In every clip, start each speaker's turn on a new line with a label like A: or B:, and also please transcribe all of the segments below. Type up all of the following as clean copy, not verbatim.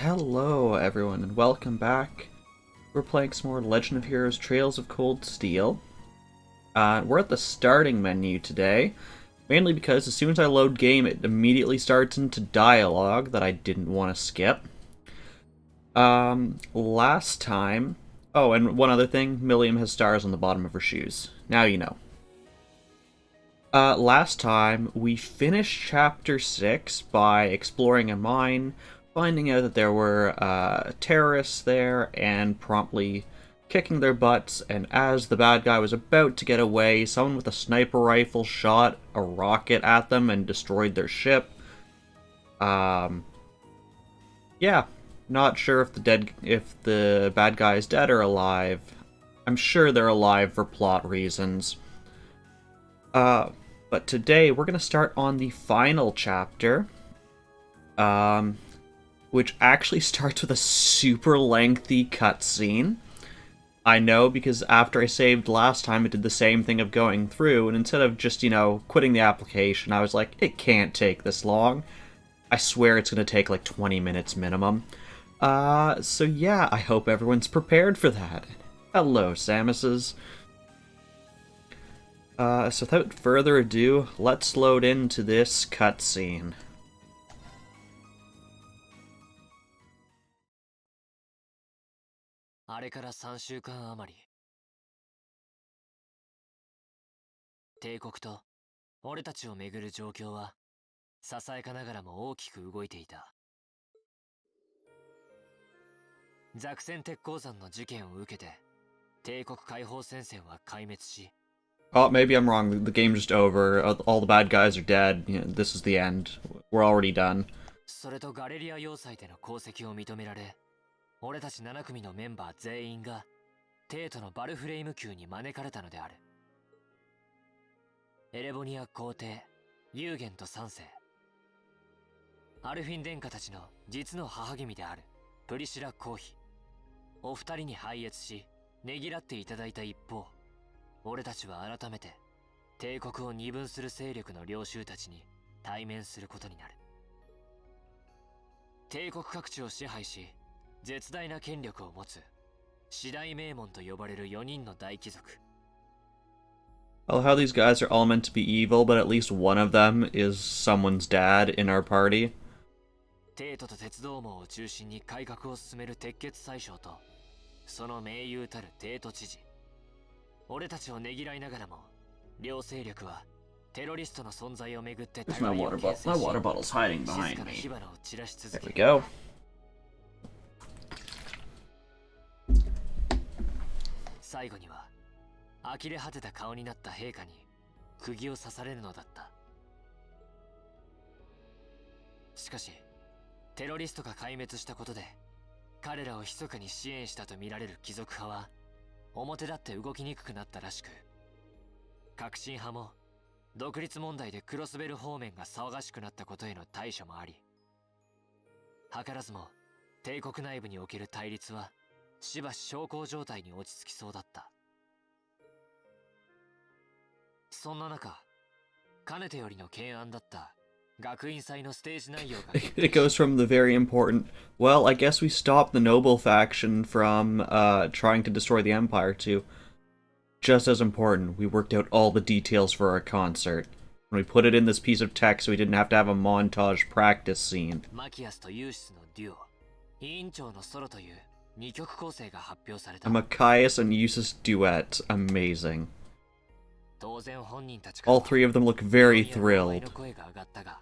A: Hello everyone and welcome back. We're playing some more Legend of Heroes Trails of Cold Steel. We're at the starting menu today, mainly because as soon as I load game it immediately starts into dialogue that I didn't want to skip. Last time... Oh, and one other thing, Milliam has stars on the bottom of her shoes. Now you know. Last time we finished Chapter 6 by exploring a mine, finding out that there were terrorists there, and promptly kicking their butts, and as the bad guy was about to get away, someone with a sniper rifle shot a rocket at them and destroyed their ship. Yeah, not sure if the bad guy is dead or alive. I'm sure they're alive for plot reasons. But today we're going to start on the final chapter, which actually starts with a super lengthy cutscene. I know, because after I saved last time, it did the same thing of going through, and instead of just, quitting the application, I was like, it can't take this long. I swear it's going to take like 20 minutes minimum. So yeah, I hope everyone's prepared for that. Hello, Samuses. So without further ado, let's load into this cutscene.
B: あれから3週間余り、帝国と俺たちをめぐる状況はささやかながらも大きく動いていた。ザクセン鉄鉱山の事件を受けて帝国解放戦線は壊滅し、
A: Oh, maybe I'm wrong. The game's just over. All the bad guys are dead. This is the end. We're already done.
B: それとガレリア要塞での功績を認められ、俺たち7組のメンバー全員が帝都のバルフレイム宮に招かれたのである。エレボニア皇帝、ユーゲンと3世、アルフィン殿下たちの実の母君であるプリシラ皇妃、お二人に拝謁しねぎらっていただいた一方、俺たちは改めて帝国を二分する勢力の領袖たちに対面することになる。帝国各地を支配し絶大な権力を持つ四大名門と呼ばれる4人の大貴族。
A: I love how these guys are all meant to be evil, but at least one of them is someone's dad in our party.
B: 帝都と鉄道網を中心に改革を進める鉄血宰相とその盟友たる帝都知事、俺たちをねぎらいながらも両勢力はテロリストの存在をめぐって互いを牽制し、
A: My water bottle's hiding
B: 静
A: behind
B: かな
A: me.
B: 火花を散らし続
A: There we
B: け、
A: go.
B: 最後には呆れ果てた顔になった陛下に釘を刺されるのだった。しかしテロリストが壊滅したことで彼らを密かに支援したとみられる貴族派は表立って動きにくくなったらしく、革新派も独立問題でクロスベル方面が騒がしくなったことへの対処もあり、図らずも帝国内部における対立はしばし小康状態に落ち着きそうだった。そんな中、かねてよりの懸案だった学院祭のステージ内容が
A: It goes from the very important, well, I guess we stopped the noble faction from trying to destroy the Empire, to just as important, we worked out all the details for our concert. And we put it in this piece of text so we didn't have to have a montage practice scene.
B: マキアスとユーシスのデュオ、委員長のソロという2曲構成が発表された。
A: A Machias and Eustace duet. Amazing.
B: 当然本人たちから
A: All three of them look very
B: の声
A: thrilled.
B: が上がったが、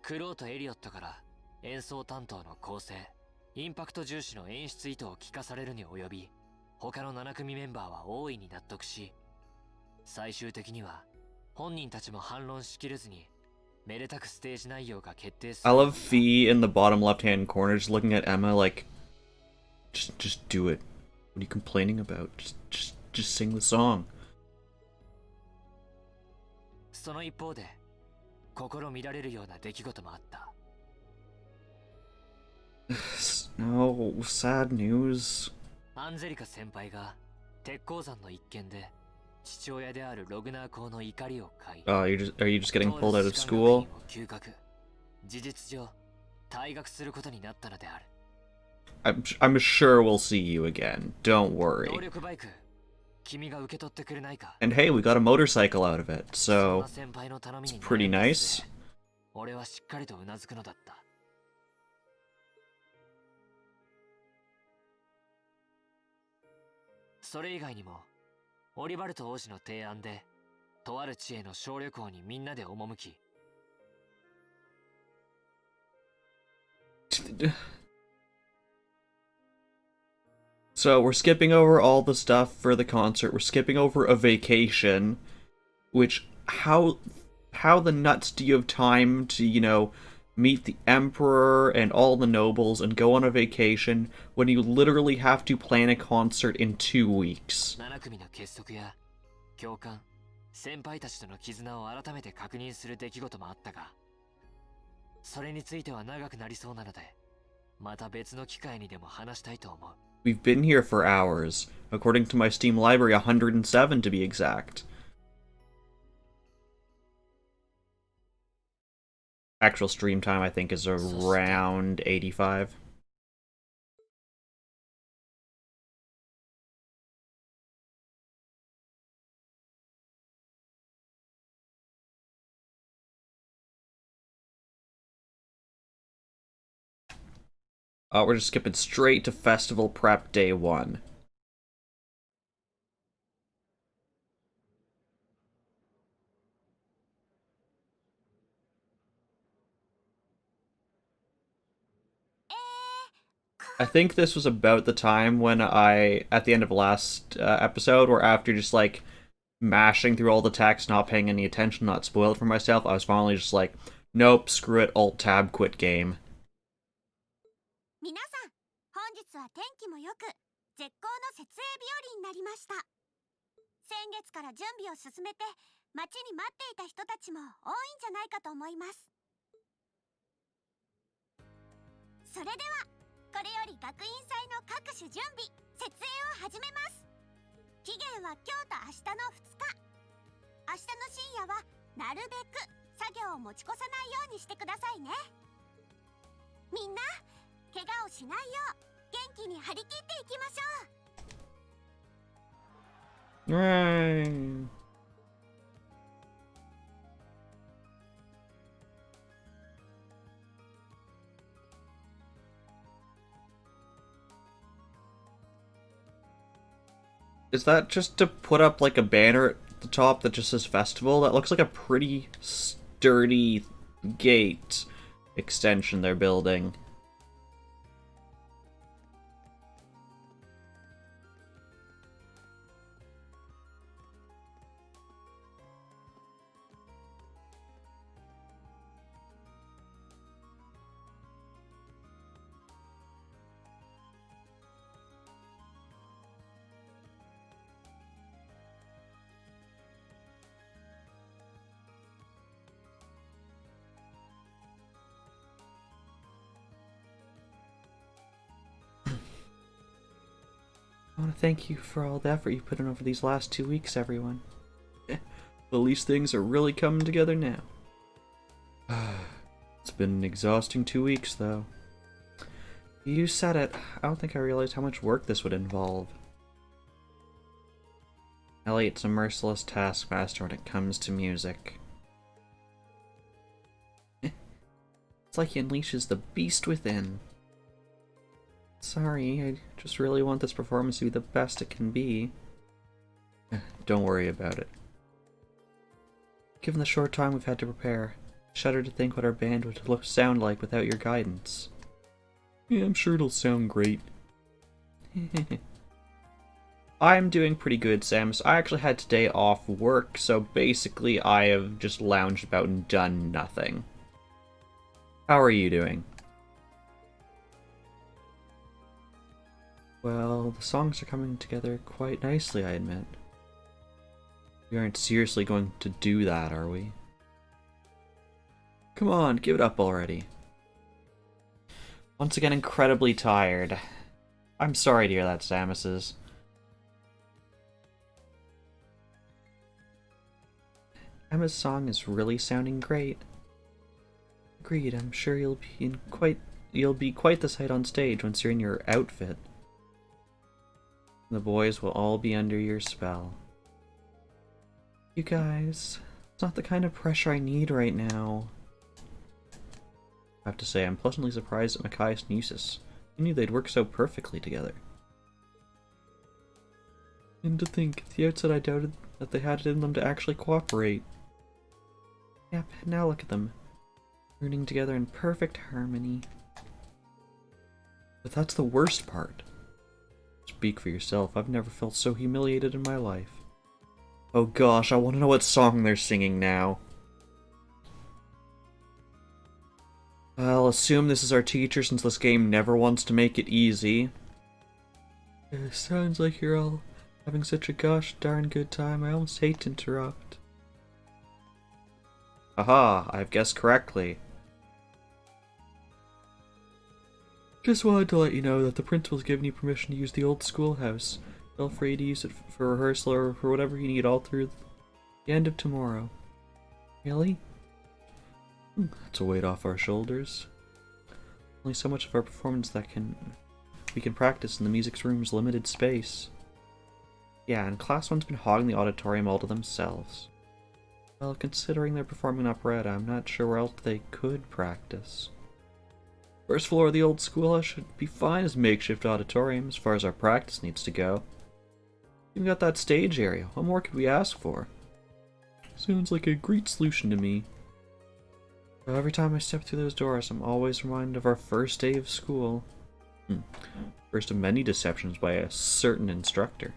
B: クローとエリオットから演奏担当の構成、インパクト重視の演出意図を聞かされるに及び、他の7組メンバーは大いに納得し、最終的には本人たちも反論しきれずにめでたくステージ内容が決定する。
A: I love Fee in the bottom left-hand corner just looking at Emma like, just do it. What are you complaining about? Just sing the song.
B: その一方で心乱れるような出来事もあった。
A: No, sad news.
B: アンゼリカ先輩が鉄鉱山の一件で父親であるログナー公の怒りを買い、
A: Are you just getting pulled out of school?
B: 休学。事実上退学することになったのである。
A: I'm sure we'll see you again. Don't
B: 能
A: worry.
B: 力バイク、君が受け取ってくれないか。
A: And hey, we got a motorcycle out of it,
B: そん
A: so
B: な先輩の頼み
A: it's
B: に
A: pretty
B: 悩んだ
A: nice.
B: 末、俺はしっかりとうなずくのだった。それ以外にも、オリバルト王子の提案で、とある地への小旅行にみんなで赴き、
A: So we're skipping over all the stuff for the concert. We're skipping over a vacation, which how the nuts do you have time to, meet the emperor and all the nobles and go on a vacation when you literally have to plan a concert in 2 weeks?
B: 7組の結束や共感、先輩たちとの絆を改めて確認する出来事もあったが、それについては長くなりそうなので、また別の機会にでも話したいと思う。
A: We've been here for hours. According to my Steam library, 107 to be exact. Actual stream time, I think, is around 85. We're just skipping straight to Festival Prep Day 1. I think this was about the time when at the end of last episode, or after just like mashing through all the text, not paying any attention, not spoiled for myself, I was finally just like, nope, screw it, Alt-Tab, quit game.
C: 皆さん、本日は天気も良く、絶好の設営日和になりました。先月から準備を進めて、待ちに待っていた人たちも多いんじゃないかと思います。それでは、これより学院祭の各種準備、設営を始めます。期限は今日と明日の2日。明日の深夜は、なるべく作業を持ち越さないようにしてくださいね。みんな、怪我をしないよう元気に張り切っていきましょう。
A: Right. Is that just to put up like a banner at the top that just says festival? That looks like a pretty sturdy gate extension they're building. I want to thank you for all the effort you put in over these last 2 weeks, everyone. At least things are really coming together now. It's been an exhausting 2 weeks, though. You said it. I don't think I realized how much work this would involve. Elliot's a merciless taskmaster when it comes to music. It's like he unleashes the beast within. Sorry, I just really want this performance to be the best it can be. Don't worry about it. Given the short time we've had to prepare, I shudder to think what our band would sound like without your guidance. Yeah, I'm sure it'll sound great. I'm doing pretty good, Samus. I actually had today off work, so basically I have just lounged about and done nothing. How are you doing? Well, the songs are coming together quite nicely, I admit. We aren't seriously going to do that, are we? Come on, give it up already. Once again, incredibly tired. I'm sorry to hear that, Samus's. Emma's song is really sounding great. Agreed, I'm sure you'll be quite the sight on stage once you're in your outfit. The boys will all be under your spell. You guys, it's not the kind of pressure I need right now. I have to say, I'm pleasantly surprised at Machias and Eustace. I knew they'd work so perfectly together. And to think, at the outset I doubted that they had it in them to actually cooperate. Yep, now look at them. Rooting together in perfect harmony. But that's the worst part. Speak for yourself, I've never felt so humiliated in my life. Oh gosh, I want to know what song they're singing now. I'll assume this is our teacher since this game never wants to make it easy. It sounds like you're all having such a gosh darn good time, I almost hate to interrupt. Aha, I've guessed correctly. Just wanted to let you know that the principal's given you permission to use the old schoolhouse. Feel free to use it for rehearsal or for whatever you need all through the end of tomorrow. Really? That's a weight off our shoulders. Only so much of our performance that we can practice in the music room's limited space. Yeah, and Class 1's been hogging the auditorium all to themselves. Well, considering they're performing an operetta, I'm not sure where else they could practice. First floor of the old schoolhouse should be fine as a makeshift auditorium as far as our practice needs to go. Even got that stage area. What more could we ask for? Sounds like a great solution to me. Every time I step through those doors, I'm always reminded of our first day of school. First of many deceptions by a certain instructor.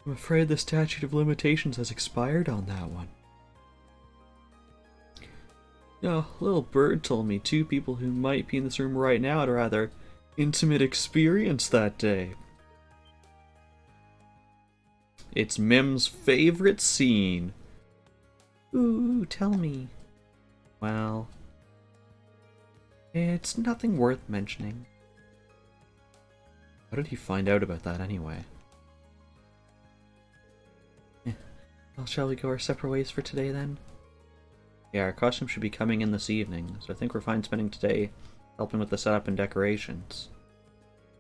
A: I'm afraid the statute of limitations has expired on that one. A little bird told me 2 people who might be in this room right now had a rather intimate experience that day. It's Mim's favorite scene. Ooh, tell me. Well, it's nothing worth mentioning. How did he find out about that anyway? Well, shall we go our separate ways for today then? Yeah, our costume should be coming in this evening, so I think we're fine spending today helping with the setup and decorations.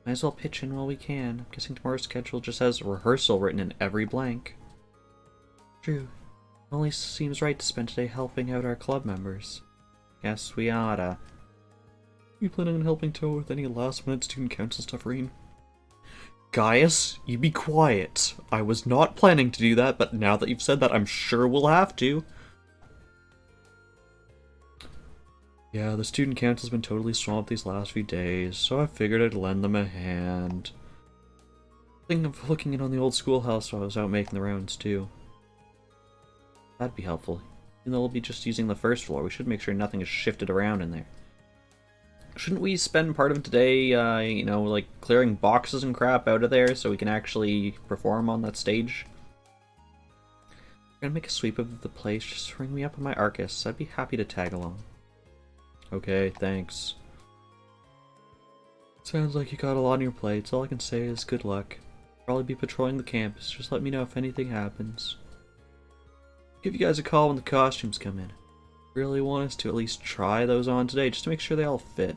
A: Might as well pitch in while we can. I'm guessing tomorrow's schedule just has rehearsal written in every blank. True. It only seems right to spend today helping out our club members. Guess we oughta. You planning on helping Toa with any last-minute student council stuff, Reen? Gaius, you be quiet. I was not planning to do that, but now that you've said that, I'm sure we'll have to. Yeah, the student council's been totally swamped these last few days, so I figured I'd lend them a hand. Thinking of looking in on the old schoolhouse while I was out making the rounds, too. That'd be helpful. Even though we'll be just using the first floor, we should make sure nothing is shifted around in there. Shouldn't we spend part of today, you know, like clearing boxes and crap out of there so we can actually perform on that stage? I'm gonna make a sweep of the place, just ring me up on my Arcus. I'd be happy to tag along. Okay, thanks. Sounds like you got a lot on your plate, so all I can say is good luck. Probably be patrolling the campus, just let me know if anything happens. Give you guys a call when the costumes come in. Really want us to at least try those on today, just to make sure they all fit.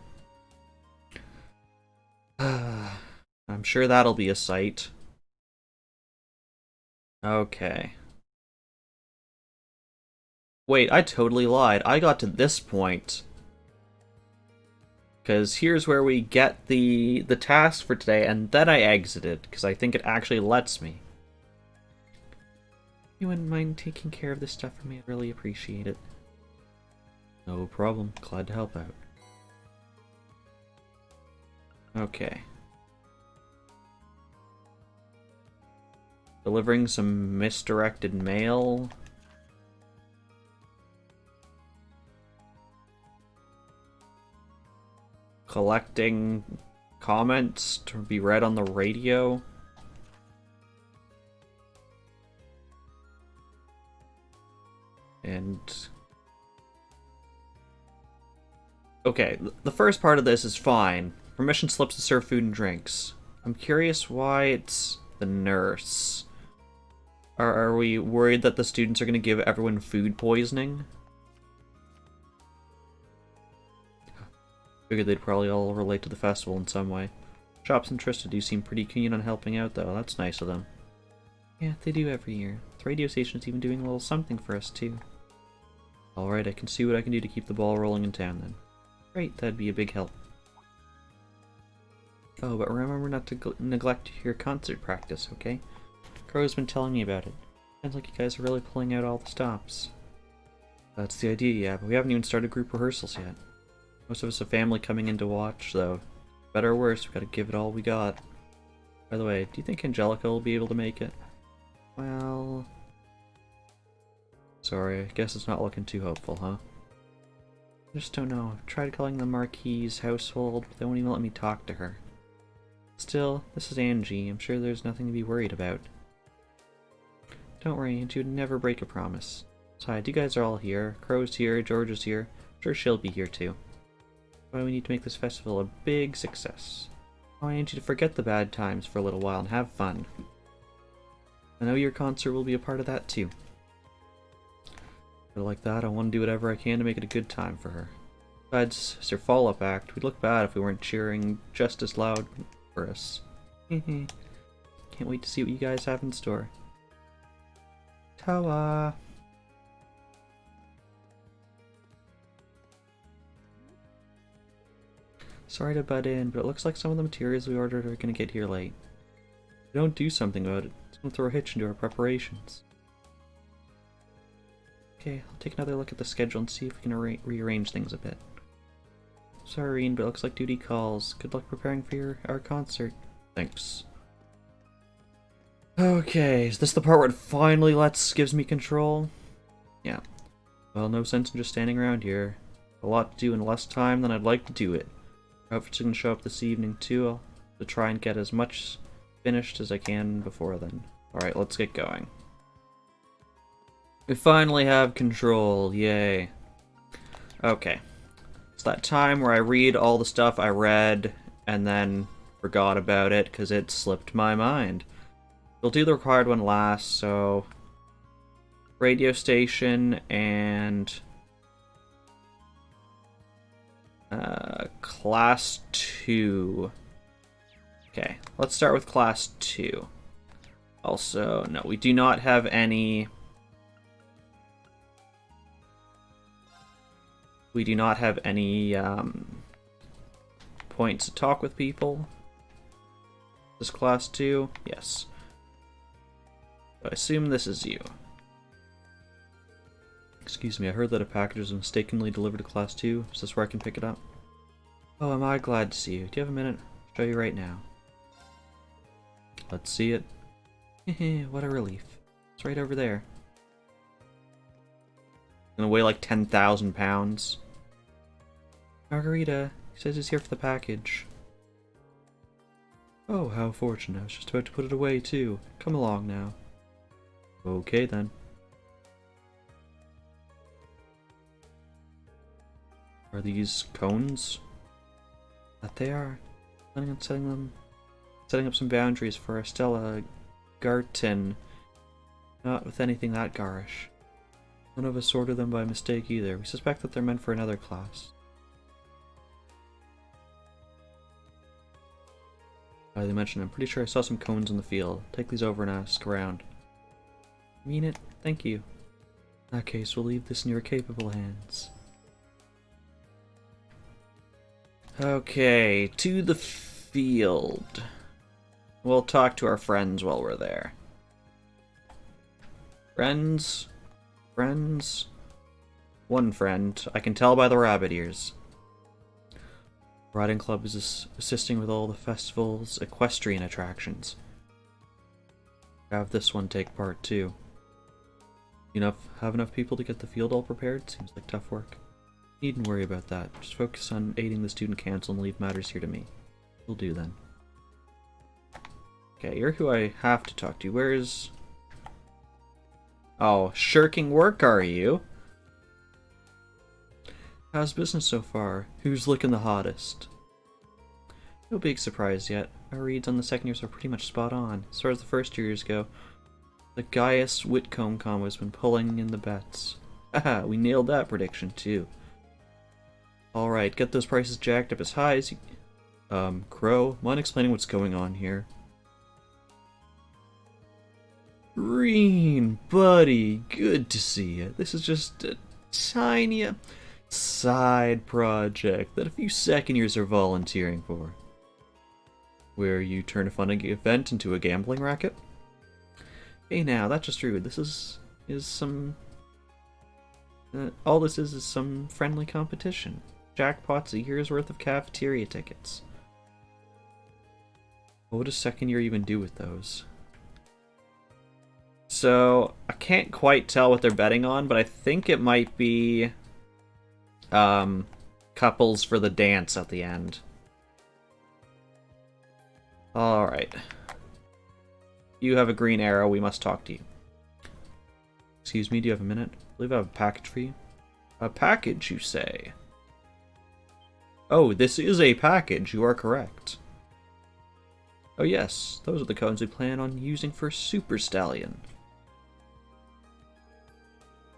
A: I'm sure that'll be a sight. Okay. Wait, I totally lied. I got to this point. Because here's where we get the task for today, and then I exited, because I think it actually lets me. If you wouldn't mind taking care of this stuff for me, I'd really appreciate it. No problem. Glad to help out. Okay. Delivering some misdirected mail. Collecting comments to be read on the radio. And okay, the first part of this is fine. Permission slips to serve food and drinks. I'm curious why it's the nurse. Are we worried that the students are going to give everyone food poisoning? Figured they'd probably all relate to the festival in some way. Shops and Trista do seem pretty keen on helping out, though. That's nice of them. Yeah, they do every year. The radio station's even doing a little something for us, too. Alright, I can see what I can do to keep the ball rolling in town, then. Great, that'd be a big help. Oh, but remember not to neglect your concert practice, okay? Crow's been telling me about it. Sounds like you guys are really pulling out all the stops. That's the idea, yeah, but we haven't even started group rehearsals yet. Most of us have family coming in to watch, though. Better or worse, we gotta give it all we got. By the way, do you think Angelica will be able to make it? Well... Sorry, I guess it's not looking too hopeful, huh? I just don't know. I've tried calling the Marquis household, but they won't even let me talk to her. Still, this is Angie. I'm sure there's nothing to be worried about. Don't worry, Angie would never break a promise. Besides, you guys are all here. Crow's here, George is here. I'm sure she'll be here too. Why we need to make this festival a big success. I want Angie to forget the bad times for a little while and have fun. I know your concert will be a part of that too. But like that, I want to do whatever I can to make it a good time for her. Besides, it's her follow-up act. We'd look bad if we weren't cheering just as loud for us. Can't wait to see what you guys have in store. Ta-wa! Sorry to butt in, but it looks like some of the materials we ordered are going to get here late. If we don't do something about it, it's going to throw a hitch into our preparations. Okay, I'll take another look at the schedule and see if we can rearrange things a bit. Sorry, Reen, but it looks like duty calls. Good luck preparing for our concert. Thanks. Okay, is this the part where it finally gives me control? Yeah. Well, no sense in just standing around here. A lot to do in less time than I'd like to do it. Outfits are going to show up this evening too. I'll to try and get as much finished as I can before then. Alright, let's get going. We finally have control, yay. Okay. It's that time where I read all the stuff I read and then forgot about it because it slipped my mind. We'll do the required one last, so... Radio station and... Class 2. Okay, let's start with Class 2. Also, no, we do not have any... We do not have any points to talk with people. This Class 2? Yes. I assume this is you. Excuse me, I heard that a package was mistakenly delivered to Class 2. Is this where I can pick it up? Oh, am I glad to see you. Do you have a minute? I'll show you right now. Let's see it. What a relief. It's right over there. It's gonna weigh like 10,000 pounds. Margarita, he says he's here for the package. Oh, how fortunate. I was just about to put it away, too. Come along now. Okay, then. Are these cones? That they are. Planning on setting up some boundaries for Estella Garten. Not with anything that garish. None of us ordered them by mistake either. We suspect that they're meant for another class. They mentioned, I'm pretty sure I saw some cones in the field. Take these over and ask around. Mean it? Thank you. In that case, we'll leave this in your capable hands. Okay, to the field. We'll talk to our friends while we're there. Friends? Friends? One friend. I can tell by the rabbit ears. Riding Club is assisting with all the festival's equestrian attractions. Have this one take part too. Have enough people to get the field all prepared? Seems like tough work. Needn't worry about that. Just focus on aiding the student council and leave matters here to me. Will do then. Okay, you're who I have to talk to. Where's... Oh, shirking work, are you? How's business so far? Who's looking the hottest? No big surprise yet. Our reads on the second years are pretty much spot on. As far as the first years go, The Gaius Whitcomb combo has been pulling in the bets. Haha, we nailed that prediction too. Alright, get those prices jacked up as high as you... Crow, mind explaining what's going on here? Green, buddy, good to see you. This is just a tiny side project that a few second years are volunteering for. Where you turn a fun event into a gambling racket? Hey now, that's just rude. This is some... all this is some friendly competition. Jackpot's a year's worth of cafeteria tickets. What would a second year even do with those? So, I can't quite tell what they're betting on, but I think it might be... couples for the dance at the end. Alright. You have a green arrow, we must talk to you. Excuse me, do you have a minute? I believe I have a package for you. A package, you say? Oh, this is a package, you are correct. Oh yes, those are the cones we plan on using for Super Stallion.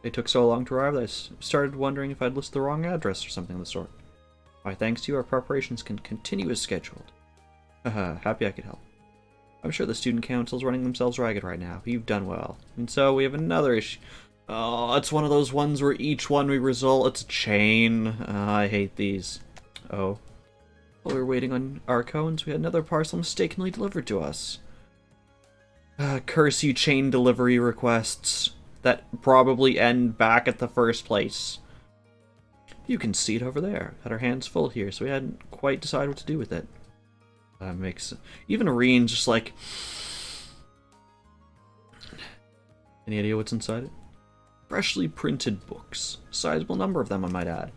A: They took so long to arrive that I started wondering if I'd listed the wrong address or something of the sort. Why, thanks to you, our preparations can continue as scheduled. Haha, happy I could help. I'm sure the student council's running themselves ragged right now, but you've done well. And so we have another issue. Oh, it's one of those ones where each one we resolve, it's a chain. I hate these. Oh. While we were waiting on our cones, we had another parcel mistakenly delivered to us. Curse you, chain delivery requests that probably end back at the first place. You can see it over there. Had our hands full here, so we hadn't quite decided what to do with it. Makes... Even Reen's just like... Any idea what's inside it? Freshly printed books. Sizable number of them, I might add.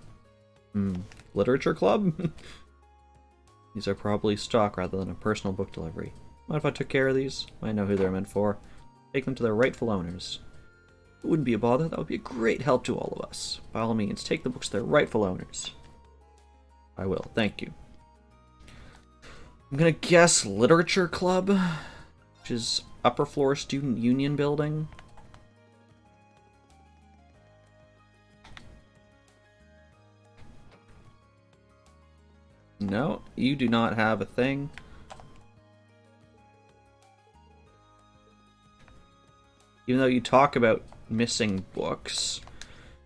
A: Literature club? These are probably stock rather than a personal book delivery. Mind if I took care of these? I know who they're meant for. Take them to their rightful owners. It wouldn't be a bother, that would be a great help to all of us. By all means, take the books to their rightful owners. I will, thank you. I'm gonna guess Literature Club, which is upper floor student union building. No, you do not have a thing. Even though you talk about missing books.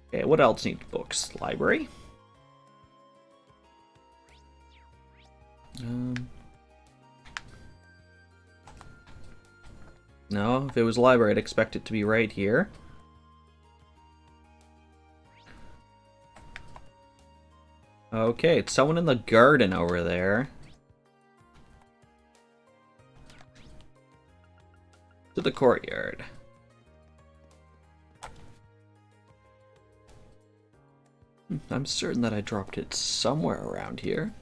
A: Okay, what else needs books? Library? No, if it was library, I'd expect it to be right here. Okay, it's someone in the garden over there. To the courtyard. I'm certain that I dropped it somewhere around here.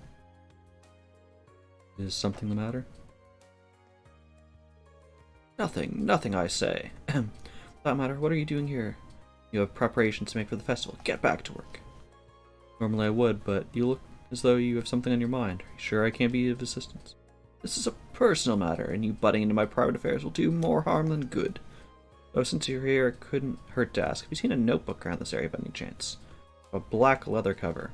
A: Is something the matter? Nothing, I say. For that matter, what are you doing here? You have preparations to make for the festival. Get back to work. Normally I would, but you look as though you have something on your mind. Are you sure I can't be of assistance? This is a personal matter, and you butting into my private affairs will do more harm than good. Though since you're here, it couldn't hurt to ask. Have you seen a notebook around this area by any chance? A black leather cover.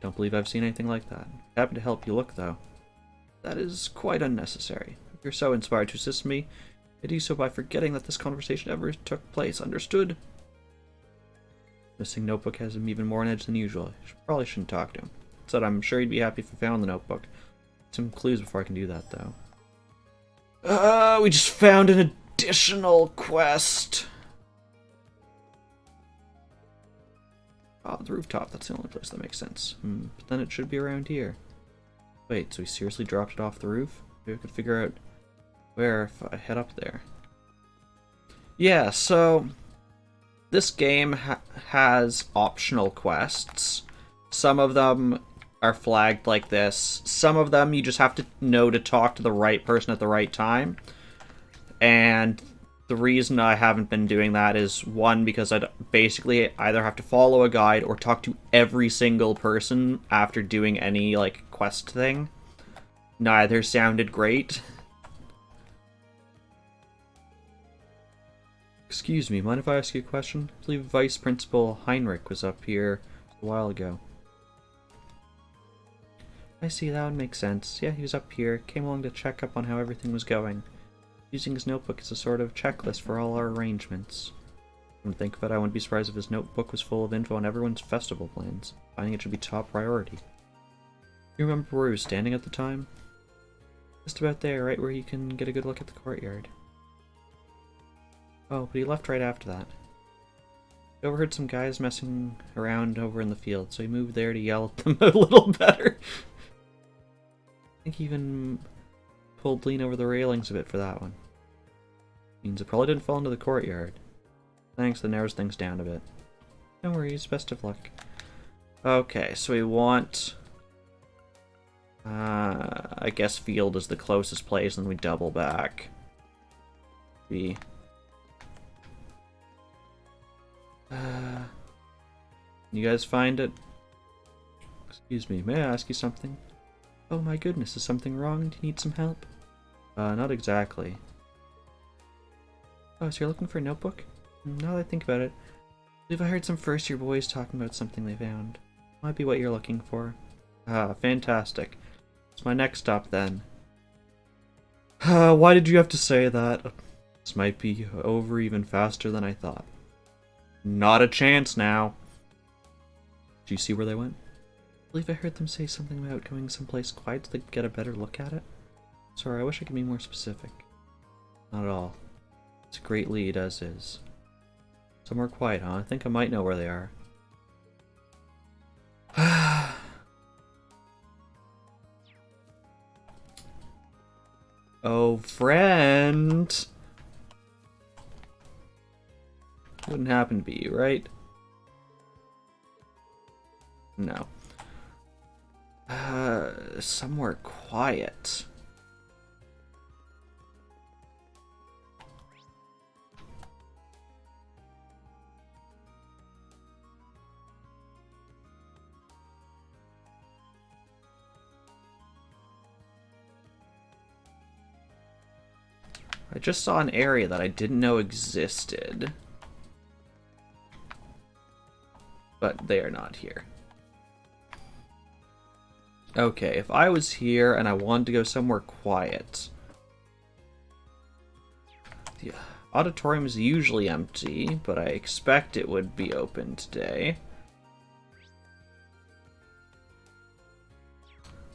A: Don't believe I've seen anything like that. Happy to help you look, though. That is quite unnecessary. If you're so inspired to assist me, I do so by forgetting that this conversation ever took place. Understood? Missing notebook has him even more on edge than usual. Probably shouldn't talk to him. Said I'm sure he'd be happy if I found the notebook. Some clues before I can do that, though. We just found an additional quest. Oh, the rooftop. That's the only place that makes sense. But then it should be around here. Wait, so he seriously dropped it off the roof? Maybe I could figure out where if I head up there. Yeah, so this game has optional quests. Some of them are flagged like this. Some of them you just have to know to talk to the right person at the right time. And the reason I haven't been doing that is, one, because I'd basically either have to follow a guide or talk to every single person after doing any, like, quest thing. Neither sounded great. Excuse me, mind if I ask you a question? I believe Vice Principal Heinrich was up here a while ago. I see, that would make sense. Yeah, he was up here, came along to check up on how everything was going. Using his notebook as a sort of checklist for all our arrangements. Come to think of it, I wouldn't be surprised if his notebook was full of info on everyone's festival plans. Finding it should be top priority. You remember where he was standing at the time? Just about there, right where you can get a good look at the courtyard. Oh, but he left right after that. He overheard some guys messing around over in the field, so he moved there to yell at them a little better. I think he even pulled Lean over the railings a bit for that one. Means it probably didn't fall into the courtyard. Thanks, that narrows things down a bit. No worries, best of luck. Okay, so we want... I guess field is the closest place, and we double back. B. You guys find it? Excuse me, may I ask you something? Oh my goodness, is something wrong? Do you need some help? Not exactly. Oh, so you're looking for a notebook? Now that I think about it, I believe I heard some first-year boys talking about something they found. Might be what you're looking for. Ah, fantastic. It's my next stop then. Why did you have to say that? This might be over even faster than I thought. Not a chance now. Do you see where they went? I believe I heard them say something about going someplace quiet so they could get a better look at it. Sorry, I wish I could be more specific. Not at all. It's a great lead, as is. Somewhere quiet, huh? I think I might know where they are. Oh, friend! Wouldn't happen to be you, right? No. Somewhere quiet. I just saw an area that I didn't know existed. But they are not here. Okay, if I was here and I wanted to go somewhere quiet... The auditorium is usually empty, but I expect it would be open today.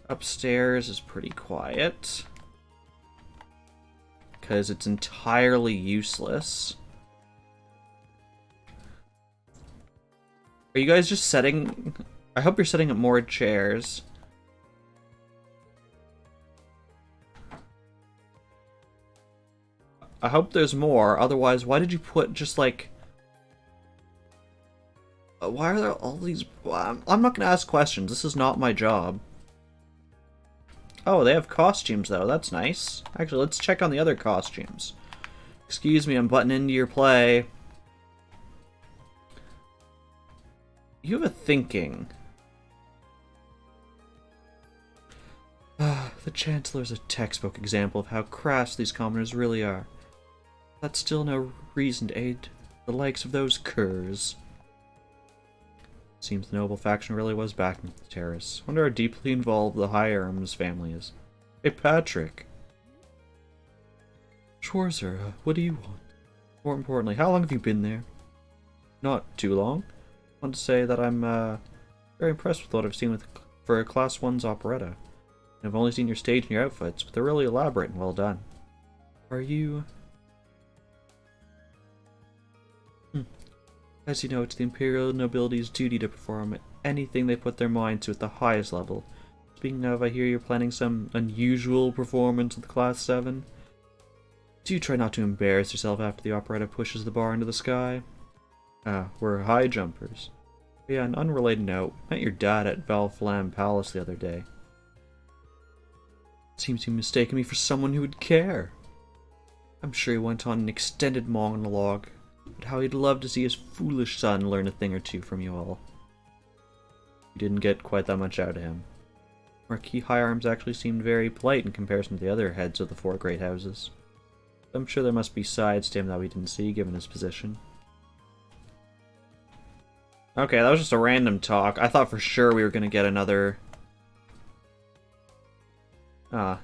A: Upstairs is pretty quiet. Because it's entirely useless. Are you guys just setting... I hope you're setting up more chairs. I hope there's more, otherwise why did you put just like... Why are there all these... I'm not gonna ask questions, this is not my job. Oh, they have costumes though, that's nice. Actually, let's check on the other costumes. Excuse me, I'm butting into your play. You have a thinking. The Chancellor's a textbook example of how crass these commoners really are. That's still no reason to aid the likes of those curs. Seems the noble faction really was backing the terrorists. Wonder how deeply involved the Hirams family is. Hey, Patrick. Schwarzer, what do you want? More importantly, how long have you been there? Not too long. I want to say that I'm very impressed with what I've seen for a Class 1's operetta. I've only seen your stage and your outfits, but they're really elaborate and well done. Are you... As you know, it's the Imperial Nobility's duty to perform anything they put their mind to at the highest level. Speaking of, I hear you're planning some unusual performance with Class 7. Do try not to embarrass yourself after the operetta pushes the bar into the sky. We're high jumpers. But yeah, an unrelated note, met your dad at Valflam Palace the other day. Seems you mistaken me for someone who would care. I'm sure he went on an extended monologue, but how he'd love to see his foolish son learn a thing or two from you all. You didn't get quite that much out of him. Marquis High Arms actually seemed very polite in comparison to the other heads of the four great houses. I'm sure there must be sides to him that we didn't see, given his position. Okay, that was just a random talk. I thought for sure we were going to get another... So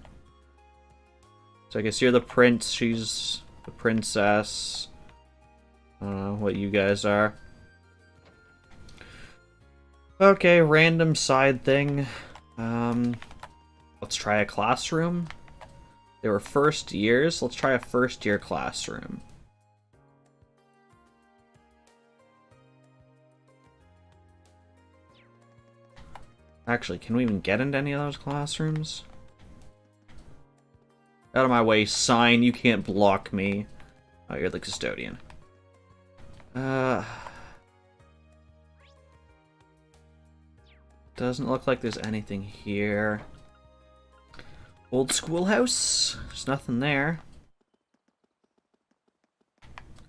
A: I guess you're the prince, she's the princess. I don't know what you guys are. Okay, random side thing. Let's try a classroom. They were first years. Let's try a first year classroom. Actually, can we even get into any of those classrooms? Out of my way, sign. You can't block me. Oh, you're the custodian. Doesn't look like there's anything here. Old schoolhouse? There's nothing there.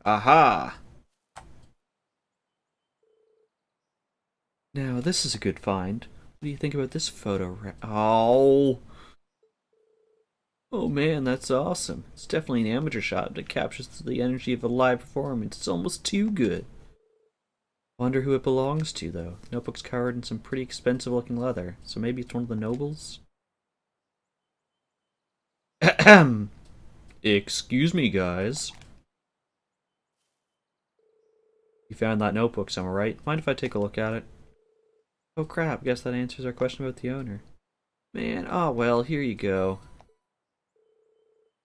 A: Aha! Now, this is a good find. What do you think about this photo? Oh! Oh man, that's awesome. It's definitely an amateur shot, but it captures the energy of a live performance. It's almost too good. Wonder who it belongs to, though. The notebook's covered in some pretty expensive-looking leather, so maybe it's one of the nobles? Ahem. Excuse me, guys. You found that notebook somewhere, right? Mind if I take a look at it? Oh crap, guess that answers our question about the owner. Man, oh well, here you go.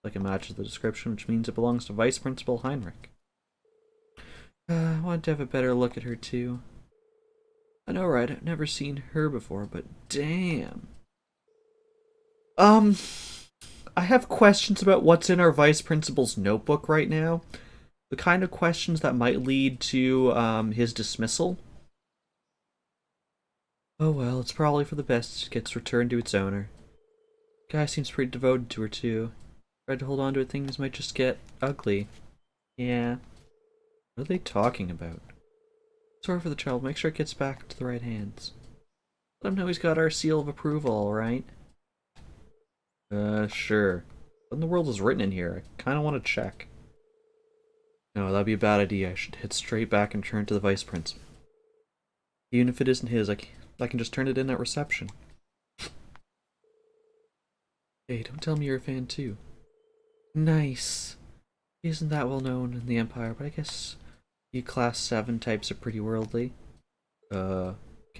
A: Like it matches the description, which means it belongs to Vice Principal Heinrich. I want to have a better look at her too. I know, right? I've never seen her before, but damn. I have questions about what's in our Vice Principal's notebook right now. The kind of questions that might lead to his dismissal. Oh well, it's probably for the best it gets returned to its owner. Guy seems pretty devoted to her too. Tried to hold on to it, things might just get ugly. Yeah. What are they talking about? Sorry for the child, make sure it gets back to the right hands. Let him know he's got our seal of approval, alright? Sure. What in the world is written in here? I kinda want to check. No, that'd be a bad idea. I should head straight back and turn to the vice principal. Even if it isn't his, I can just turn it in at reception. Hey, don't tell me you're a fan too. Nice. He isn't that well known in the Empire, but I guess you Class 7 types are pretty worldly. Okay,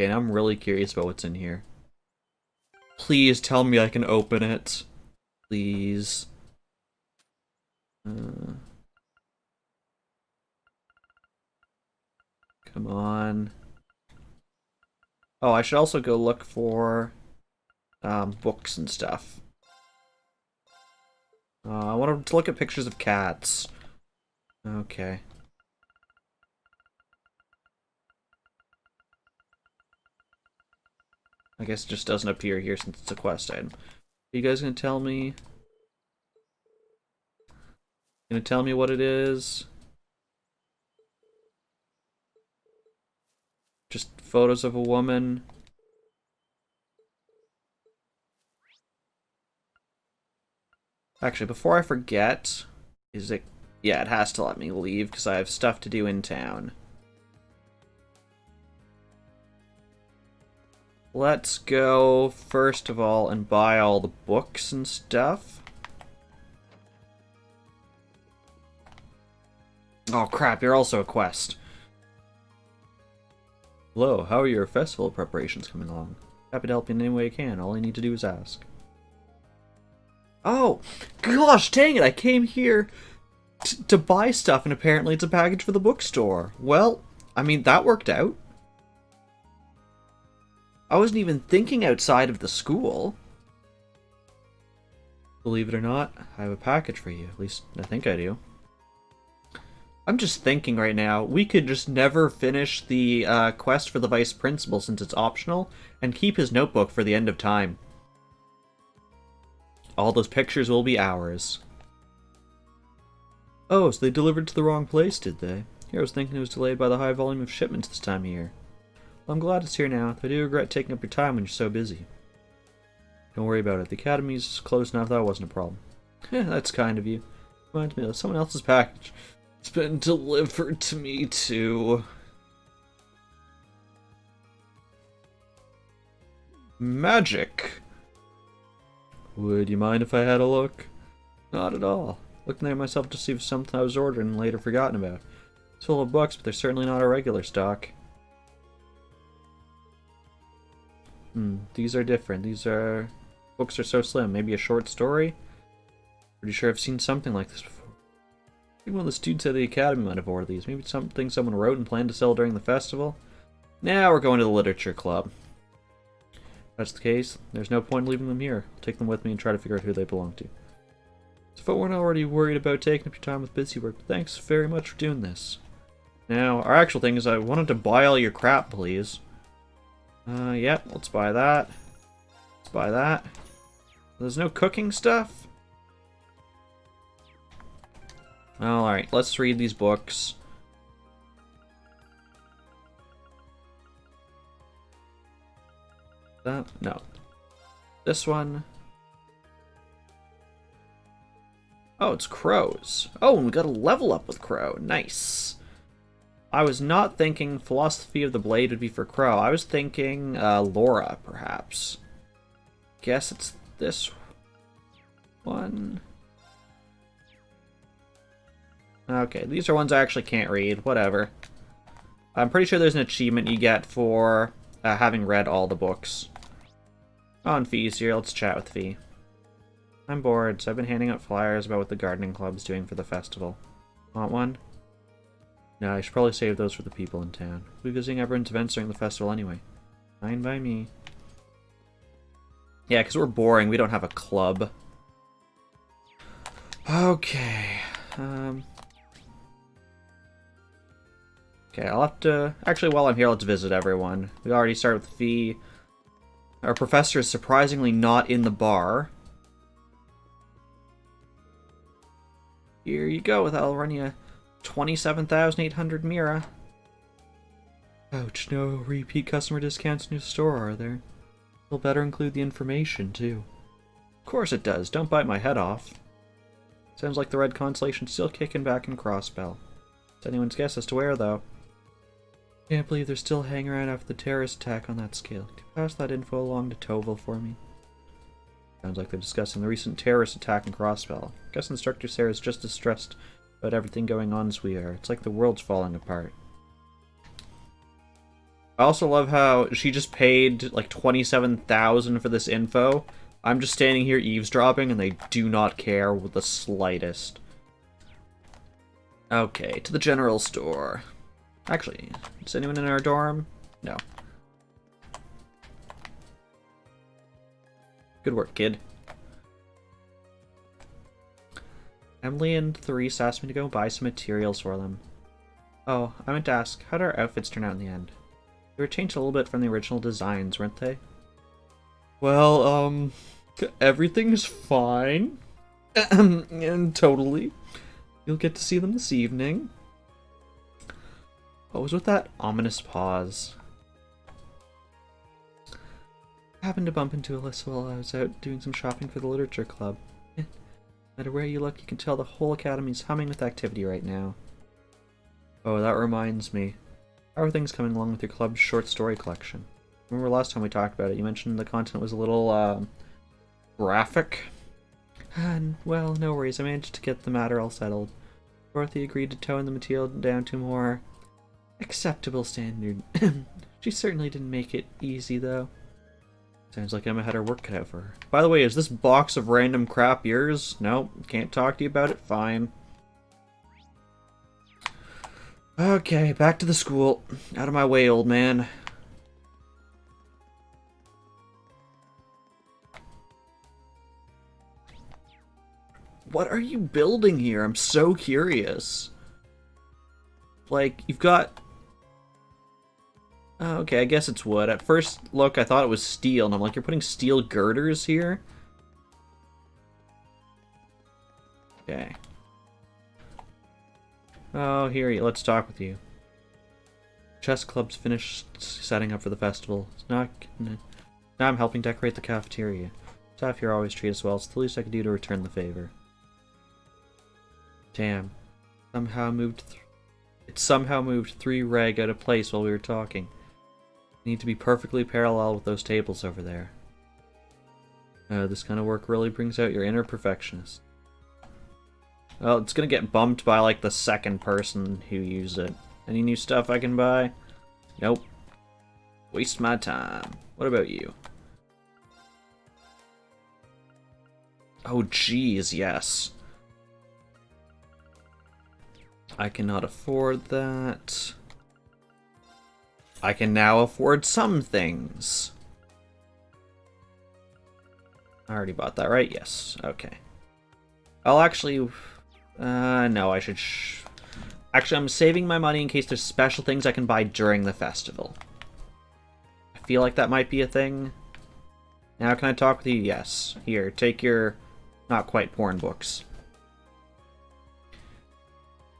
A: now I'm really curious about what's in here. Please tell me I can open it. Please. Come on. Oh, I should also go look for books and stuff. I want to look at pictures of cats. Okay. I guess it just doesn't appear here since it's a quest item. Are you guys gonna tell me? Gonna tell me what it is? Just photos of a woman. Actually, before I forget, is it... Yeah, it has to let me leave because I have stuff to do in town. Let's go, first of all, and buy all the books and stuff. Oh crap, you're also a quest. Hello, how are your festival preparations coming along? Happy to help you in any way I can, all I need to do is ask. Oh, gosh dang it, I came here to buy stuff and apparently it's a package for the bookstore. Well, I mean, that worked out. I wasn't even thinking outside of the school. Believe it or not, I have a package for you. At least, I think I do. I'm just thinking right now, we could just never finish the quest for the Vice Principal since it's optional, and keep his notebook for the end of time. All those pictures will be ours. Oh, so they delivered to the wrong place, did they? Here I was thinking it was delayed by the high volume of shipments this time of year. Well, I'm glad it's here now, though I do regret taking up your time when you're so busy. Don't worry about it, the academy's closed now if that wasn't a problem. That's kind of you. Reminds me of someone else's package. It's been delivered to me, too. Magic. Would you mind if I had a look? Not at all. Looking there myself to see if something I was ordering and later forgotten about. It's full of books, but they're certainly not a regular stock. These are different. Books are so slim. Maybe a short story? Pretty sure I've seen something like this before. I think one of the students at the academy might have ordered these. Maybe it's something someone wrote and planned to sell during the festival? Now we're going to the literature club. If that's the case, there's no point in leaving them here. I'll take them with me and try to figure out who they belong to. So if I weren't already worried about taking up your time with busy work, thanks very much for doing this. Now, our actual thing is I wanted to buy all your crap, please. Yep, let's buy that. Let's buy that. There's no cooking stuff? Alright, let's read these books. No. This one. Oh, it's Crows. Oh, and we got a level up with Crow. Nice. I was not thinking Philosophy of the Blade would be for Crow. I was thinking Laura, perhaps. Guess it's this one. Okay, these are ones I actually can't read. Whatever. I'm pretty sure there's an achievement you get for having read all the books. Oh, and Fee's here. Let's chat with Fee. I'm bored, so I've been handing out flyers about what the gardening club's doing for the festival. Want one? No, I should probably save those for the people in town. We'll be visiting everyone's events during the festival anyway. Fine by me. Yeah, because we're boring. We don't have a club. Okay. Okay, I'll have to... Actually, while I'm here, let's visit everyone. We already started with Fee. Our professor is surprisingly not in the bar. Here you go, that'll run you 27,800 Mira. Ouch, no repeat customer discounts in your store, are there? It'll better include the information, too. Of course it does, don't bite my head off. Sounds like the Red Constellation's still kicking back in Crossbell. It's anyone's guess as to where, though. Can't believe they're still hanging around after the terrorist attack on that scale. Could you pass that info along to Tovil for me? Sounds like they're discussing the recent terrorist attack in Crossbell. Guess Instructor Sarah's just as stressed about everything going on as we are. It's like the world's falling apart. I also love how she just paid like 27,000 for this info. I'm just standing here eavesdropping and they do not care with the slightest. Okay, to the general store. Actually, is anyone in our dorm? No. Good work, kid. Emily and Therese asked me to go buy some materials for them. Oh, I meant to ask, how did our outfits turn out in the end? They were changed a little bit from the original designs, weren't they? Well, everything's fine. And totally. You'll get to see them this evening. What was with that ominous pause? I happened to bump into Alyssa while I was out doing some shopping for the literature club. No matter where you look, you can tell the whole academy's humming with activity right now. Oh, that reminds me. How are things coming along with your club's short story collection? Remember last time we talked about it, you mentioned the content was a little, graphic? And, well, no worries, I managed to get the matter all settled. Dorothy agreed to tone the material down to a more acceptable standard. She certainly didn't make it easy, though. Sounds like Emma had her work cut out for her. By the way, is this box of random crap yours? No, can't talk to you about it? Fine. Okay, back to the school. Out of my way, old man. What are you building here? I'm so curious. Like, you've got... Oh, okay, I guess it's wood. At first look, I thought it was steel, and I'm like, you're putting steel girders here? Okay. Oh, here, let's talk with you. Chess club's finished setting up for the festival. Now I'm helping decorate the cafeteria. Staff here always treat us well. It's the least I can do to return the favor. Damn. It somehow moved 3 reg out of place while we were talking. Need to be perfectly parallel with those tables over there. This kind of work really brings out your inner perfectionist. Well, it's gonna get bumped by like the second person who used it. Any new stuff I can buy? Nope. Waste my time. What about you? Oh geez, yes. I cannot afford that. I can now afford some things. I already bought that, right? Yes. Okay. I'll actually... no, I should... Actually, I'm saving my money in case there's special things I can buy during the festival. I feel like that might be a thing. Now, can I talk with you? Yes. Here, take your not quite porn books.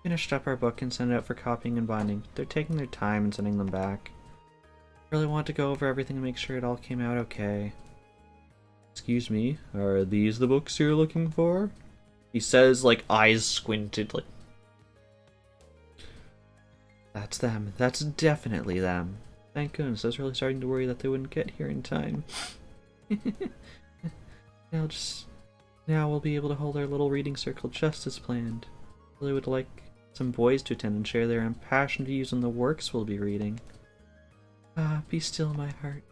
A: Finished up our book and sent it out for copying and binding. They're taking their time and sending them back. Really want to go over everything and make sure it all came out okay. Excuse me, are these the books you're looking for? He says, like, eyes squinted, like... That's them. That's definitely them. Thank goodness, I was really starting to worry that they wouldn't get here in time. Now we'll be able to hold our little reading circle just as planned. Really would like some boys to attend and share their impassioned views on the works we'll be reading. Ah, be still, my heart.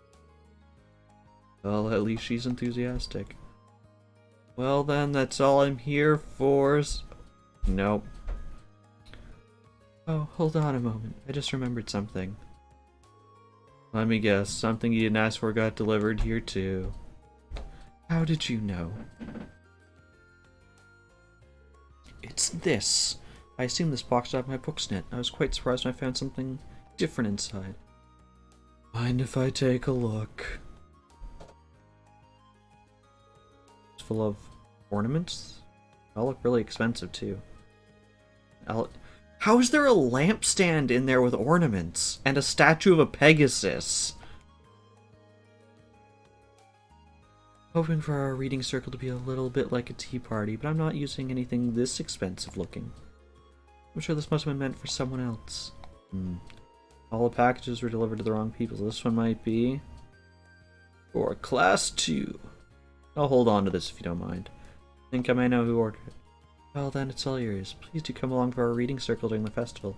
A: Well, at least she's enthusiastic. Well then, that's all I'm here for. Nope. Oh, hold on a moment. I just remembered something. Let me guess, something you didn't ask for got delivered here too. How did you know? It's this. I assumed this box out of my books net. I was quite surprised when I found something different inside. Mind if I take a look? It's full of ornaments. They all look really expensive too. How is there a lampstand in there with ornaments and a statue of a Pegasus? Hoping for our reading circle to be a little bit like a tea party, but I'm not using anything this expensive looking. I'm sure this must have been meant for someone else. All the packages were delivered to the wrong people, so this one might be for Class 2. I'll hold on to this if you don't mind. I think I may know who ordered it. Well then, it's all yours. Please do come along for our reading circle during the festival.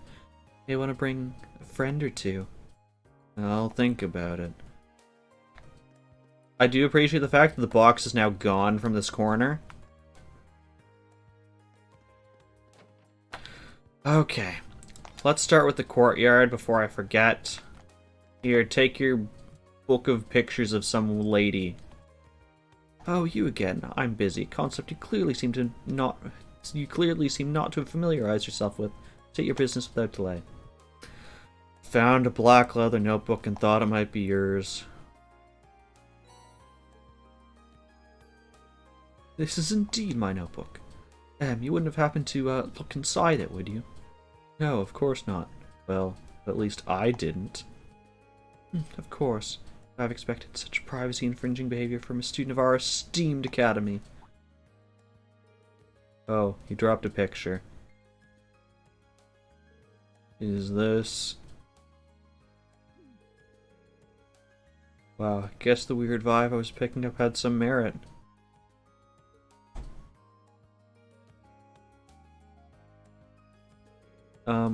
A: You may want to bring a friend or two. I'll think about it. I do appreciate the fact that the box is now gone from this corner. Okay. Let's start with the courtyard before I forget. Here, take your book of pictures of some lady. Oh, you again. I'm busy. Concept you clearly seem not to have familiarized yourself with. State your business without delay. Found a black leather notebook and thought it might be yours. This is indeed my notebook. You wouldn't have happened to look inside it, would you? No, of course not. Well, at least I didn't. Of course. I've expected such privacy-infringing behavior from a student of our esteemed academy. Oh, he dropped a picture. Is this... Wow, I guess the weird vibe I was picking up had some merit.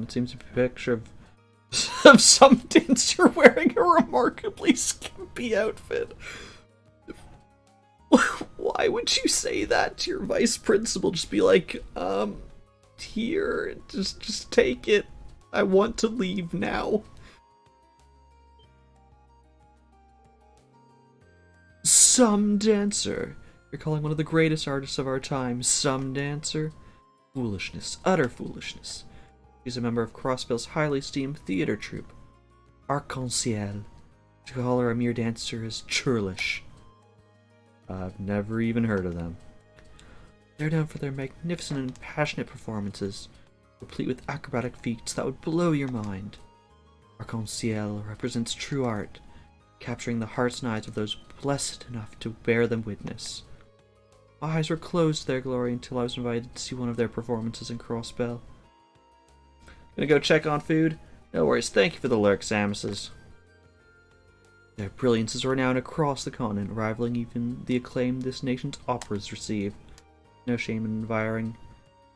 A: It seems to be a picture of some dancer wearing a remarkably skimpy outfit. Why would you say that to your vice principal? Just be like, here, just take it. I want to leave now. Some dancer. You're calling one of the greatest artists of our time some dancer? Foolishness, utter foolishness. She's a member of Crossbill's highly esteemed theater troupe, Arc-en-Ciel. To call her a mere dancer is churlish. I've never even heard of them. They're known for their magnificent and passionate performances, complete with acrobatic feats that would blow your mind. Arc-en-Ciel represents true art, capturing the hearts and eyes of those blessed enough to bear them witness. My eyes were closed to their glory until I was invited to see one of their performances in Crossbell. Gonna go check on food? No worries, thank you for the lurk, Samuses. Their brilliance is renowned across the continent, rivaling even the acclaim this nation's operas receive. No shame in admiring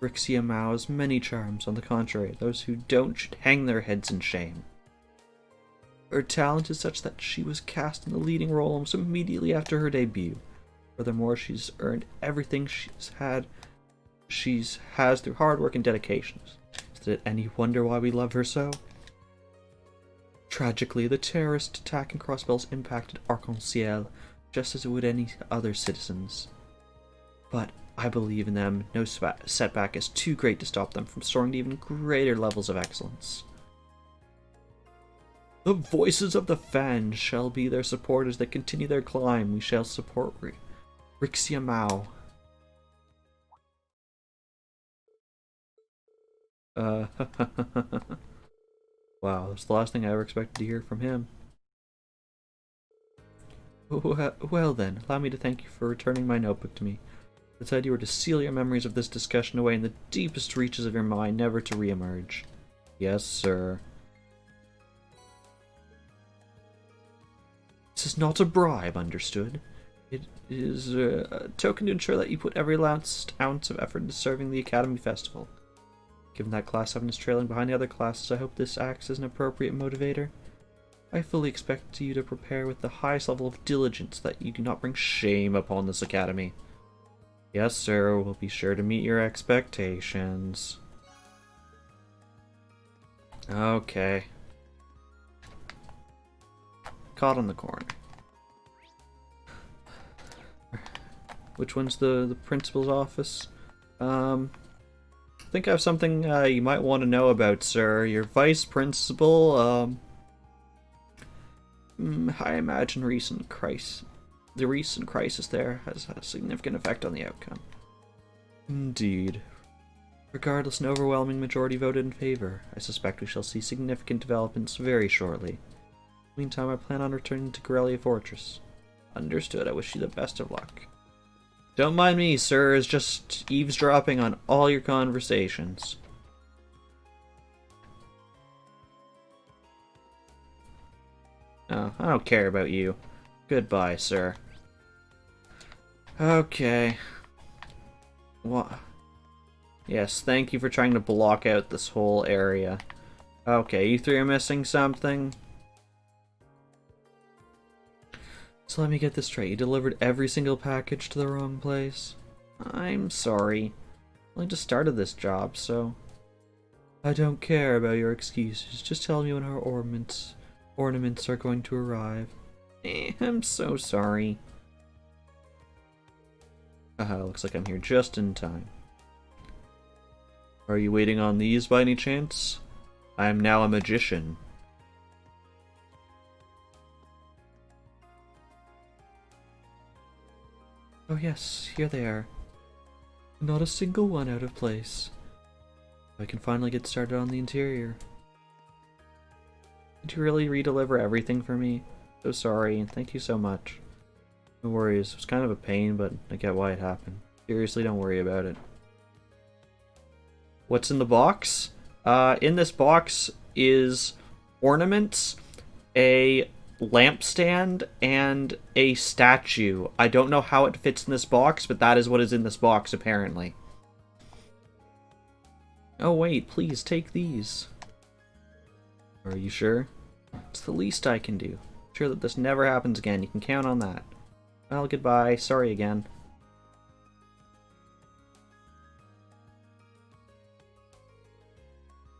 A: Rixia Mao's many charms. On the contrary, those who don't should hang their heads in shame. Her talent is such that she was cast in the leading role almost immediately after her debut. Furthermore, she's earned everything she's has through hard work and dedication. Is it any wonder why we love her so? Tragically, the terrorist attack in Crossbells impacted Arc-en-Ciel just as it would any other citizens. But I believe in them. No setback is too great to stop them from soaring to even greater levels of excellence. The voices of the fans shall be their support as they continue their climb. We shall support Rixia Mao. Wow, that's the last thing I ever expected to hear from him. Well then, allow me to thank you for returning my notebook to me. I said you were to seal your memories of this discussion away in the deepest reaches of your mind, never to re-emerge. Yes, sir. This is not a bribe, understood? It is a token to ensure that you put every last ounce of effort into serving the Academy Festival. Given that Class 7 is trailing behind the other classes, I hope this acts as an appropriate motivator. I fully expect you to prepare with the highest level of diligence that you do not bring shame upon this Academy. Yes, sir, we'll be sure to meet your expectations. Okay. Caught on the corner. Which one's the principal's office? I think I have something you might want to know about, sir. Your vice principal, I imagine the recent crisis there has had a significant effect on the outcome. Indeed. Regardless, an overwhelming majority voted in favor. I suspect we shall see significant developments very shortly. Meantime, I plan on returning to Corellia Fortress. Understood. I wish you the best of luck. Don't mind me, sir. It's just eavesdropping on all your conversations. Oh, I don't care about you. Goodbye, sir. Okay. What? Yes, thank you for trying to block out this whole area. Okay, you three are missing something? So let me get this straight. You delivered every single package to the wrong place? I'm sorry. I only just started this job, so... I don't care about your excuses. Just tell me when our ornaments are going to arrive. I'm so sorry. Looks like I'm here just in time. Are you waiting on these by any chance? I am now a magician. Oh yes, here they are. Not a single one out of place. I can finally get started on the interior. Did you really redeliver everything for me? So sorry, and thank you so much. No worries, it was kind of a pain, but I get why it happened. Seriously, don't worry about it. What's in the box? In this box is ornaments, a lampstand, and a statue. I don't know how it fits in this box, but that is what is in this box, apparently. Oh wait, please take these. Are you sure? It's the least I can do. Sure that this never happens again, you can count on that. Well, goodbye, sorry again.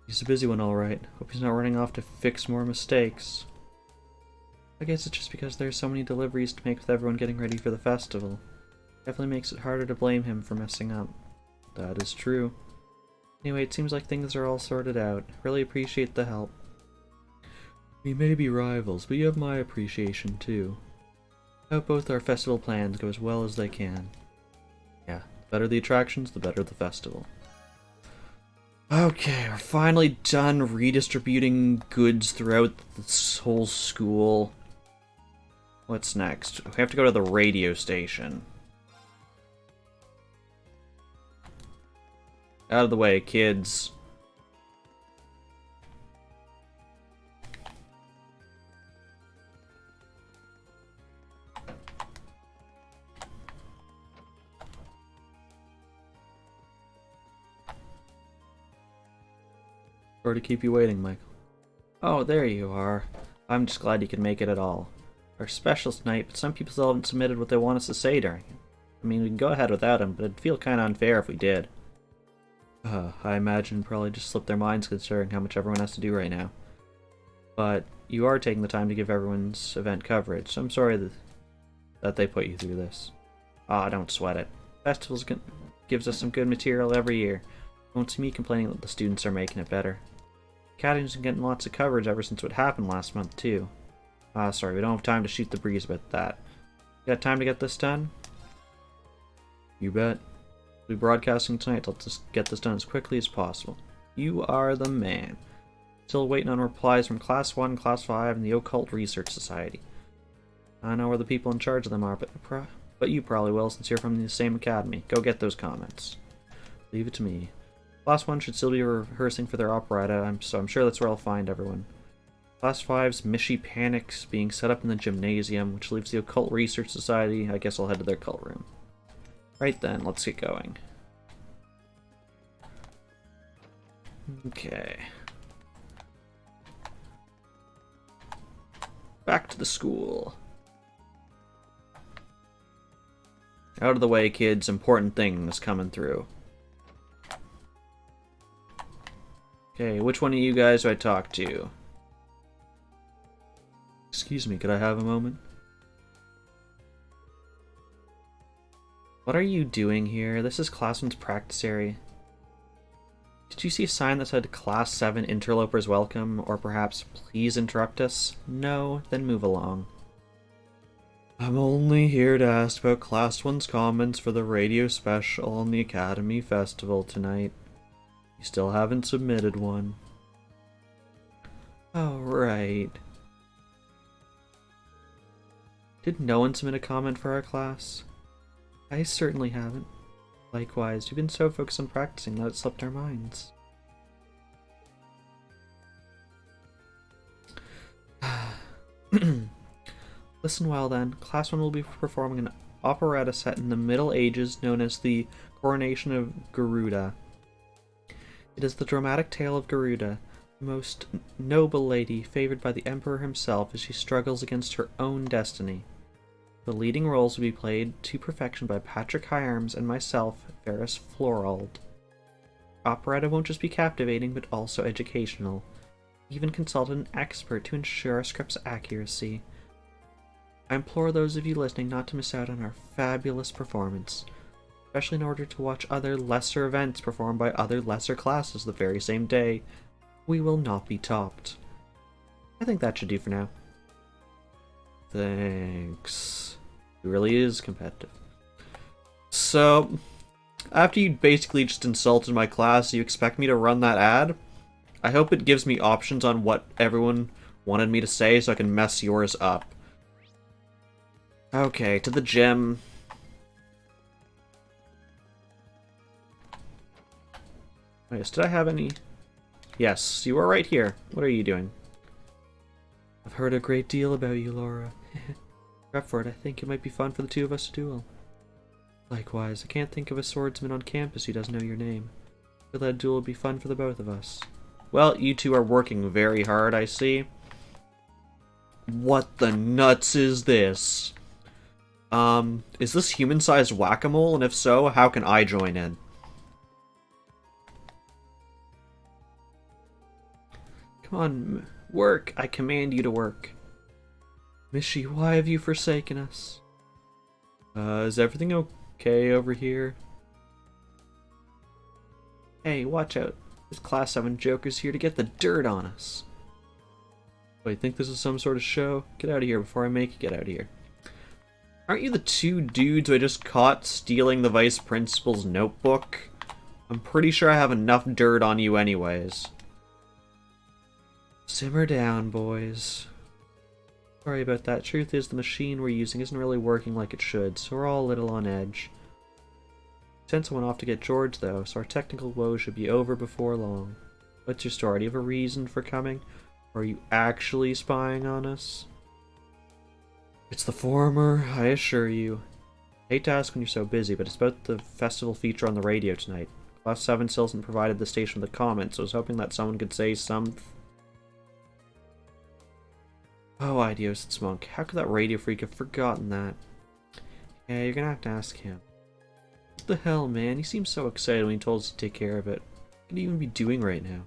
A: He's a busy one, alright. Hope he's not running off to fix more mistakes. I guess it's just because there's so many deliveries to make with everyone getting ready for the festival. Definitely makes it harder to blame him for messing up. That is true. Anyway, it seems like things are all sorted out. Really appreciate the help. We may be rivals, but you have my appreciation too. I hope both our festival plans go as well as they can. Yeah, the better the attractions, the better the festival. Okay, we're finally done redistributing goods throughout this whole school. What's next? We have to go to the radio station. Out of the way, kids. Sorry to keep you waiting, Michael. Oh, there you are. I'm just glad you could make it at all. Our special tonight, but some people still haven't submitted what they want us to say during it. I mean, we can go ahead without them, but it'd feel kind of unfair if we did. I imagine probably just slipped their minds considering how much everyone has to do right now. But you are taking the time to give everyone's event coverage, so I'm sorry that they put you through this. Ah, don't sweat it. Festivals gives us some good material every year. You won't see me complaining that the students are making it better. Academy's been getting lots of coverage ever since what happened last month, too. Ah, sorry, we don't have time to shoot the breeze about that. You got time to get this done? You bet. We'll be broadcasting tonight, so let's just get this done as quickly as possible. You are the man. Still waiting on replies from Class 1, Class 5, and the Occult Research Society. I know where the people in charge of them are, but you probably will since you're from the same academy. Go get those comments. Leave it to me. Class 1 should still be rehearsing for their operetta, so I'm sure that's where I'll find everyone. Class 5's Mishy Panic's being set up in the gymnasium, which leaves the Occult Research Society. I guess I'll head to their cult room. Right then, let's get going. Okay. Back to the school. Out of the way, kids. Important things coming through. Okay, which one of you guys do I talk to? Excuse me, could I have a moment? What are you doing here? This is Class 1's practice area. Did you see a sign that said Class 7 Interlopers Welcome? Or perhaps, please interrupt us? No? Then move along. I'm only here to ask about Class 1's comments for the radio special on the Academy Festival tonight. You still haven't submitted one. Oh, right. Did no one submit a comment for our class? I certainly haven't. Likewise, we've been so focused on practicing that it slipped our minds. Listen well then, Class 1 will be performing an operetta set in the Middle Ages known as the Coronation of Garuda. It is the dramatic tale of Garuda, the most noble lady favored by the Emperor himself as she struggles against her own destiny. The leading roles will be played to perfection by Patrick Hyarms and myself, Ferris Florald. Operetta won't just be captivating, but also educational. Even consult an expert to ensure our script's accuracy. I implore those of you listening not to miss out on our fabulous performance, especially in order to watch other lesser events performed by other lesser classes the very same day. We will not be topped. I think that should do for now. Thanks. It really is competitive. So, after you basically just insulted my class, you expect me to run that ad? I hope it gives me options on what everyone wanted me to say so I can mess yours up. Okay, to the gym. Wait, did I have any? Yes, you are right here. What are you doing? I've heard a great deal about you, Laura. Prep for it. I think it might be fun for the two of us to duel. Likewise, I can't think of a swordsman on campus who doesn't know your name. I feel that duel would be fun for the both of us. Well, you two are working very hard, I see. What the nuts is this? Is this human-sized whack-a-mole? And if so, how can I join in? Come on, work. I command you to work. Mishy, why have you forsaken us? Is everything okay over here? Hey, watch out. This Class 7 Joker's here to get the dirt on us. Wait, think this is some sort of show? Get out of here before I make you get out of here. Aren't you the two dudes who I just caught stealing the Vice Principal's notebook? I'm pretty sure I have enough dirt on you anyways. Simmer down, boys. Sorry about that. Truth is, the machine we're using isn't really working like it should, so we're all a little on edge. Sent someone off to get George, though, so our technical woes should be over before long. What's your story? Do you have a reason for coming? Or are you actually spying on us? It's the former, I assure you. Hate to ask when you're so busy, but it's about the festival feature on the radio tonight. Class 7 still hasn't provided the station with a comment, so I was hoping that someone could say some... Oh, Idios, it's Monk. How could that radio freak have forgotten that? Yeah, you're gonna have to ask him. What the hell, man? He seems so excited when he told us to take care of it. What could he even be doing right now?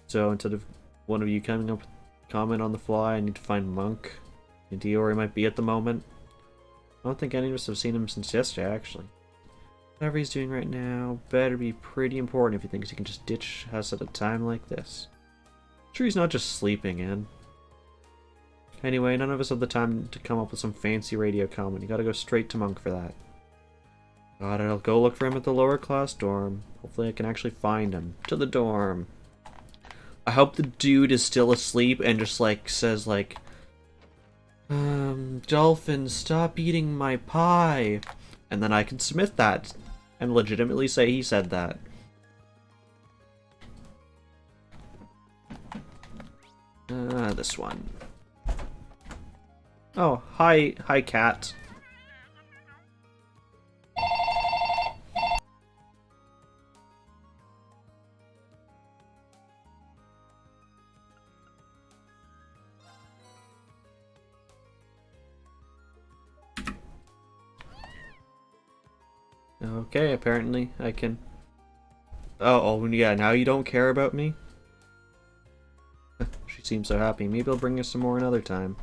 A: So, instead of one of you coming up with a comment on the fly, I need to find Monk. Any idea where he might be at the moment? I don't think any of us have seen him since yesterday, actually. Whatever he's doing right now better be pretty important if he thinks he can just ditch us at a time like this. Sure he's not just sleeping in. Anyway, none of us have the time to come up with some fancy radio comment. You gotta go straight to Monk for that. God, I'll go look for him at the lower class dorm. Hopefully I can actually find him. To the dorm. I hope the dude is still asleep and just like says like, Dolphin, stop eating my pie. And then I can submit that and legitimately say he said that. This one. Oh, hi, cat. Okay, apparently I can... Oh, yeah, now you don't care about me? She seems so happy. Maybe I'll bring you some more another time.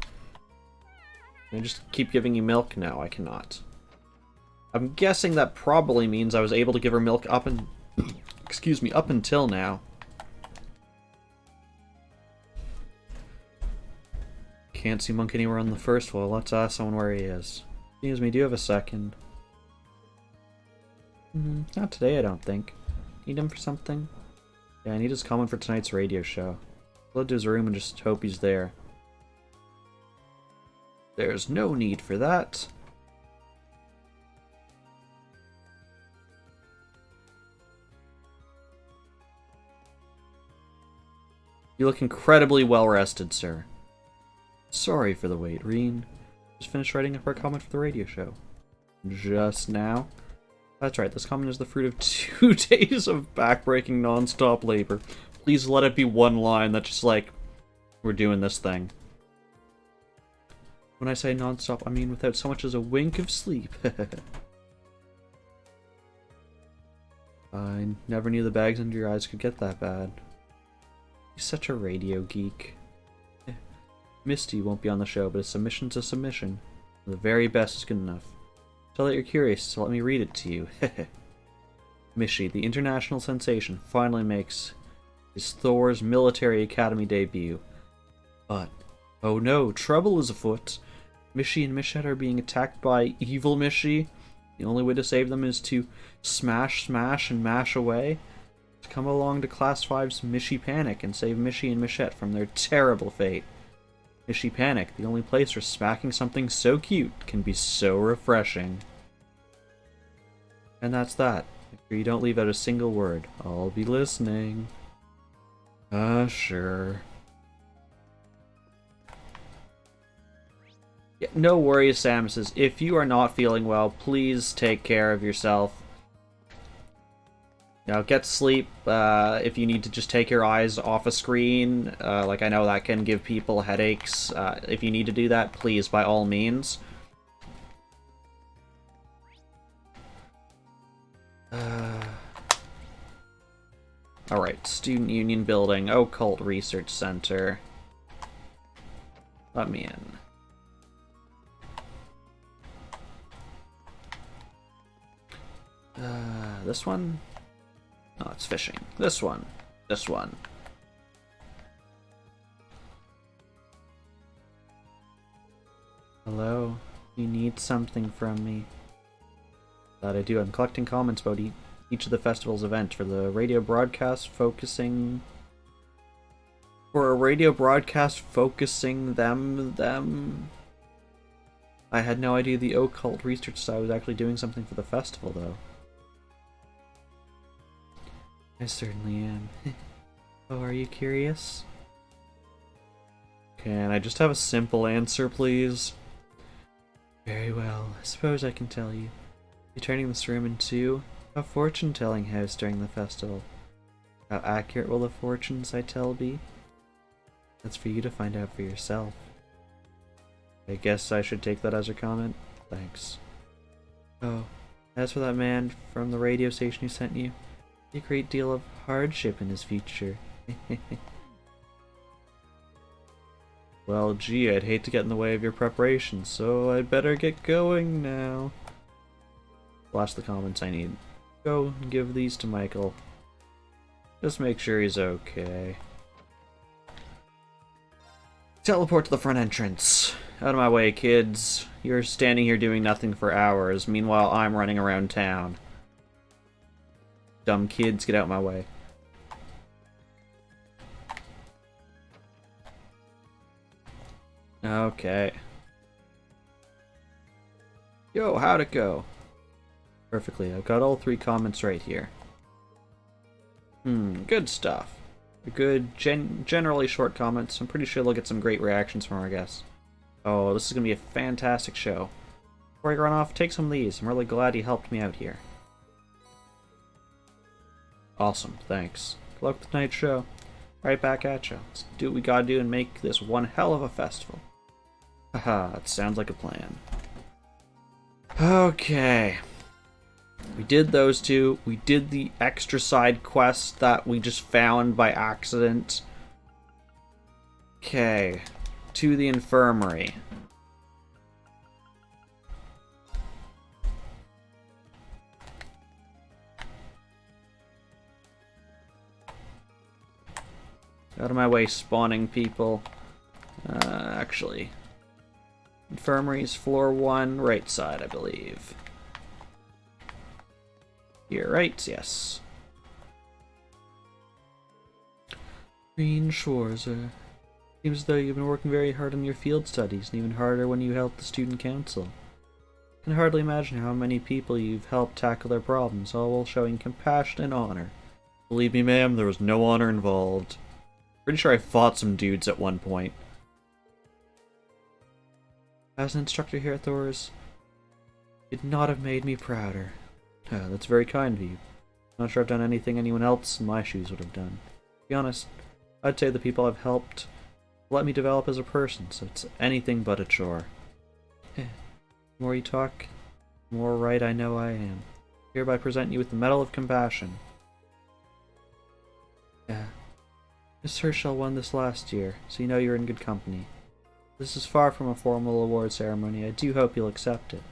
A: Can I just keep giving you milk? No, I cannot. I'm guessing that probably means I was able to give her milk up and... excuse me, up until now. Can't see Monk anywhere on the first floor. Let's ask someone where he is. Excuse me, do you have a second? Not today, I don't think. Need him for something? Yeah, I need his comment for tonight's radio show. I'll head to his room and just hope he's there. There's no need for that. You look incredibly well rested, sir. Sorry for the wait, Reen. Just finished writing up our comment for the radio show. Just now? That's right, this comment is the fruit of 2 days of backbreaking non-stop labor. Please let it be one line that's just like, we're doing this thing. When I say non-stop, I mean without so much as a wink of sleep. I never knew the bags under your eyes could get that bad. He's such a radio geek. Misty won't be on the show, but a submission's a submission. The very best is good enough. Tell that you're curious, so let me read it to you. Mishy, the international sensation, finally makes his Thor's Military Academy debut. But, oh no, trouble is afoot. Mishy and Mishette are being attacked by evil Mishy. The only way to save them is to smash, and mash away. To come along to Class 5's Mishy Panic and save Mishy and Mishette from their terrible fate. Mishy Panic, the only place where smacking something so cute can be so refreshing. And that's that. Make sure you don't leave out a single word. I'll be listening. Sure. Yeah, no worries, Sam says, if you are not feeling well, please take care of yourself. Now, get sleep. If you need to just take your eyes off a screen, like I know that can give people headaches. If you need to do that, please, by all means. Alright, Student Union Building, Occult Research Center. Let me in. This one? Oh, it's fishing. This one. This one. Hello? You need something from me. That I do. I'm collecting comments about each of the festival's events for the radio broadcast focusing... For a radio broadcast focusing them... I had no idea the Occult Research Society was actually doing something for the festival, though. I certainly am. Oh, are you curious? Can I just have a simple answer, please? Very well, I suppose I can tell you. You're turning this room into a fortune-telling house during the festival. How accurate will the fortunes I tell be? That's for you to find out for yourself. I guess I should take that as a comment. Thanks. Oh, as for that man from the radio station who sent you, a great deal of hardship in his future. Well, gee, I'd hate to get in the way of your preparations, so I'd better get going now. Flash the comments I need. Go and give these to Michael. Just make sure he's okay. Teleport to the front entrance. Out of my way, kids. You're standing here doing nothing for hours. Meanwhile, I'm running around town. Dumb kids, get out of my way. Okay. Yo, how'd it go? Perfectly. I've got all 3 comments right here. Good stuff. Good, generally short comments. I'm pretty sure they'll get some great reactions from our guests. Oh, this is going to be a fantastic show. Before I run off, take some of these. I'm really glad you helped me out here. Awesome, thanks. Good luck with tonight's show. Right back at you. Let's do what we gotta do and make this one hell of a festival. Haha, that sounds like a plan. Okay. We did those 2. We did the extra side quest that we just found by accident. Okay. To the infirmary. Out of my way, spawning people. Actually. Infirmary's floor 1, right side, I believe. Here, right? Yes. Green Schwarzer. Seems as though you've been working very hard on your field studies, and even harder when you help the student council. I can hardly imagine how many people you've helped tackle their problems, all while showing compassion and honor. Believe me, ma'am, there was no honor involved. Pretty sure I fought some dudes at one point. As an instructor here at Thor's, it could not have made me prouder. That's very kind of you. Not sure I've done anything anyone else in my shoes would have done. To be honest, I'd say the people I've helped let me develop as a person, so it's anything but a chore. The more you talk, the more right I know I am. I hereby present you with the Medal of Compassion. Miss Herschel won this last year, so you know you're in good company. This is far from a formal award ceremony. I do hope you'll accept it.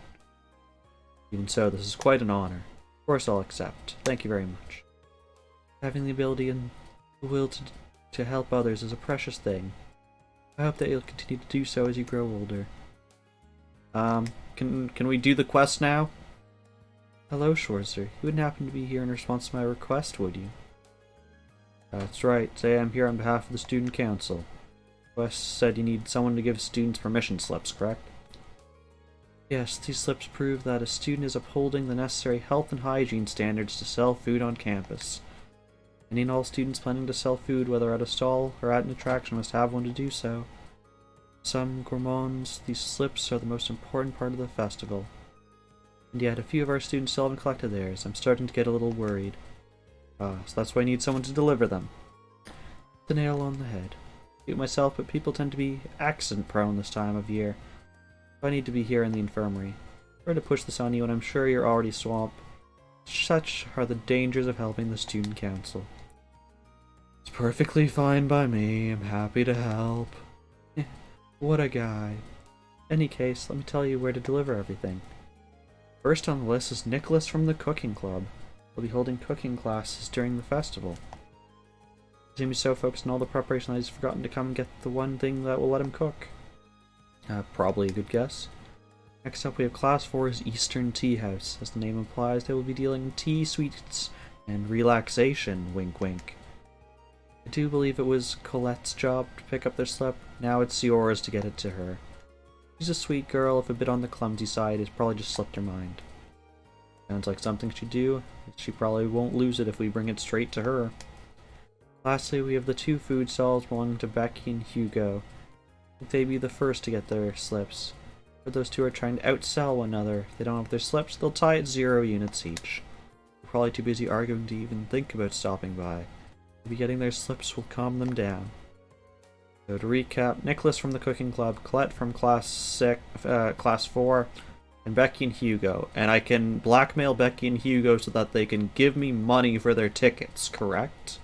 A: Even so, this is quite an honor. Of course I'll accept. Thank you very much. Having the ability and the will to help others is a precious thing. I hope that you'll continue to do so as you grow older. Can we do the quest now? Hello, Schwarzer. You wouldn't happen to be here in response to my request, would you? That's right. Say I'm here on behalf of the Student Council. Quest said you need someone to give students permission slips, correct? Yes, these slips prove that a student is upholding the necessary health and hygiene standards to sell food on campus. Any and all students planning to sell food, whether at a stall or at an attraction, must have one to do so. Some gourmands, these slips are the most important part of the festival. And yet, a few of our students still haven't collected theirs. I'm starting to get a little worried. So that's why I need someone to deliver them. The nail on the head. I do it myself, but people tend to be accident-prone this time of year. I need to be here in the infirmary. Try to push this on you, and I'm sure you're already swamped. Such are the dangers of helping the student council. It's perfectly fine by me. I'm happy to help. What a guy. In any case, let me tell you where to deliver everything. First on the list is Nicholas from the Cooking Club. He'll be holding cooking classes during the festival. He seems so focused on all the preparation that he's forgotten to come and get the one thing that will let him cook. Probably a good guess. Next up we have Class 4's Eastern Tea House. As the name implies, they will be dealing tea, sweets, and relaxation, wink wink. I do believe it was Colette's job to pick up their slip. Now it's Siora's to get it to her. She's a sweet girl, if a bit on the clumsy side, has probably just slipped her mind. Sounds like something she'd do. She probably won't lose it if we bring it straight to her. Lastly, we have the 2 food stalls belonging to Becky and Hugo. I think they'd be the first to get their slips. But those 2 are trying to outsell one another. If they don't have their slips, they'll tie at 0 units each. They're probably too busy arguing to even think about stopping by. Maybe getting their slips will calm them down. So to recap, Nicholas from the Cooking Club, Colette from Class 4, and Becky and Hugo. And I can blackmail Becky and Hugo so that they can give me money for their tickets, correct?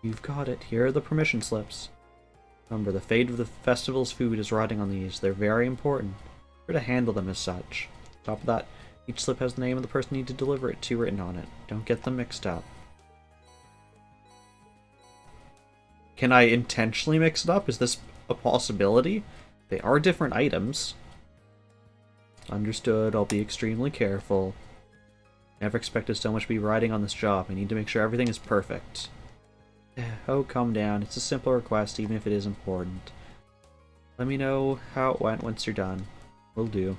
A: You've got it. Here are the permission slips. Remember, the fate of the festival's food is riding on these. They're very important. We're to handle them as such. On top of that, each slip has the name of the person you need to deliver it to written on it. Don't get them mixed up. Can I intentionally mix it up? Is this a possibility? They are different items. Understood. I'll be extremely careful. Never expected so much to be riding on this job. I need to make sure everything is perfect. Oh, calm down. It's a simple request, even if it is important. Let me know how it went once you're done. Will do.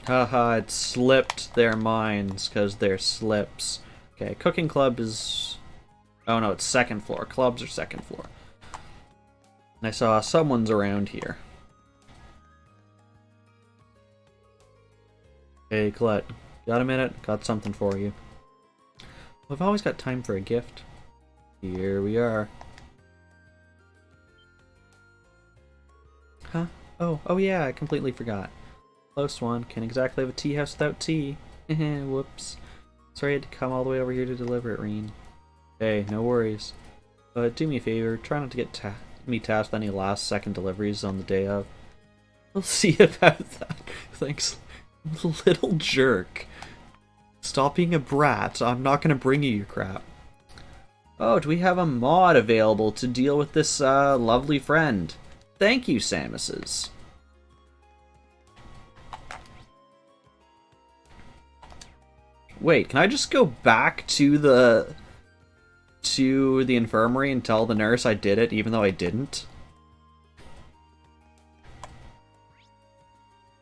A: Haha, it slipped their minds, because they're slips. Okay, Cooking Club is... Oh no, it's 2nd floor. Clubs are 2nd floor. And I saw someone's around here. Hey, Colette. Got a minute? Got something for you. Well, I've always got time for a gift. Here we are. Huh? Oh yeah, I completely forgot. Close one. Can't exactly have a tea house without tea. Whoops. Sorry I had to come all the way over here to deliver it, Reen. Hey, no worries. But do me a favor, try not to get me tasked with any last-second deliveries on the day of. We'll see about that. Thanks, little jerk. Stop being a brat. I'm not gonna bring you your crap. Oh, do we have a mod available to deal with this lovely friend? Thank you, Samuses. Wait, can I just go back to the infirmary and tell the nurse I did it, even though I didn't?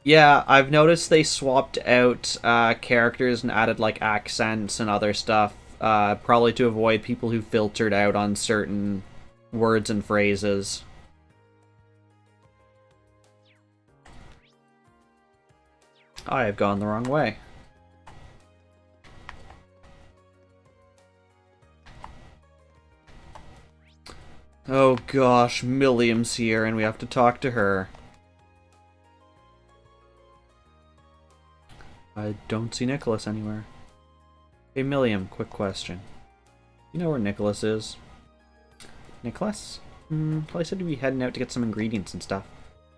A: Yeah, I've noticed they swapped out characters and added like accents and other stuff, probably to avoid people who filtered out on certain words and phrases. I have gone the wrong way. Oh gosh, Milliam's here and we have to talk to her. I don't see Nicholas anywhere. Hey Milliam, quick question. You know where Nicholas is? Nicholas? Well, he said he'd be heading out to get some ingredients and stuff.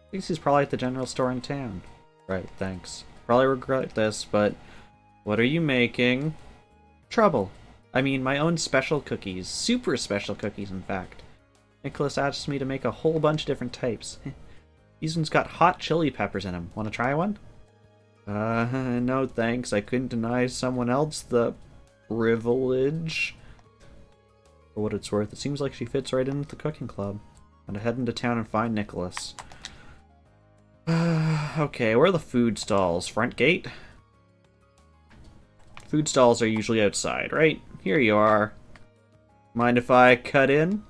A: I think he's probably at the general store in town. Right, thanks. Probably regret this, but what are you making? Trouble. I mean, my own special cookies. Super special cookies, in fact. Nicholas asked me to make a whole bunch of different types. These ones got hot chili peppers in them. Want to try one? No thanks. I couldn't deny someone else the privilege. For what it's worth, it seems like she fits right in with the Cooking Club. I'm gonna head into town and find Nicholas. Okay, where are the food stalls? Front gate? Food stalls are usually outside, right? Here you are. Mind if I cut in?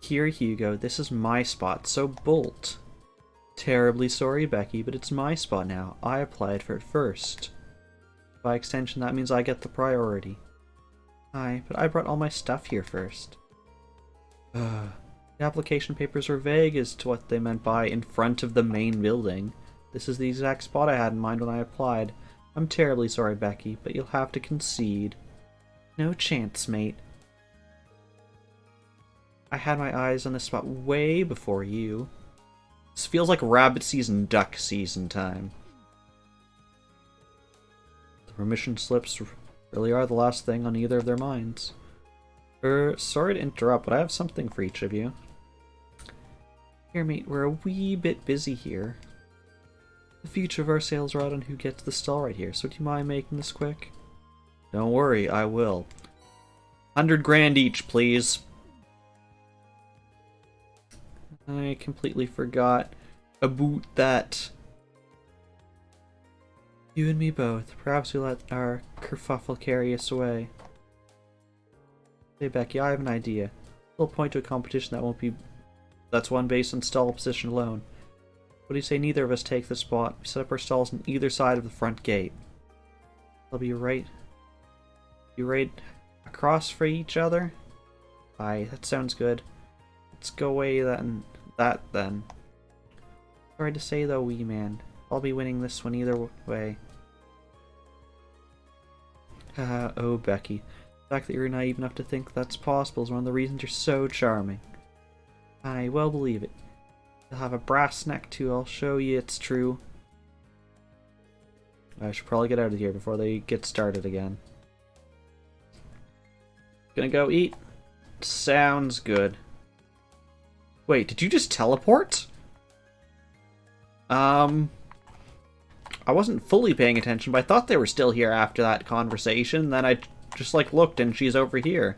A: Here, Hugo, this is my spot, so bolt. Terribly sorry, Becky, but it's my spot now. I applied for it first. By extension, that means I get the priority. Aye, but I brought all my stuff here first. The application papers were vague as to what they meant by in front of the main building. This is the exact spot I had in mind when I applied. I'm terribly sorry, Becky, but you'll have to concede. No chance, mate. I had my eyes on this spot way before you. This feels like rabbit season, duck season time. The permission slips really are the last thing on either of their minds. Sorry to interrupt, but I have something for each of you. Here, mate, we're a wee bit busy here. The future of our sales ride on who gets the stall right here, so do you mind making this quick? Don't worry, I will. 100 grand each, please. I completely forgot about that. You and me both. Perhaps we let our kerfuffle carry us away. Hey Becky, I have an idea. We'll point to a competition that's won based on stall position alone. What do you say neither of us take the spot? We set up our stalls on either side of the front gate. They'll be right across for each other? Aye, that sounds good. Let's go away then. Sorry to say though, wee man. I'll be winning this one either way. Haha, oh Becky. The fact that you're naive enough to think that's possible is one of the reasons you're so charming. I well believe it. You'll have a brass neck too, I'll show you it's true. I should probably get out of here before they get started again. Gonna go eat? Sounds good. Wait, did you just teleport? I wasn't fully paying attention, but I thought they were still here after that conversation. Then I just like looked and she's over here.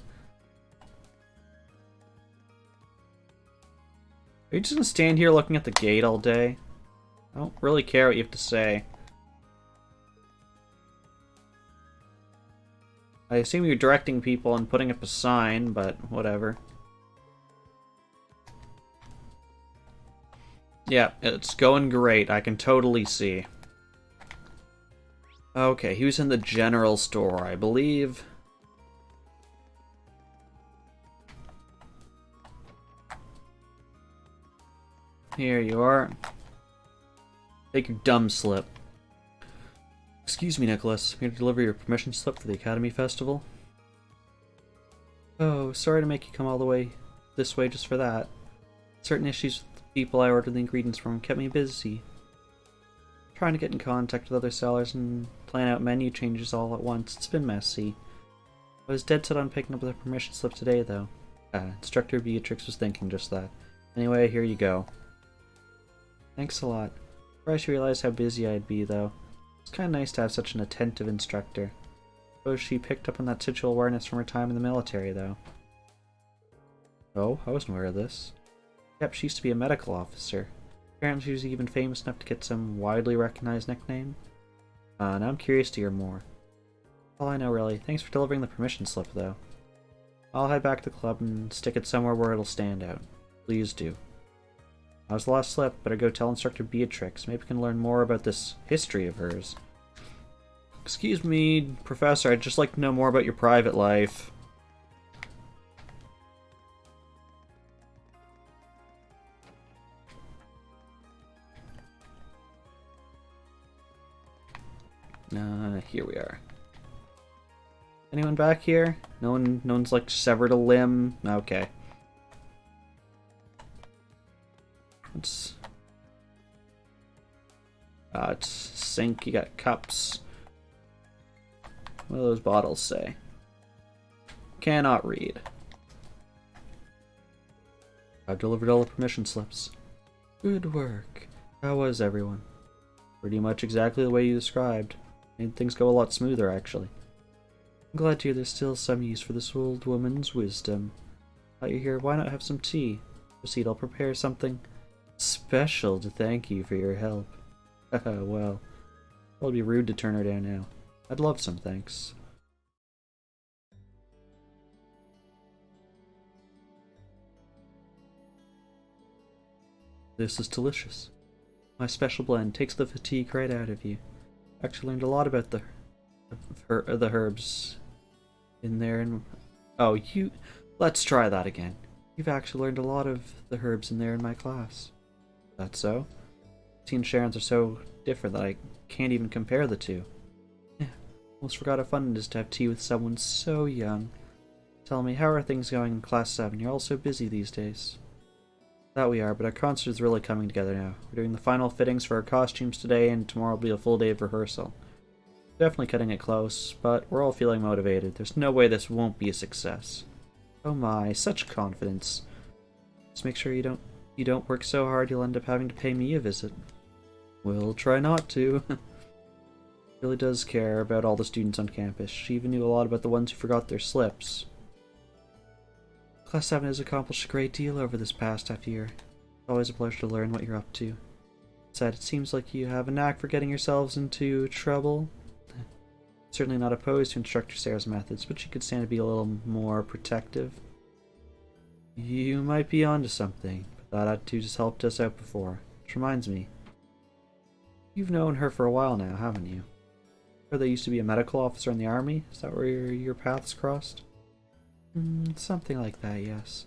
A: Are you just gonna stand here looking at the gate all day? I don't really care what you have to say. I assume you're directing people and putting up a sign, but whatever. Yeah, it's going great. I can totally see. Okay, he was in the general store, I believe. Here you are. Take your dumb slip. Excuse me, Nicholas. I'm here to deliver your permission slip for the Academy Festival. Oh, sorry to make you come all the way this way just for that. Certain issues with the people I ordered the ingredients from kept me busy. Trying to get in contact with other sellers and plan out menu changes all at once. It's been messy. I was dead set on picking up the permission slip today, though. Instructor Beatrix was thinking just that. Anyway, here you go. Thanks a lot. Surprised you realized how busy I'd be, though. It's kind of nice to have such an attentive instructor. Suppose she picked up on that situational awareness from her time in the military, though. Oh, I wasn't aware of this. Yep, she used to be a medical officer. Apparently she was even famous enough to get some widely recognized nickname. Now I'm curious to hear more. All I know, really. Thanks for delivering the permission slip, though. I'll head back to the club and stick it somewhere where it'll stand out. Please do. That was the last slip. Better go tell Instructor Beatrix. Maybe we can learn more about this history of hers. Excuse me, Professor. I'd just like to know more about your private life. Here we are. Anyone back here? No one's like severed a limb? Okay. It's sink, you got cups. What do those bottles say? Cannot read. I've delivered all the permission slips. Good work. How was everyone? Pretty much exactly the way you described. Made things go a lot smoother, actually. I'm glad to hear there's still some use for this old woman's wisdom. While you're here, why not have some tea? Proceed, I'll prepare something special to thank you for your help. Well, it'll be rude to turn her down now. I'd love some thanks. This is delicious. My special blend takes the fatigue right out of you. Actually learned a lot about the herbs in there. And oh, let's try that again. You've actually learned a lot of the herbs in there in my class. That's so? Tea and Sharon's are so different that I can't even compare the two. Yeah, almost forgot how fun it is to have tea with someone so young. Tell me, how are things going in Class 7? You're all so busy these days. That we are, but our concert is really coming together now. We're doing the final fittings for our costumes today, and tomorrow will be a full day of rehearsal. Definitely cutting it close, but we're all feeling motivated. There's no way this won't be a success. Oh my, such confidence. Just make sure you don't work so hard you'll end up having to pay me a visit. We'll try not to. Really does care about all the students on campus. She even knew a lot about the ones who forgot their slips. Class 7 has accomplished a great deal over this past half year. Always a pleasure to learn what you're up to. Said, it seems like you have a knack for getting yourselves into trouble. Certainly not opposed to Instructor Sarah's methods, but she could stand to be a little more protective. You might be onto something, but that attitude has helped us out before. Which reminds me, you've known her for a while now, haven't you? Or they used to be a medical officer in the army? Is that where your paths crossed? Something like that, yes.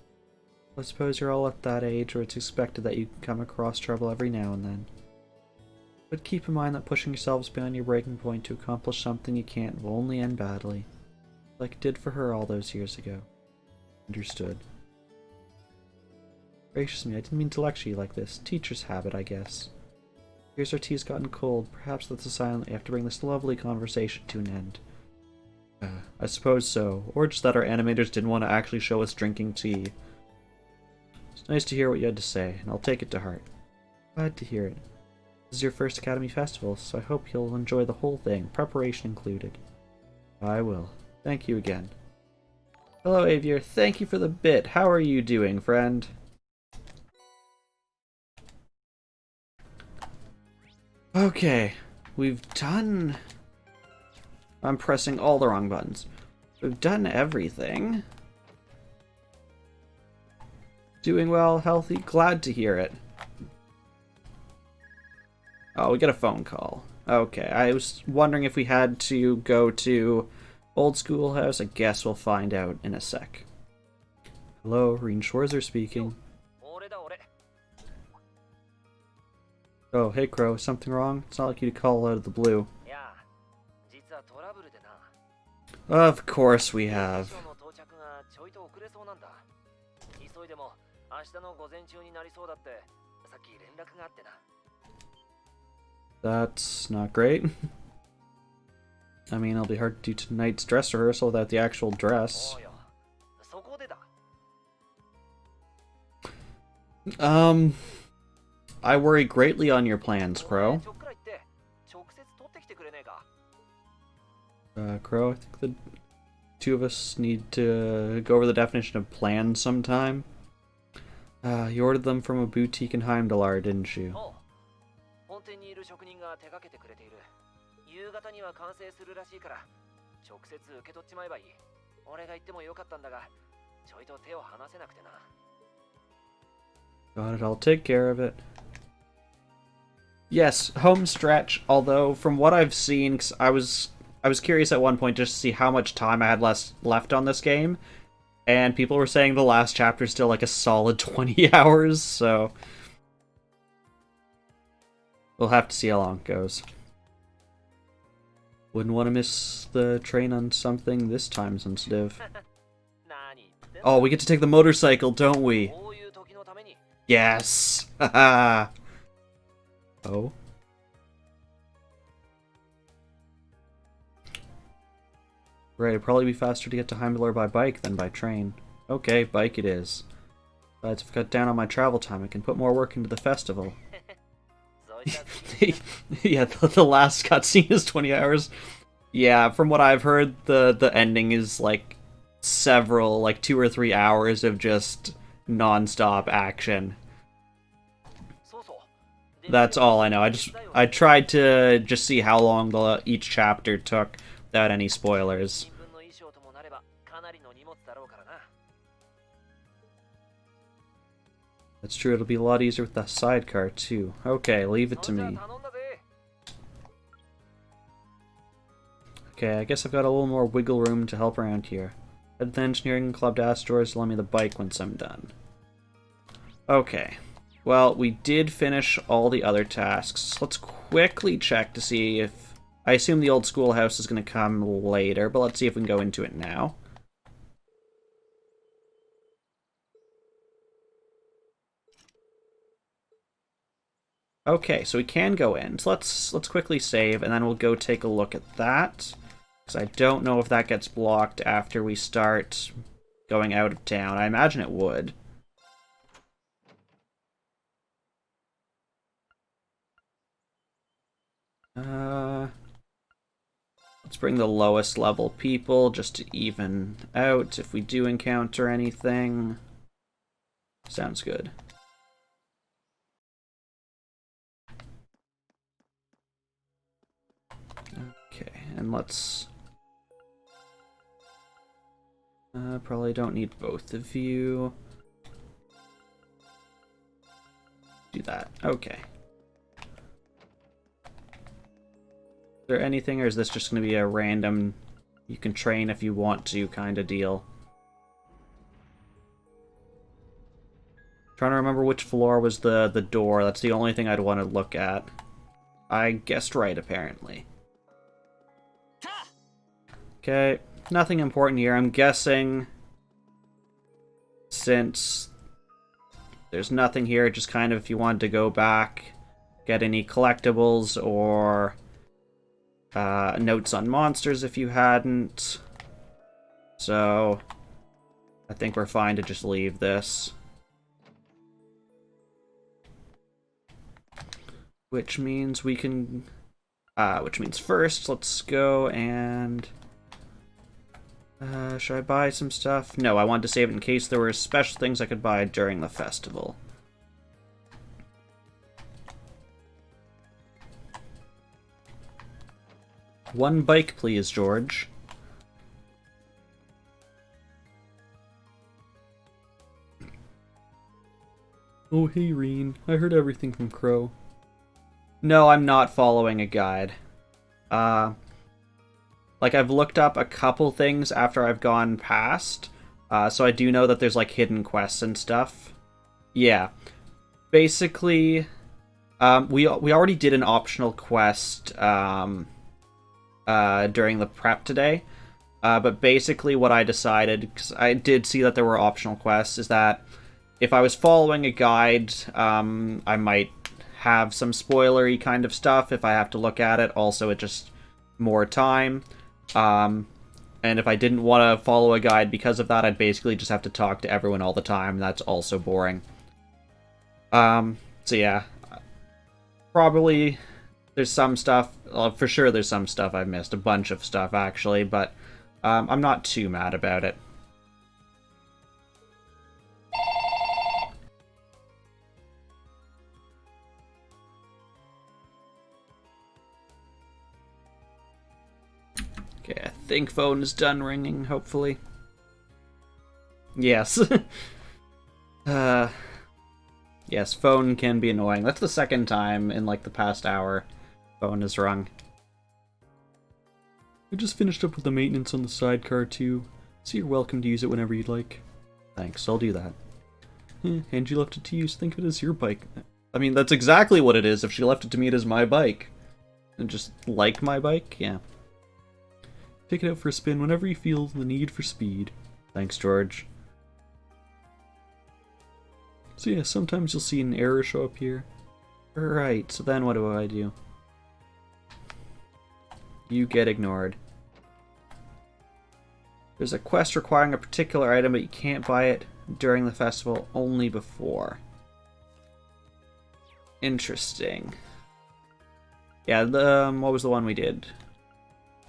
A: I suppose you're all at that age where it's expected that you can come across trouble every now and then. But keep in mind that pushing yourselves beyond your breaking point to accomplish something you can't will only end badly. Like it did for her all those years ago. Understood. Gracious me, I didn't mean to lecture you like this. Teacher's habit, I guess. Here's our tea's gotten cold. Perhaps that's a sign that we have to bring this lovely conversation to an end. I suppose so. Or just that our animators didn't want to actually show us drinking tea. It's nice to hear what you had to say, and I'll take it to heart. Glad to hear it. This is your first Academy Festival, so I hope you'll enjoy the whole thing, preparation included. I will. Thank you again. Hello, Avier. Thank you for the bit. How are you doing, friend? Okay, we've done... I'm pressing all the wrong buttons. We've done everything. Doing well, healthy, glad to hear it. Oh, we get a phone call. Okay, I was wondering if we had to go to Old Schoolhouse. I guess we'll find out in a sec. Hello, Reen Schwarzer speaking. Oh, hey Crow, something wrong? It's not like you to call out of the blue. Of course we have. That's not great. I mean, it'll be hard to do tonight's dress rehearsal without the actual dress. I worry greatly on your plans, Crow. Crow, I think the two of us need to go over the definition of plans sometime. You ordered them from a boutique in Heimdallar, didn't you? Got it, I'll take care of it. Yes, home stretch, although from what I've seen, 'cause I was curious at one point just to see how much time I had left on this game, and people were saying the last chapter is still like a solid 20 hours, so we'll have to see how long it goes. Wouldn't want to miss the train on something this time sensitive. Oh, we get to take the motorcycle, don't we? Yes! Haha! Oh? Right, it'd probably be faster to get to Heimdallar by bike than by train. Okay, bike it is. Besides, if I cut down on my travel time, I can put more work into the festival. Yeah, the last cutscene is 20 hours. Yeah, from what I've heard, the ending is like several, like 2 or 3 hours of just non-stop action. That's all I know. I tried to just see how long each chapter took without any spoilers. That's true, it'll be a lot easier with the sidecar too. Okay, leave it to me. Okay, I guess I've got a little more wiggle room to help around here. Head to the engineering club to ask George to lend me the bike once I'm done. Okay. Well, we did finish all the other tasks. Let's quickly check to see if... I assume the old schoolhouse is going to come later, but let's see if we can go into it now. Okay, so we can go in. So let's quickly save, and then we'll go take a look at that. Because I don't know if that gets blocked after we start going out of town. I imagine it would. Let's bring the lowest level people just to even out if we do encounter anything. Sounds good. and let's... probably don't need both of you. Do that. Okay. Is there anything, or is this just going to be a random, you can train if you want to kind of deal? Trying to remember which floor was the door. That's the only thing I'd want to look at. I guessed right, apparently. Okay, nothing important here. I'm guessing since there's nothing here, just kind of if you wanted to go back, get any collectibles or notes on monsters if you hadn't. So I think we're fine to just leave this. Which means we can... which means first, let's go and... should I buy some stuff? No, I wanted to save it in case there were special things I could buy during the festival. One bike, please, George. Oh, hey, Reen. I heard everything from Crow. No, I'm not following a guide. Like, I've looked up a couple things after I've gone past, so I do know that there's, like, hidden quests and stuff. Yeah. Basically, we already did an optional quest, during the prep today, but basically what I decided, because I did see that there were optional quests, is that if I was following a guide, I might have some spoilery kind of stuff if I have to look at it. Also, it just more time. And if I didn't want to follow a guide because of that, I'd basically just have to talk to everyone all the time. That's also boring. So yeah, probably there's some stuff, for sure there's some stuff I've missed, a bunch of stuff actually, but I'm not too mad about it. Okay, I think phone is done ringing, hopefully. Yes. Yes, phone can be annoying. That's the second time in, like, the past hour phone has rung. I just finished up with the maintenance on the sidecar, too, so you're welcome to use it whenever you'd like. Thanks, I'll do that. Angie left it to you, so think of it as your bike. I mean, that's exactly what it is if she left it to me as my bike. And just like my bike? Yeah. Take it out for a spin whenever you feel the need for speed. Thanks, George. So yeah, sometimes you'll see an error show up here. Right, so then what do I do? You get ignored. There's a quest requiring a particular item, but you can't buy it during the festival, only before. Interesting. Yeah, what was the one we did?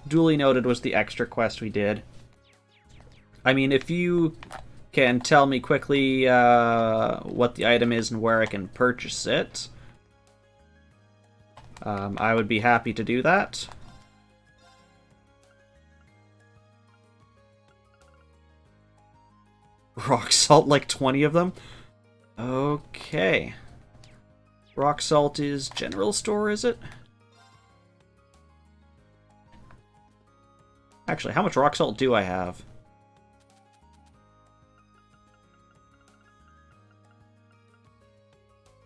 A: Duly noted was the extra quest we did. I mean, if you can tell me quickly what the item is and where I can purchase it, I would be happy to do that. Rock salt, like 20 of them? Okay. Rock salt is general store, is it? Actually, how much rock salt do I have?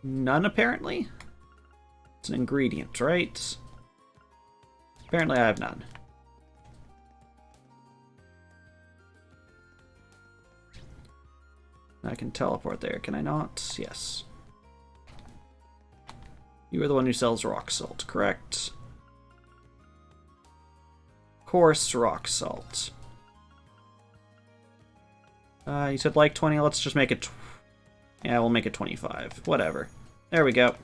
A: None, apparently? It's an ingredient, right? Apparently I have none. I can teleport there, can I not? Yes. You are the one who sells rock salt, correct? Coarse rock salt. You said like 20, let's just make it... Yeah, we'll make it 25. Whatever. There we go.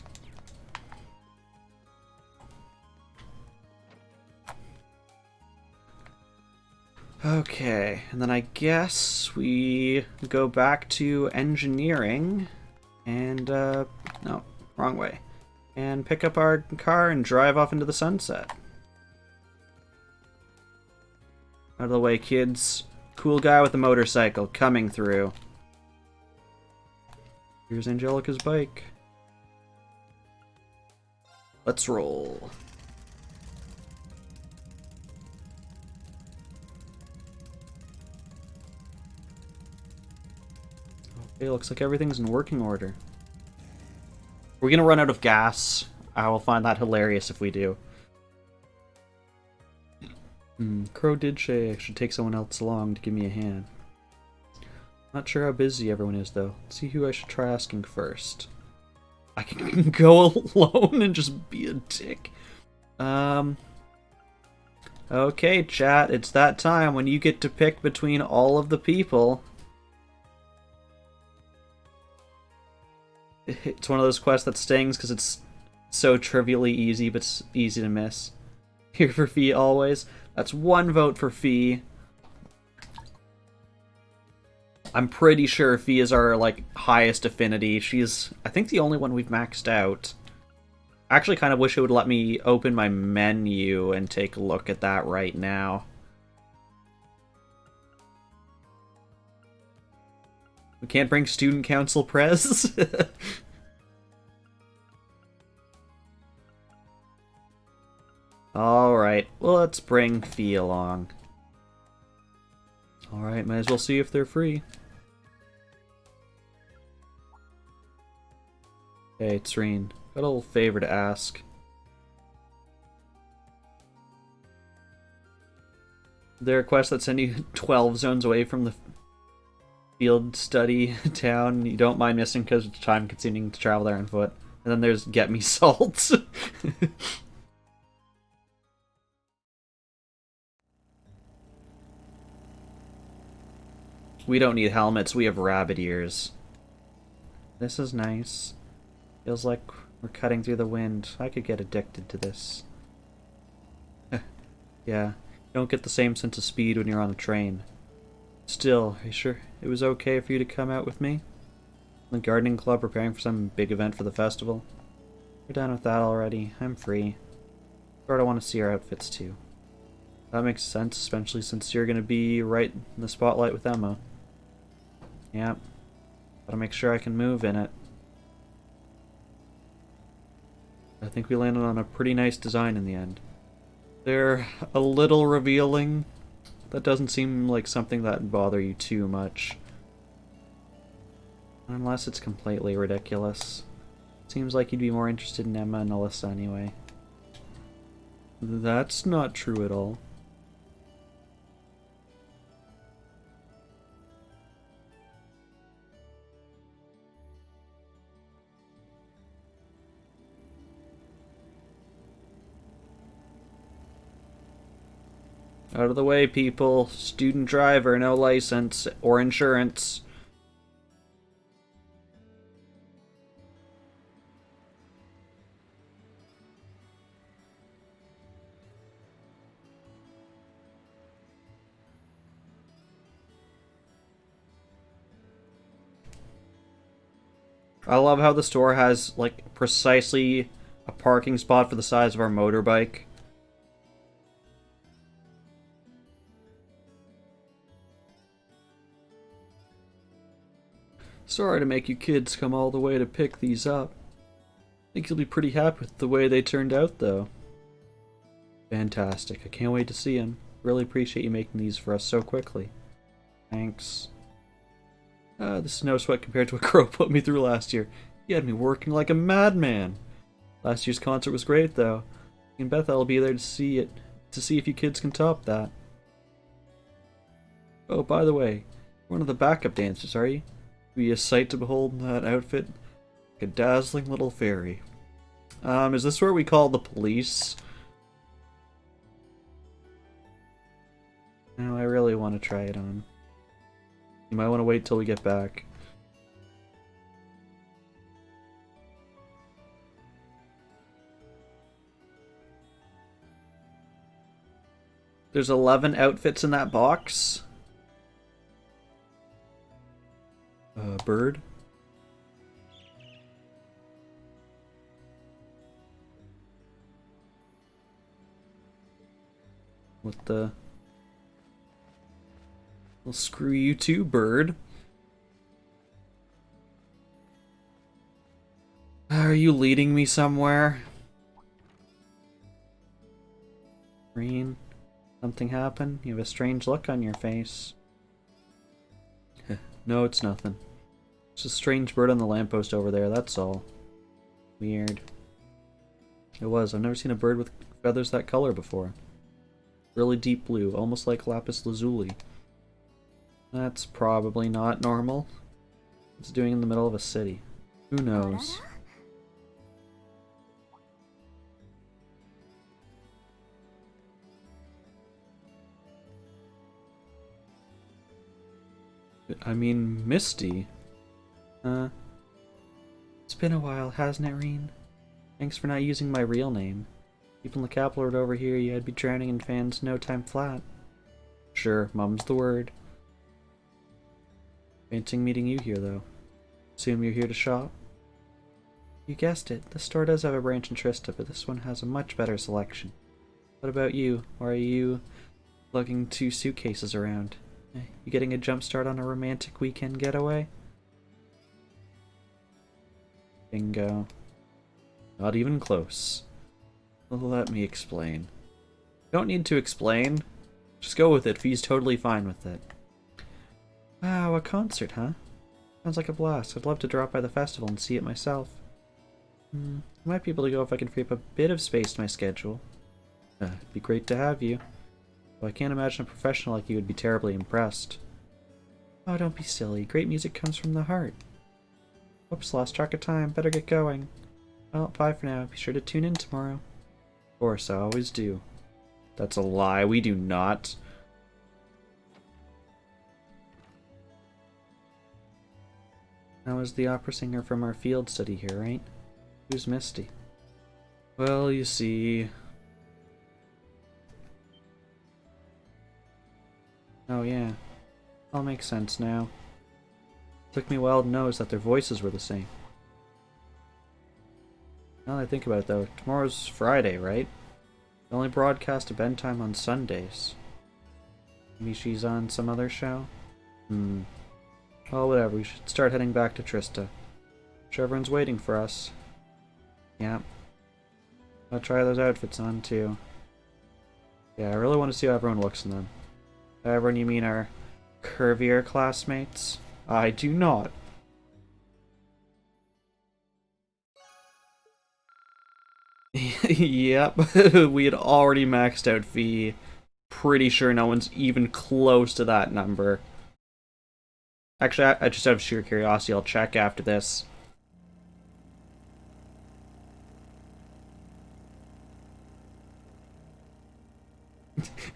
A: Okay, and then I guess we go back to engineering and, no, wrong way. And pick up our car and drive off into the sunset. Out of the way, kids. Cool guy with a motorcycle coming through. Here's Angelica's bike. Let's roll. Okay, looks like everything's in working order. We're gonna run out of gas. I will find that hilarious if we do. Crow did say I should take someone else along to give me a hand. Not sure how busy everyone is, though. Let's see who I should try asking first. I can go alone and just be a dick. Okay, chat, it's that time when you get to pick between all of the people. It's one of those quests that stings because it's so trivially easy, but it's easy to miss. Here for Fee always. That's one vote for Fee. I'm pretty sure Fee is our, like, highest affinity. She's, I think, the only one we've maxed out. I actually kind of wish it would let me open my menu and take a look at that right now. We can't bring student council prez? Alright, well, let's bring Fee along. Alright, might as well see if they're free. Hey, Tsreen. Got a little favor to ask. There are quests that send you 12 zones away from the field study town you don't mind missing because it's time consuming to travel there on foot. And then there's Get Me Salt. We don't need helmets, we have rabbit ears. This is nice. Feels like we're cutting through the wind. I could get addicted to this. Yeah, you don't get the same sense of speed when you're on a train. Still, are you sure it was okay for you to come out with me? The gardening club preparing for some big event for the festival? We're done with that already. I'm free. Sorta want to see our outfits too. That makes sense, especially since you're gonna be right in the spotlight with Emma. Yep. Gotta make sure I can move in it. I think we landed on a pretty nice design in the end. They're a little revealing. That doesn't seem like something that'd bother you too much. Unless it's completely ridiculous. Seems like you'd be more interested in Emma and Alyssa anyway. That's not true at all. Out of the way, people. Student driver, no license or insurance. I love how the store has, like, precisely a parking spot for the size of our motorbike. Sorry to make you kids come all the way to pick these up. I think you'll be pretty happy with the way they turned out, though. Fantastic. I can't wait to see them. Really appreciate you making these for us so quickly. Thanks. This is no sweat compared to what Crow put me through last year. He had me working like a madman. Last year's concert was great, though. Me and Bethel will be there to see if you kids can top that. Oh, by the way, you're one of the backup dancers, are you? Be a sight to behold in that outfit. Like a dazzling little fairy. Is this where we call the police? No, I really want to try it on. You might want to wait till we get back. There's 11 outfits in that box. Bird. What the... Well, screw you too, bird. Are you leading me somewhere? Green, something happened? You have a strange look on your face. No, it's nothing. It's a strange bird on the lamppost over there, that's all. Weird. It was. I've never seen a bird with feathers that color before. Really deep blue, almost like lapis lazuli. That's probably not normal. It's doing in the middle of a city. Who knows? I mean, Misty. It's been a while, hasn't it, Reen? Thanks for not using my real name. Keeping the capital Lord over here, you'd be drowning in fans no time flat. Sure, mum's the word. Fancying meeting you here, though. Assume you're here to shop? You guessed it. The store does have a branch in Trista, but this one has a much better selection. What about you? Or are you lugging 2 suitcases around? You getting a jump start on a romantic weekend getaway? Bingo. Not even close. Well, let me explain. Don't need to explain. Just go with it. Fee's totally fine with it. Wow, a concert, huh? Sounds like a blast. I'd love to drop by the festival and see it myself. I might be able to go if I can free up a bit of space in my schedule. It'd be great to have you. Well, I can't imagine a professional like you would be terribly impressed. Oh, don't be silly. Great music comes from the heart. Oops, lost track of time. Better get going. Well, bye for now. Be sure to tune in tomorrow. Of course, I always do. That's a lie. We do not. That was the opera singer from our field study here, right? Who's Misty? Well, you see... Oh yeah, all makes sense now. Took me a while to notice that their voices were the same. Now that I think about it though, tomorrow's Friday, right? They only broadcast a bedtime on Sundays. Maybe she's on some other show? Well, whatever, we should start heading back to Trista. Sure, everyone's waiting for us. Yeah. I'll try those outfits on too. Yeah, I really want to see how everyone looks in them. Everyone, you mean our curvier classmates? I do not. Yep, we had already maxed out Fee. Pretty sure no one's even close to that number. Actually, I just out of sheer curiosity, I'll check after this.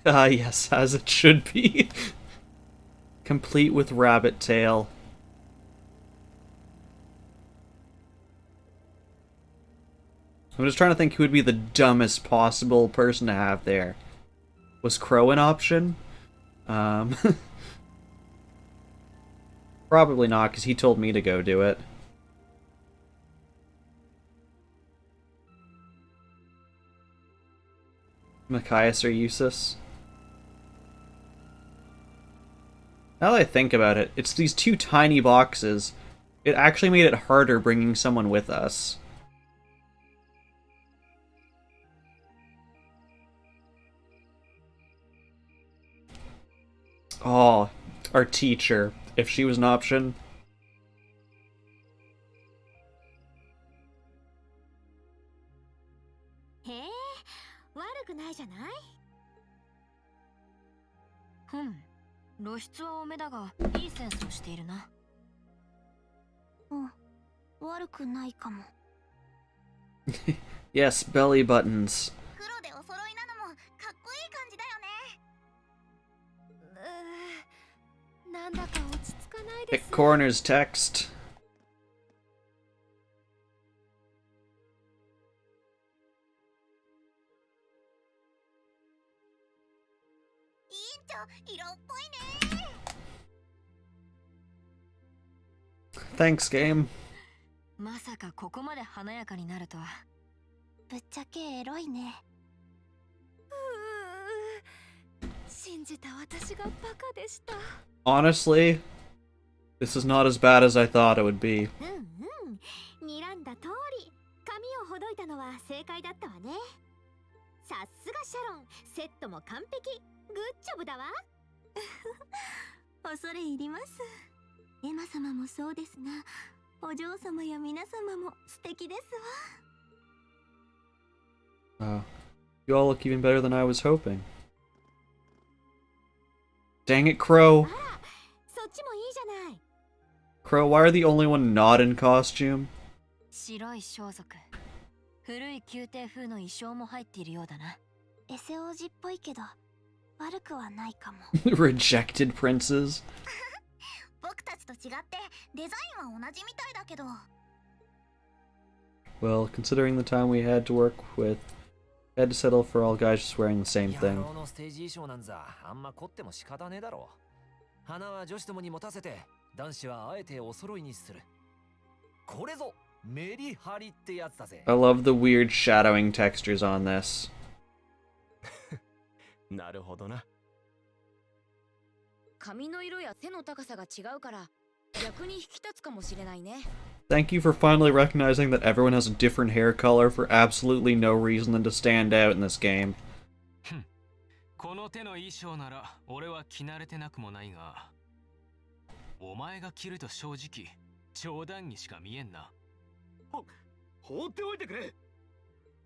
A: Yes, as it should be. Complete with rabbit tail. I'm just trying to think who would be the dumbest possible person to have there. Was Crow an option? Probably not, because he told me to go do it. Machias or Eustace? Now that I think about it, it's these 2 tiny boxes. It actually made it harder bringing someone with us. Oh, our teacher. If she was an option.
C: Hey, 悪くないじゃない？
D: 露出は多めだが、いいセンスをしているな。
C: 悪くないかも。
A: Yes, belly buttons.
C: 黒でお揃いなのもかっこいい感じだよね。
D: なんだか落ち着かないです。
A: Pick Corner's text.
C: 委員長、色っぽいね。
A: Thanks, game.
D: まさかここまで華やかになるとは。
C: ぶっちゃけエロいね。
D: 信じた私がバカでした。
A: Honestly, this is not as bad as I thought it would be.
C: うんうん、睨んだ通り髪をほどいたのは正解だったわね。さすがシャロン、セットも完璧。グッジョブだわ。恐れ入ります。エマ様もそうですが、お嬢様や皆様も素敵ですわ。
A: You all look even better than I was hoping. Dang it, Crow.
C: あら、そっちもいいじゃない。
A: Crow, why are the only one not in costume?
D: 白い装束、古い宮廷風の衣装も入っているようだな。
C: エセ王子っぽいけど悪くはないかも。
A: Rejected princes.
C: 僕たちと違ってデザインは同じみたいだけど。
A: Well, considering the time we had to work with, I had to settle for all guys just wearing the same
B: 野
A: thing.
B: 郎のステージ衣装なんざあんま凝っても仕方ねえだろ。花は女子どもに持たせて、男子はあえてお揃いにする。これぞメリハリってやつだぜ。
A: I love the weird shadowing textures on this.
B: なるほどな。
E: 髪の色や背の高さが違うから逆に引き立つかもしれないね。
A: Thank you for finally recognizing that everyone has a different hair color for absolutely no reason than to stand out in this game.
F: この手の衣装なら俺は着慣れてなくもないが、お前が着ると正直冗談にしか見えんな。
G: 放っておいてくれ。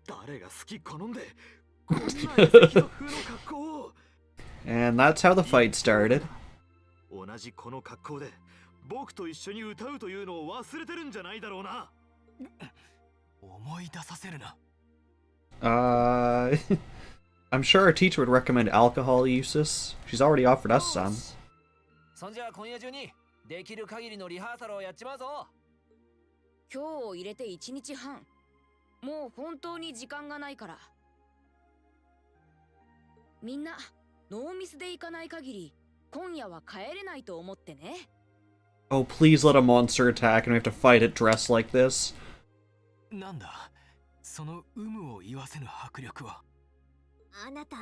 G: 誰が好き好んでこんなエセ貴族風の格好を。
A: And that's how the fight started.
G: 同じこの格好で僕と一緒に歌うというのを忘れてるんじゃないだろうな。
F: 思い出させるな。
A: I'm sure our teacher would recommend alcohol uses. She's already offered us some.
B: そんじゃ今夜中にできる限りのリハーサルをやっちまうぞ。
E: 今日を入れて1日半。もう本当に時間がないから。みんなノーミスで行かない限り今夜は帰れないと思ってね。
A: Oh, please let a monster attack and we have to fight it dressed like this.
F: なんだその有無を言わせぬ迫力は。
C: あなた、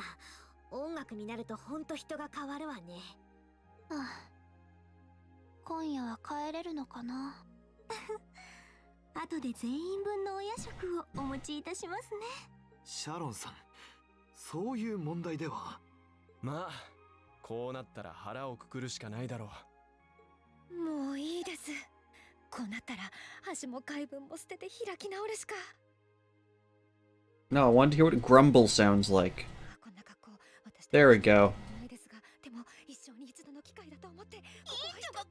C: 音楽になるとほんと人が変わるわね。はあ、今夜は帰れるのかな。後で全員分のお夜食をお持ちいたしますね。
G: シャロンさん、そういう問題では。
H: まあこうなったら腹をくくるしかないだろう。
D: もういいです。こうなったら箸も貝分も捨てて開き直るしか。
A: No, I wanted to hear what grumble sounds like.
D: こんな格好、私
A: There we go.
D: ないですが、でも一生に一度の機会だと思って。ここは一つ。
C: が壊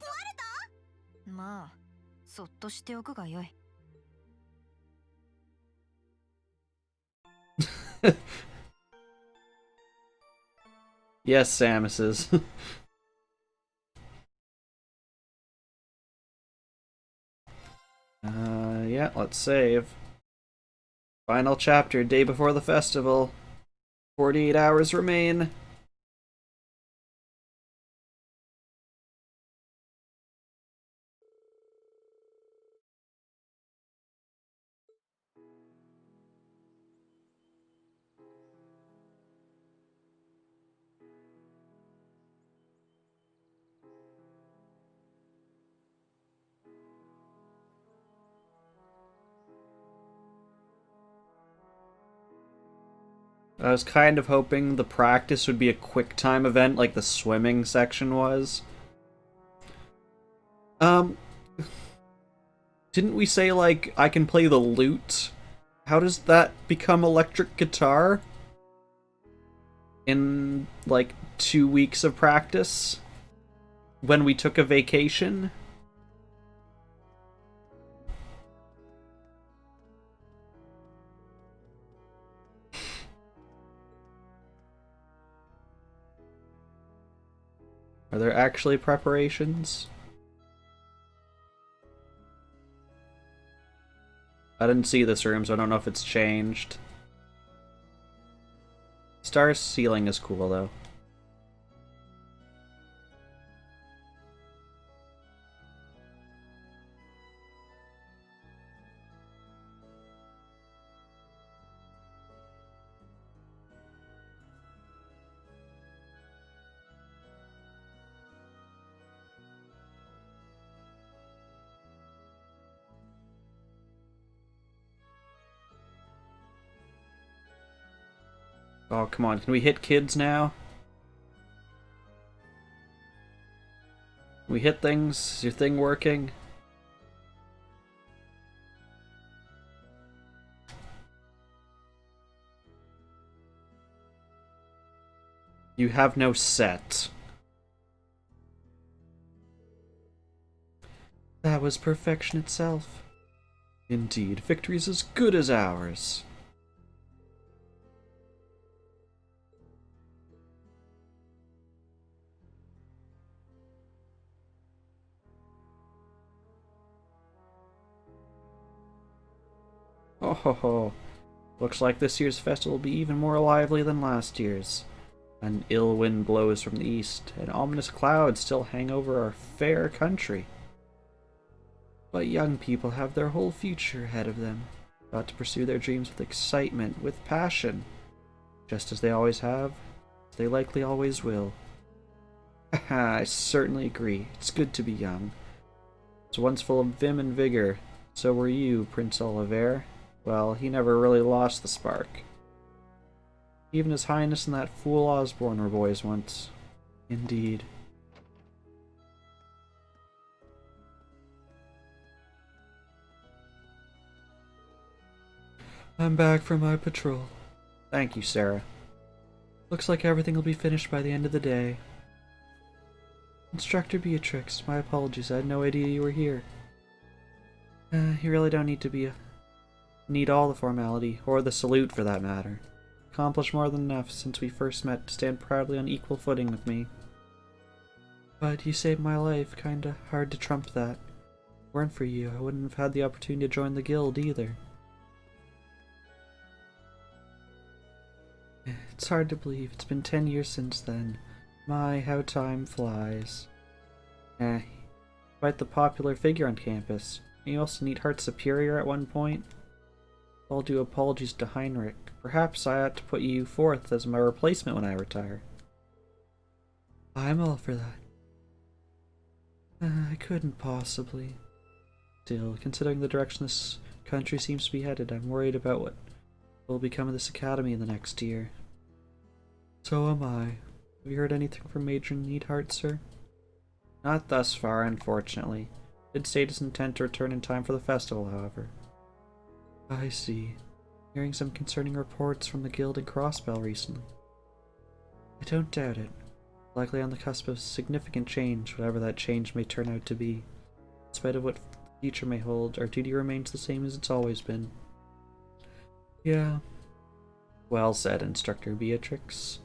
C: れ
D: まあ、そっとしておくがよい。
A: Yes, Samus's. Yeah, let's save. Final chapter, day before the festival. 48 hours remain. I was kind of hoping the practice would be a quick time event like the swimming section was. Didn't we say, like, I can play the lute? How does that become electric guitar? In, like, 2 weeks of practice? When we took a vacation? Are there actually preparations? I didn't see this room, so I don't know if it's changed. Star ceiling is cool, though. Oh, come on. Can we hit kids now? Can we hit things? Is your thing working? You have no set. That was perfection itself. Indeed, victory's as good as ours. Oh ho ho. Looks like this year's festival will be even more lively than last year's. An ill wind blows from the east, and ominous clouds still hang over our fair country. But young people have their whole future ahead of them, about to pursue their dreams with excitement, with passion. Just as they always have, they likely always will. Haha, I certainly agree. It's good to be young. I was once full of vim and vigor. So were you, Prince Oliver. Well, he never really lost the spark. Even His Highness and that fool Osborne were boys once. Indeed. I'm back from my patrol. Thank you, Sarah. Looks like everything will be finished by the end of the day. Instructor Beatrix, my apologies, I had no idea you were here. You really don't need all the formality, or the salute for that matter. Accomplished more than enough since we first met to stand proudly on equal footing with me. But you saved my life, kinda hard to trump that. If it weren't for you, I wouldn't have had the opportunity to join the guild either. It's hard to believe, it's been 10 years since then. My, how time flies. Quite the popular figure on campus. You also Neatheart's superior at one point. All due apologies to Heinrich. Perhaps I ought to put you forth as my replacement when I retire. I'm all for that. I couldn't possibly. Still, considering the direction this country seems to be headed, I'm worried about what will become of this academy in the next year. So am I. Have you heard anything from Major Neatheart, sir? Not thus far, unfortunately. He did state his intent to return in time for the festival, however. I see. Hearing some concerning reports from the guild in Crossbell recently. I don't doubt it. Likely on the cusp of significant change, whatever that change may turn out to be. In spite of what the future may hold, our duty remains the same as it's always been. Yeah. Well said, Instructor Beatrix.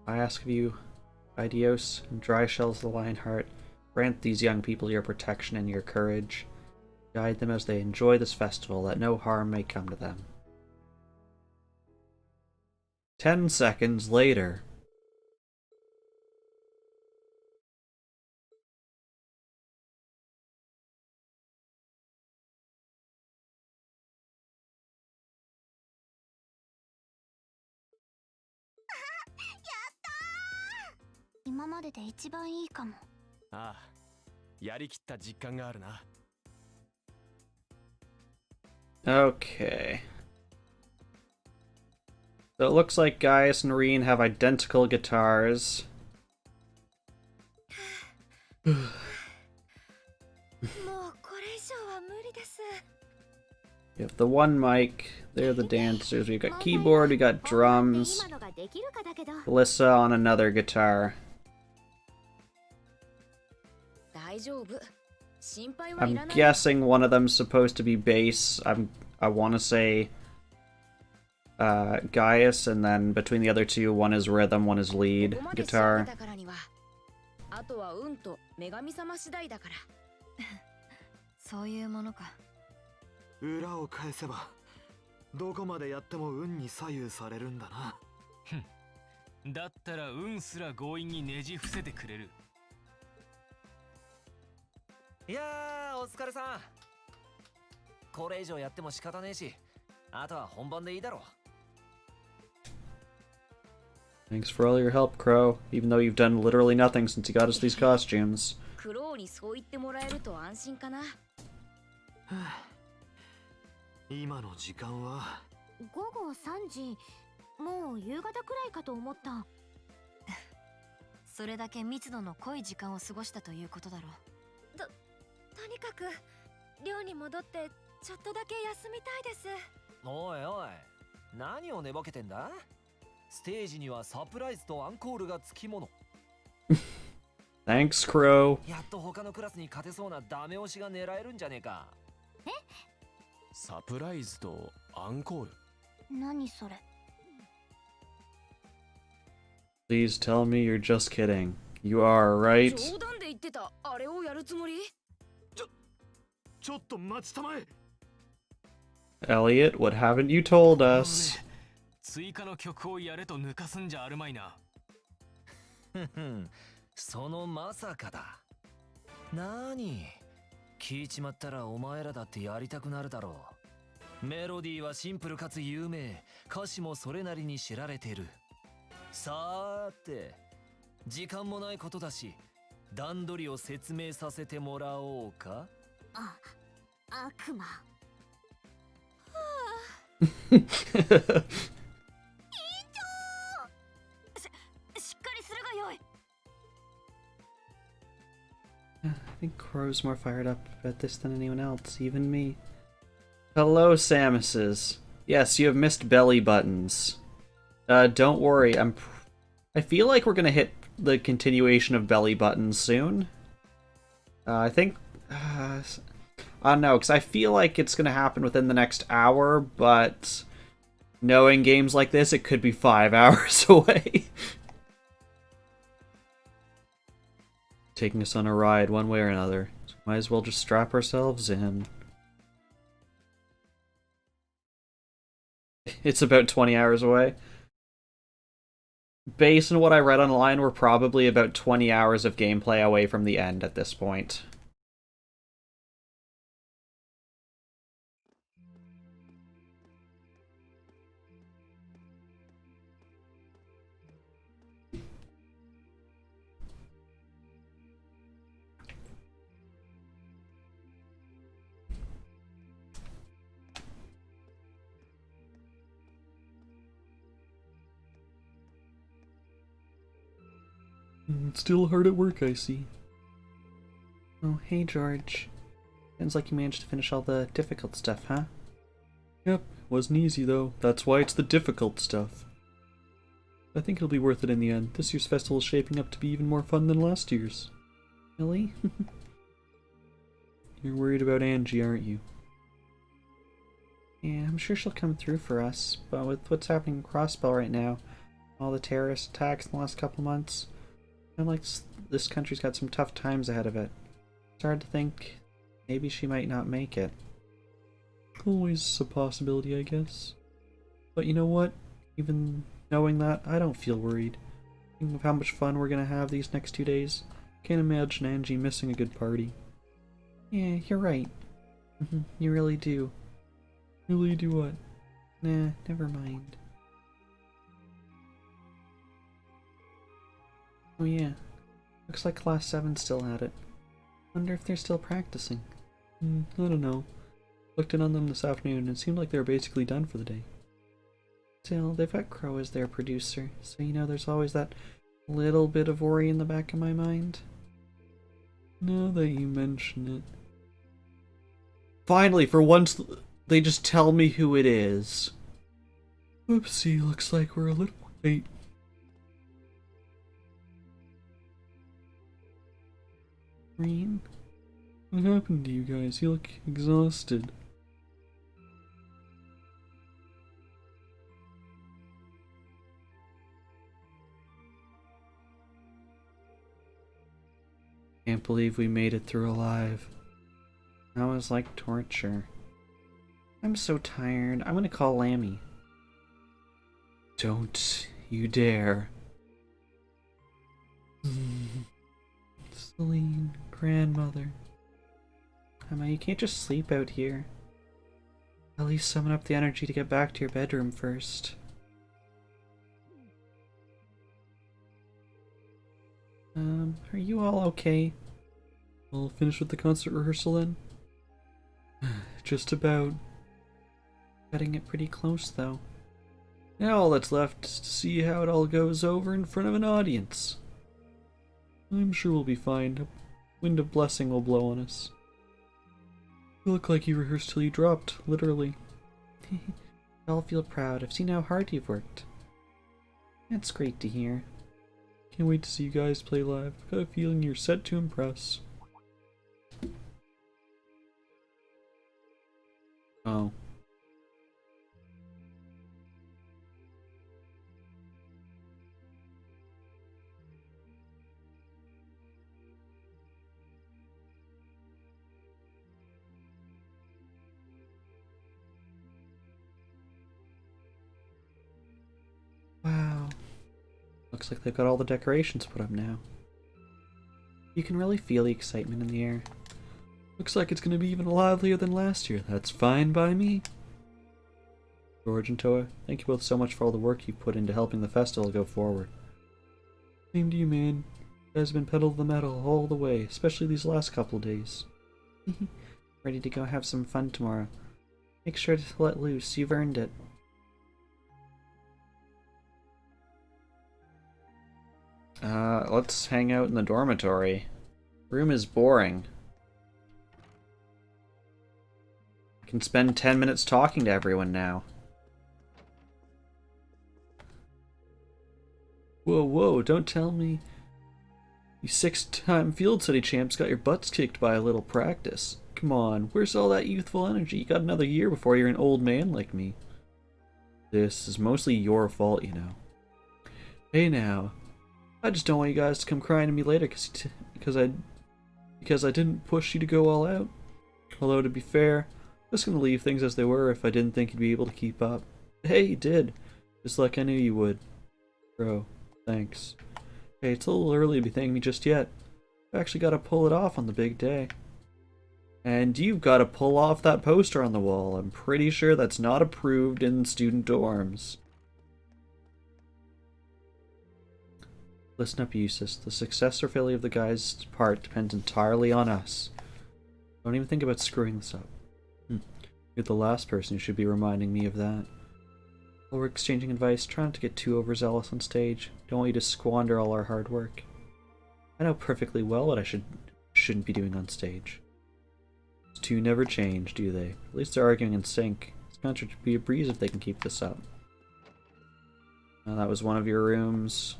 A: I ask of you, Idios and Dryshells the Lionheart, grant these young people your protection and your courage. Guide them as they enjoy this festival, that no harm may come to them. 10 seconds later. Okay. So it looks like Gaius and Reen have identical guitars. We have the one mic, they're the dancers, we've got keyboard, we got drums, Alyssa on another guitar. I'm guessing one of them's supposed to be bass. I want to say Gaius, and then between the other two, one is rhythm, one is lead guitar.
D: そういうものか。
G: 裏を返せばどこまでやっても運に左右されるんだな。
F: だったら運すら強引にねじ伏せてくれる。
B: いやー、お疲れさん。これ以上やっても仕方ねえし、あとは本番でいいだろう。
A: Thanks for all your help, Crow, even though you've done literally nothing since you got us these costumes.
E: クロウにそう言ってもらえると安心かな。
G: 今の時間は
C: 午後3時、もう夕方くらいかと思った。
D: それだけ密度の濃い時間を過ごしたということだろう。
E: とにかく寮に戻ってちょっとだけ休みたいです。
I: おいおい、何を寝ぼけてんだ？ステージにはサプライズとアンコールがつきもの。
A: Thanks, Crow.
I: やっと他のクラスに勝てそうなダメ押しが狙えるんじゃねえか。
H: サプライズとアンコール。
C: 何それ。
A: Please tell me you're just kidding. You are, right?
E: 冗談で言ってたあれをやるつもり？
G: ちょっと待ちたまえ。
A: Elliot, what haven't you told us?
F: 追加の曲をやれと抜かすんじゃあるまいな。
I: そのまさかだ。なに、聞いちまったらお前らだってやりたくなるだろう。メロディーはシンプルかつ有名、歌詞もそれなりに知られてる。さーて、時間もないことだし、段取りを説明させてもらおうか。
C: 悪魔。
D: しっかりするがよい。
A: I think Crow's more fired up about this than anyone else, even me. Hello, Samuses. Yes, you have missed belly buttons. Don't worry, I feel like we're gonna hit the continuation of belly buttons soon. I think... I don't know, because I feel like it's gonna happen within the next hour, but... knowing games like this, it could be 5 hours away. Taking us on a ride one way or another. So might as well just strap ourselves in. It's about 20 hours away. Based on what I read online, we're probably about 20 hours of gameplay away from the end at this point. Still hard at work, I see. Oh, hey, George. Sounds like you managed to finish all the difficult stuff, huh? Yep, wasn't easy though. That's why it's the difficult stuff. I think it'll be worth it in the end. This year's festival is shaping up to be even more fun than last year's. Really? You're worried about Angie, aren't you? Yeah, I'm sure she'll come through for us, but with what's happening in Crossbell right now, all the terrorist attacks in the last couple months, I'm like, this country's got some tough times ahead of it. It's hard to think maybe she might not make it. Always a possibility, I guess. But you know what? Even knowing that, I don't feel worried. Thinking of how much fun we're gonna have these next 2 days, can't imagine Angie missing a good party. Yeah, you're right. You really do. Really do what? Nah, never mind. Oh yeah, looks like Class 7 still had it. Wonder if they're still practicing. I don't know. Looked in on them this afternoon and it seemed like they were basically done for the day. Still, they've got Crow as their producer, so you know there's always that little bit of worry in the back of my mind. Now that you mention it. Finally, for once, they just tell me who it is. Oopsie, looks like we're a little late. Green? What happened to you guys? You look exhausted. Can't believe we made it through alive. That was like torture. I'm so tired. I'm gonna call Lammy. Don't you dare. Celine, grandmother. Emma, you can't just sleep out here. At least summon up the energy to get back to your bedroom first. Are you all okay? All finished with the concert rehearsal then? Just about. Cutting it pretty close, though. Now all that's left is to see how it all goes over in front of an audience. I'm sure we'll be fine. A wind of blessing will blow on us. You look like you rehearsed till you dropped, literally. I'll feel proud. I've seen how hard you've worked. That's great to hear. Can't wait to see you guys play live. I've got a feeling you're set to impress. Oh. Wow. Looks like they've got all the decorations put up now. You can really feel the excitement in the air. Looks like it's going to be even livelier than last year. That's fine by me. George and Toa, thank you both so much for all the work you've put into helping the festival go forward. Same to you, man. You guys have been pedal to the metal all the way, especially these last couple of days. Ready to go have some fun tomorrow. Make sure to let loose. You've earned it. Let's hang out in the dormitory. Room is boring. I can spend 10 minutes talking to everyone now. Whoa, whoa, don't tell me you 6-time Field City champs got your butts kicked by a little practice. Come on, where's all that youthful energy? You got another year before you're an old man like me. This is mostly your fault, you know. Hey now. I just don't want you guys to come crying to me later because I didn't push you to go all out. Although, to be fair, I'm just going to leave things as they were if I didn't think you'd be able to keep up. Hey, you did. Just like I knew you would. Bro, thanks. Hey, it's a little early to be thanking me just yet. I've actually got to pull it off on the big day. And you've got to pull off that poster on the wall. I'm pretty sure that's not approved in student dorms. Listen up, Eustace. The success or failure of the guy's part depends entirely on us. Don't even think about screwing this up. You're the last person who should be reminding me of that. While we're exchanging advice, try not to get too overzealous on stage. Don't want you to squander all our hard work. I know perfectly well what I shouldn't be doing on stage. These two never change, do they? At least they're arguing in sync. This concert would be a breeze if they can keep this up. Now, that was one of your rooms.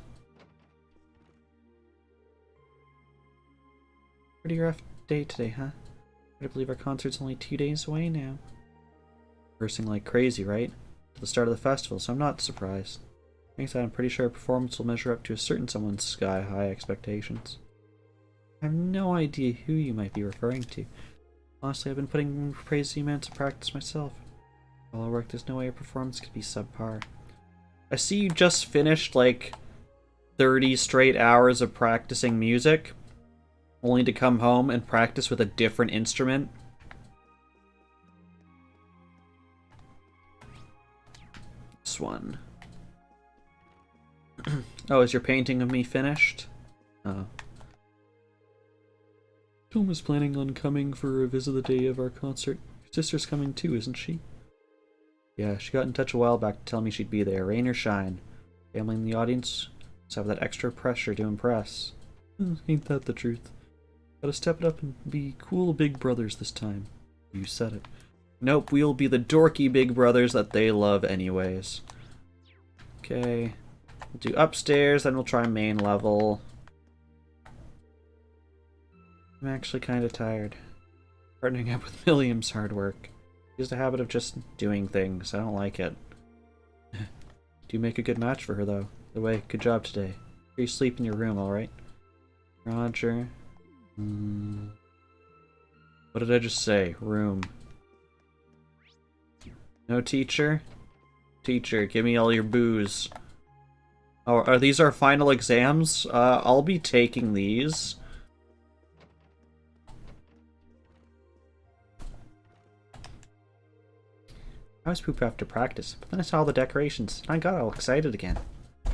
A: Pretty rough day today, huh? I believe our concert's only 2 days away now. Rehearsing like crazy, right? To the start of the festival, so I'm not surprised. Thanks, I'm pretty sure our performance will measure up to a certain someone's sky-high expectations. I have no idea who you might be referring to. Honestly, I've been putting crazy amounts of practice myself. All our work, there's no way our performance could be subpar. I see you just finished, like, 30 straight hours of practicing music, only to come home and practice with a different instrument. This one. Oh, is your painting of me finished? Oh. Tom is planning on coming for a visit the day of our concert. Your sister's coming too, isn't she? Yeah, she got in touch a while back to tell me she'd be there, rain or shine. Family in the audience, so have that extra pressure to impress. Ain't that the truth? Gotta step it up and be cool big brothers this time. You said it. Nope, we'll be the dorky big brothers that they love anyways. Okay. We'll do upstairs, then we'll try main level. I'm actually kind of tired. Partnering up with William's hard work. He has a habit of just doing things. I don't like it. Do make a good match for her, though. By the way, good job today. You sleep in your room, alright? Roger. What did I just say? Room. No teacher? Teacher, give me all your booze. Oh, are these our final exams? I'll be taking these. I was poop after practice, but then I saw all the decorations, and I got all excited again.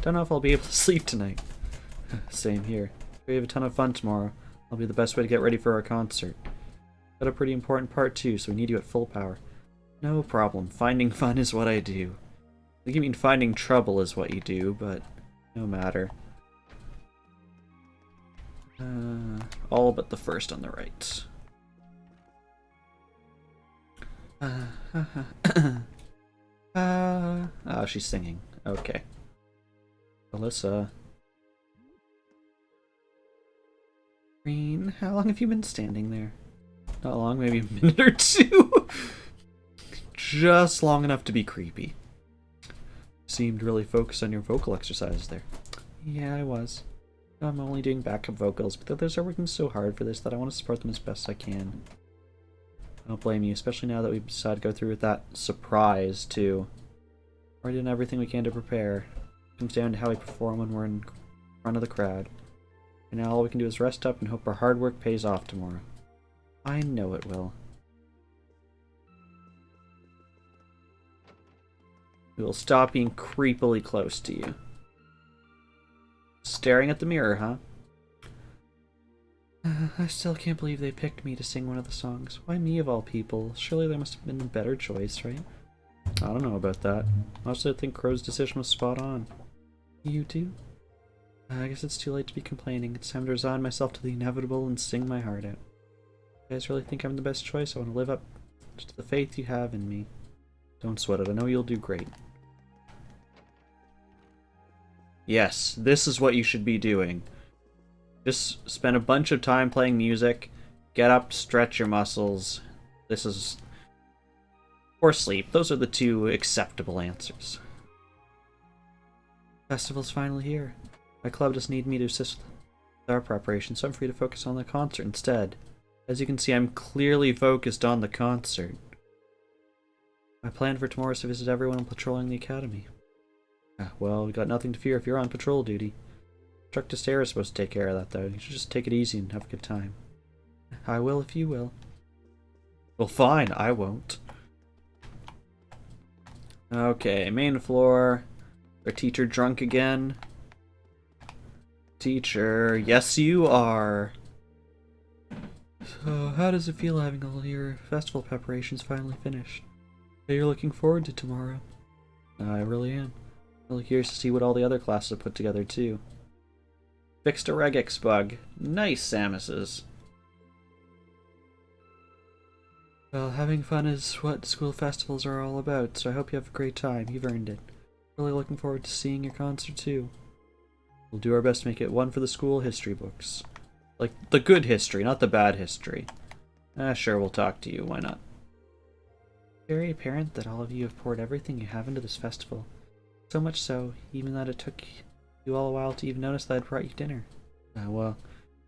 A: Don't know if I'll be able to sleep tonight. Same here. We have a ton of fun tomorrow. That'll be the best way to get ready for our concert. Got a pretty important part too, so we need you at full power. No problem. Finding fun is what I do. I think you mean finding trouble is what you do, but no matter. All but the first on the right. Oh, she's singing. Okay. Alyssa. Green, how long have you been standing there? Not long, maybe a minute or two. Just long enough to be creepy. Seemed really focused on your vocal exercises there. Yeah, I was. I'm only doing backup vocals, but the others are working so hard for this that I want to support them as best I can. I don't blame you, especially now that we've decided to go through with that surprise, too. We're doing everything we can to prepare. It comes down to how we perform when we're in front of the crowd. And now all we can do is rest up and hope our hard work pays off tomorrow. I know it will. We will stop being creepily close to you. Staring at the mirror, huh? I still can't believe they picked me to sing one of the songs. Why me of all people? Surely there must have been a better choice, right? I don't know about that. Honestly, I think Crow's decision was spot on. You too? I guess it's too late to be complaining. It's time to resign myself to the inevitable and sing my heart out. You guys really think I'm the best choice? I want to live up to the faith you have in me. Don't sweat it. I know you'll do great. Yes, this is what you should be doing. Just spend a bunch of time playing music, get up, stretch your muscles. This is... or sleep. Those are the two acceptable answers. Festival's finally here. My club doesn't need me to assist with our preparation, so I'm free to focus on the concert instead. As you can see, I'm clearly focused on the concert. My plan for tomorrow is to visit everyone patrolling the academy. Well, we got nothing to fear if you're on patrol duty. Truck to Stare is supposed to take care of that, though. You should just take it easy and have a good time. I will if you will. Well, fine, I won't. Okay, main floor. Our teacher drunk again? Teacher, yes you are. So, how does it feel having all your festival preparations finally finished? You're looking forward to tomorrow. I really am. I'm really curious to see what all the other classes have put together, too. Fixed a regex bug. Nice, Samuses. Well, having fun is what school festivals are all about, so I hope you have a great time. You've earned it. Really looking forward to seeing your concert, too. We'll do our best to make it one for the school history books. Like, the good history, not the bad history. Sure, we'll talk to you. Why not? Very apparent that all of you have poured everything you have into this festival. So much so, even that it took you all a while to even notice that I'd brought you dinner. Well,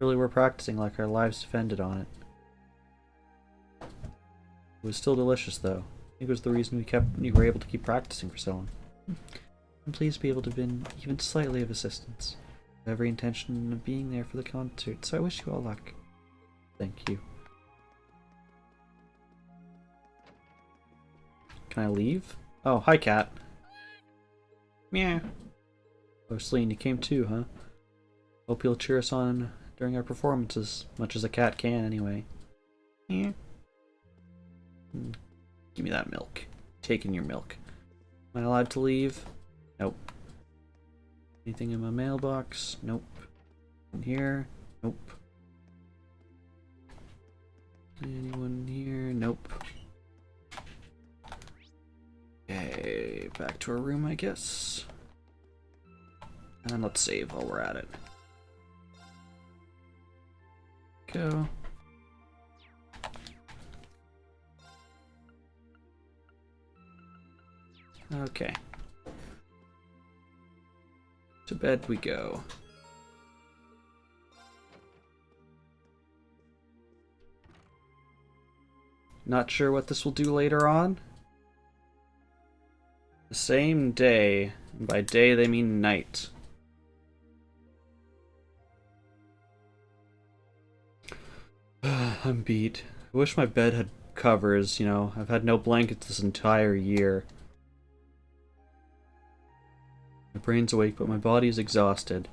A: really we're practicing like our lives depended on it. It was still delicious, though. I think it was the reason we were able to keep practicing for so long. I'm pleased to be able to have been even slightly of assistance. I have every intention of being there for the concert, so I wish you all luck. Thank you. Can I leave? Oh, hi, cat. Meow. Oh, Celine, you came too, huh? Hope you'll cheer us on during our performances, much as a cat can, anyway. Yeah. Give me that milk. Taking your milk. Am I allowed to leave? Nope. Anything in my mailbox? Nope. In here? Nope. Anyone here? Nope. Okay, back to our room, I guess. And let's save while we're at it. Go. Okay. To bed we go. Not sure what this will do later on. The same day, and by day they mean night. I'm beat. I wish my bed had covers, you know. I've had no blankets this entire year. My brain's awake, but my body is exhausted.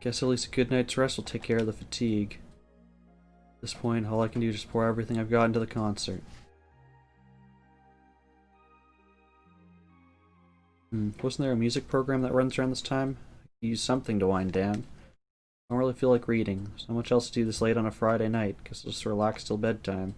A: Guess at least a good night's rest will take care of the fatigue. At this point, all I can do is just pour everything I've got into the concert. Wasn't there a music program that runs around this time? I could use something to wind down. I don't really feel like reading. There's not much else to do this late on a Friday night. Guess I'll just relax till bedtime.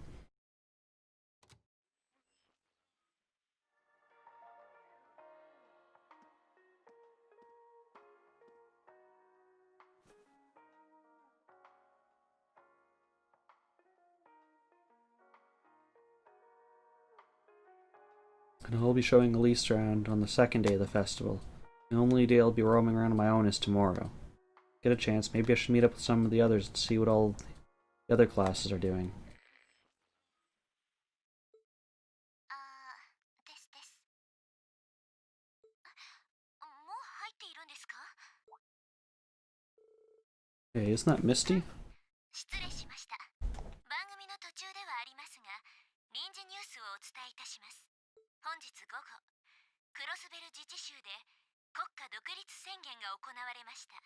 A: And I'll be showing Elise around on the second day of the festival. The only day I'll be roaming around on my own is tomorrow. Get a chance, maybe I should meet up with some of the others and see what all the other classes are doing.
C: ですです。もう入っているんですか？
A: Hey, isn't that Misty?
C: 失礼しました。番組の途中ではありますが、臨時ニュースをお伝えいたします。本日午後、クロスベル自治州で国家独立宣言が行われました。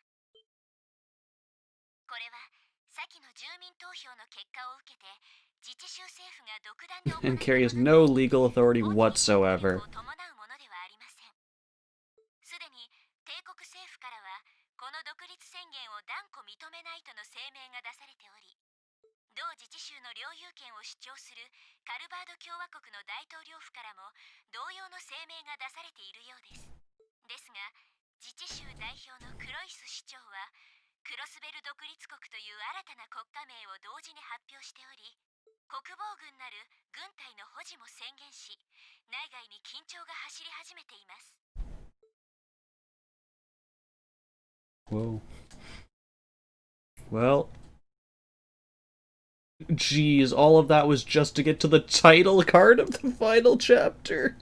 C: これは先の住民投票の結果を受けて、自治州政府が独断で行
A: And Carrie has no legal authority
C: を
A: whatsoever.
C: 伴うものではありません。すでに帝国政府からはこの独立宣言を断固認めないとの声明が出されており、同自治州の領有権を主張するカルバード共和国の大統領府からも同様の声明が出されているようです。ですが、自治州代表のクロイス市長は、クロスベル独立国という新たな国家名を同時に発表しており、国防軍なる軍隊の保持も宣言し、内外に緊張が走り始めています。
A: Whoa. Well. Geez, all of that was just to get to the title card of the final chapter.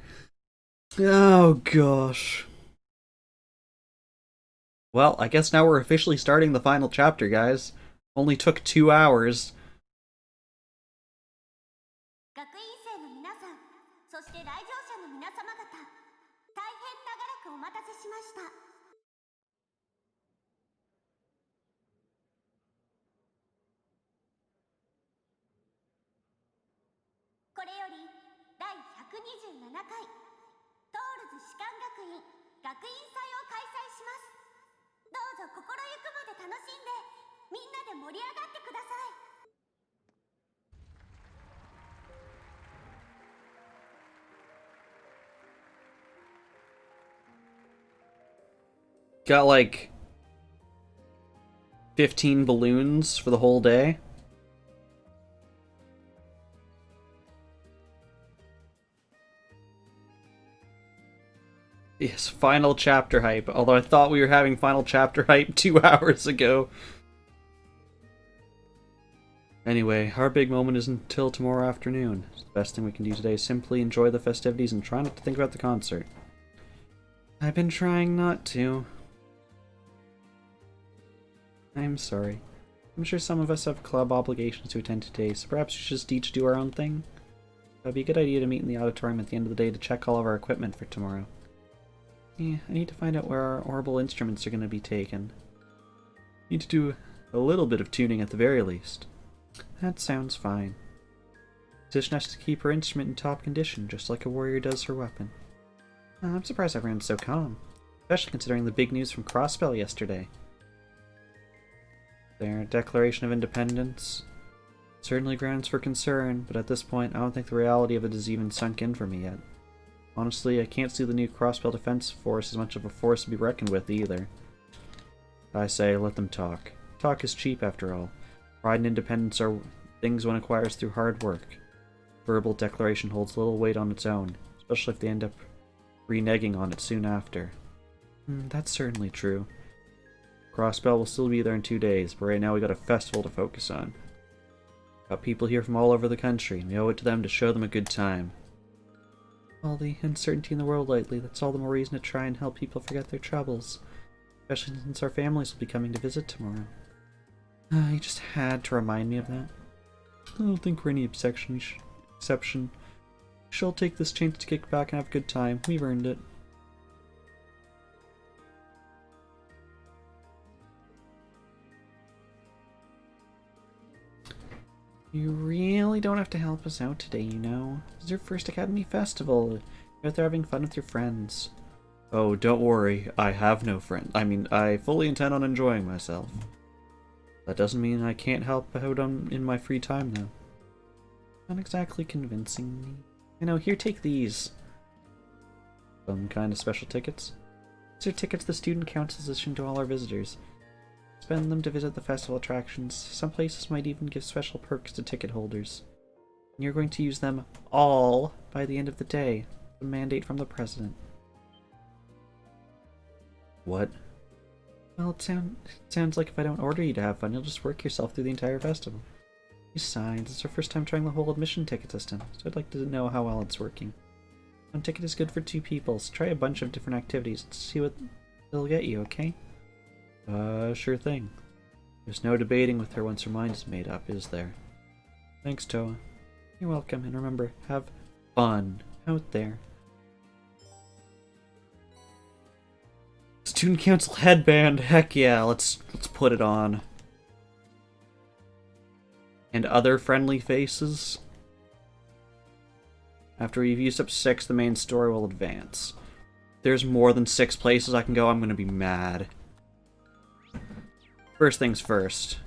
A: Oh gosh. Well, I guess now we're officially starting the final chapter, guys. Only took 2 hours.
C: 学院生の皆さん、そして来場者の皆様方、大変長らくお待たせしました。これより第127回トールズ士官学院学院祭を開催します。どうぞ心ゆくまで楽しんで、みんなで盛り上がってください。
A: Got like 15 balloons for the whole day. Yes, final chapter hype. Although I thought we were having final chapter hype 2 hours ago. Anyway, our big moment isn't until tomorrow afternoon. The best thing we can do today is simply enjoy the festivities and try not to think about the concert. I've been trying not to. I'm sorry. I'm sure some of us have club obligations to attend today, so perhaps we should just each do our own thing. It would be a good idea to meet in the auditorium at the end of the day to check all of our equipment for tomorrow. Yeah, I need to find out where our orbital instruments are going to be taken. Need to do a little bit of tuning at the very least. That sounds fine. Position has to keep her instrument in top condition, just like a warrior does her weapon. I'm surprised everyone's so calm, especially considering the big news from Crossbell yesterday. Their Declaration of Independence. Certainly grounds for concern, but at this point I don't think the reality of it has even sunk in for me yet. Honestly, I can't see the new Crossbell Defense Force as much of a force to be reckoned with either. I say, let them talk. Talk is cheap after all. Pride and independence are things one acquires through hard work. Verbal declaration holds little weight on its own, especially if they end up reneging on it soon after. That's certainly true. Crossbell will still be there in 2 days, but right now we got a festival to focus on. Got people here from all over the country, and we owe it to them to show them a good time. All the uncertainty in the world lately, that's all the more reason to try and help people forget their troubles. Especially since our families will be coming to visit tomorrow. You just had to remind me of that. I don't think we're any exception. We shall take this chance to kick back and have a good time. We've earned it. You really don't have to help us out today, you know. This is your first Academy Festival. You're out there having fun with your friends. Oh, don't worry. I have no friend. I mean, I fully intend on enjoying myself. That doesn't mean I can't help out in my free time, though. Not exactly convincing me. You know, here, take these. Some kind of special tickets. These are tickets the student council has issued to all our visitors. Spend them to visit the festival attractions. Some places might even give special perks to ticket holders. And you're going to use them all by the end of the day. A mandate from the president. What? Well, it sounds like if I don't order you to have fun, you'll just work yourself through the entire festival. Besides, it's our first time trying the whole admission ticket system, so I'd like to know how well it's working. One ticket is good for 2 people, so try a bunch of different activities to see what they'll get you, okay? Sure thing. There's no debating with her once her mind is made up, is there? Thanks, Toa. You're welcome, and remember, have fun out there. Student Council headband, heck yeah, let's put it on. And other friendly faces. After we've used up 6, the main story will advance. If there's more than 6 places I can go, I'm gonna be mad. First things first.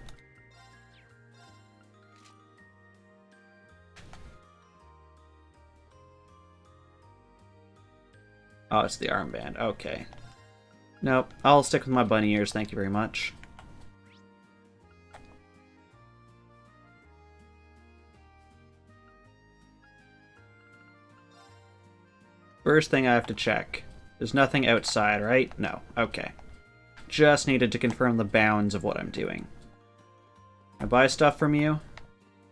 A: Oh, it's the armband. Okay. Nope, I'll stick with my bunny ears, thank you very much. First thing I have to check. There's nothing outside, right? No. Okay. Just needed to confirm the bounds of what I'm doing. Can I buy stuff from you?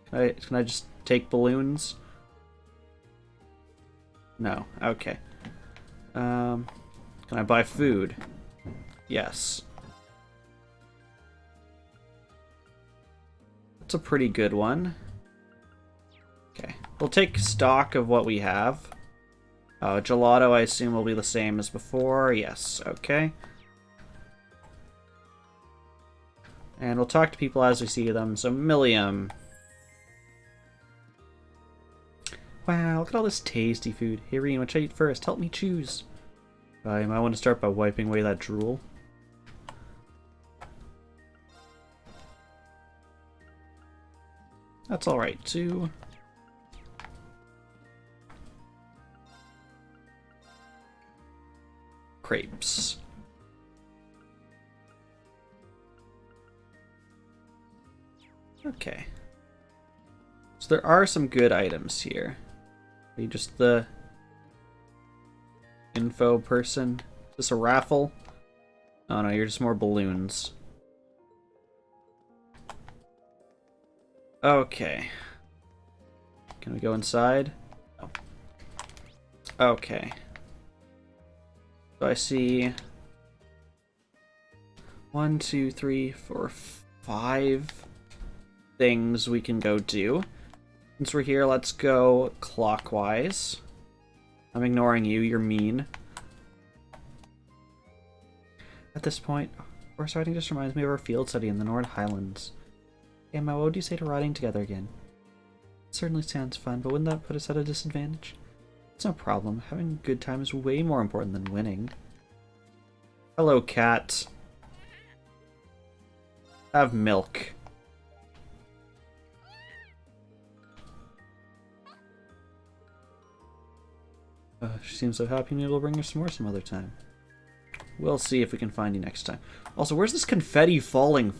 A: Can I just take balloons? No. Okay. Can I buy food? Yes. That's a pretty good one. Okay. We'll take stock of what we have. Gelato, I assume, will be the same as before. Yes, okay. And we'll talk to people as we see them. So, Millium. Wow, look at all this tasty food. Hey, Reen, what should I eat first? Help me choose. I might want to start by wiping away that drool. That's alright, too. Crepes. Okay. So there are some good items here. Are you just the info person? Is this a raffle? Oh no, you're just more balloons. Okay. Can we go inside? No. Okay. So I see 1, 2, 3, 4, 5 things we can go do. Since we're here, let's go clockwise. I'm ignoring you, you're mean. At this point, horse riding just reminds me of our field study in the Nord Highlands. Emma, what would you say to riding together again? It certainly sounds fun, but wouldn't that put us at a disadvantage? It's no problem. Having a good time is way more important than winning. Hello, cat. Have milk. She seems so happy. Maybe we'll bring her some more some other time. We'll see if we can find you next time. Also, where's this confetti falling?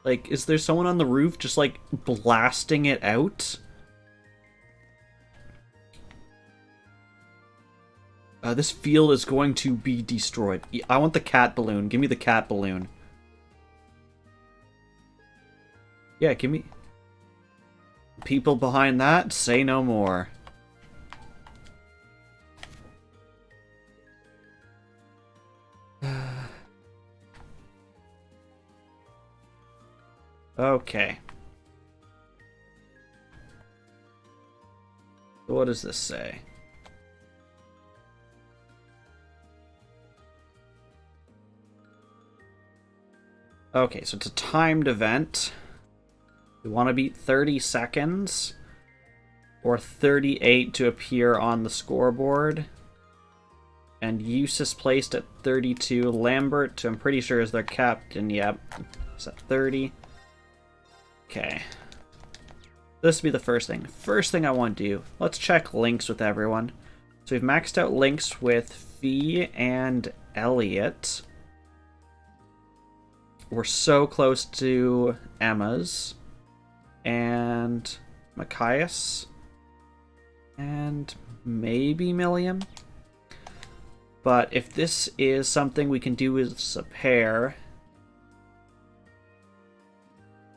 A: Like, is there someone on the roof just, like, blasting it out? This field is going to be destroyed. I want the cat balloon. Give me the cat balloon. Yeah, give me... People behind that, say no more. Okay. So what does this say? Okay, so it's a timed event. We want to beat 30 seconds or 38 to appear on the scoreboard. And Eustace placed at 32. Lambert, I'm pretty sure, is their captain. Yep. Is at 30. Okay. This will be the first thing. First thing I want to do, let's check links with everyone. So we've maxed out links with Fee and Elliot. We're so close to Emma's. And Machias. And maybe Milliam. But if this is something we can do as a pair,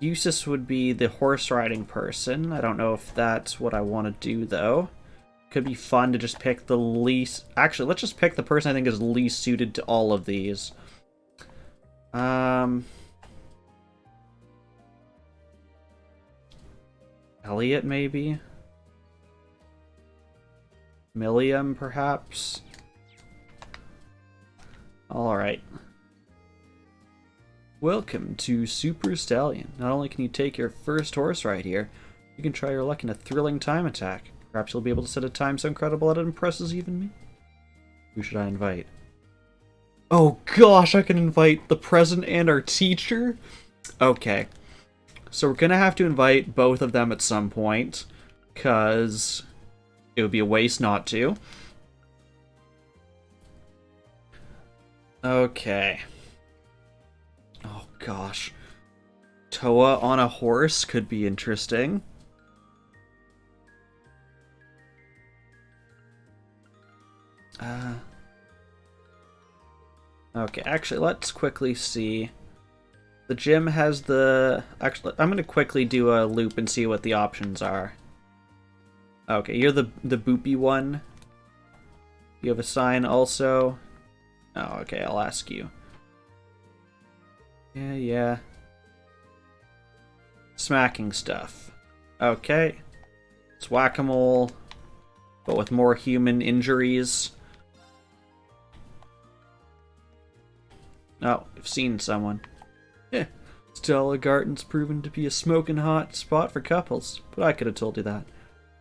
A: Eustace would be the horse riding person. I don't know if that's what I want to do, though. Could be fun to just pick the least... Actually, let's just pick the person I think is least suited to all of these. Elliot, maybe? Milliam, perhaps? Alright. Welcome to Super Stallion. Not only can you take your first horse ride here, you can try your luck in a thrilling time attack. Perhaps you'll be able to set a time so incredible that it impresses even me. Who should I invite? Oh gosh, I can invite the president and our teacher? Okay. So we're gonna have to invite both of them at some point, because it would be a waste not to. Okay. Oh gosh. Toa on a horse could be interesting. Okay, actually, let's quickly see. The gym has the... Actually, I'm going to quickly do a loop and see what the options are. Okay, you're the boopy one. You have a sign also. Oh, okay, I'll ask you. Yeah. Smacking stuff. Okay. It's whack-a-mole, but with more human injuries. Oh, I've seen someone. Stella Garden's proven to be a smoking hot spot for couples, but I could have told you that.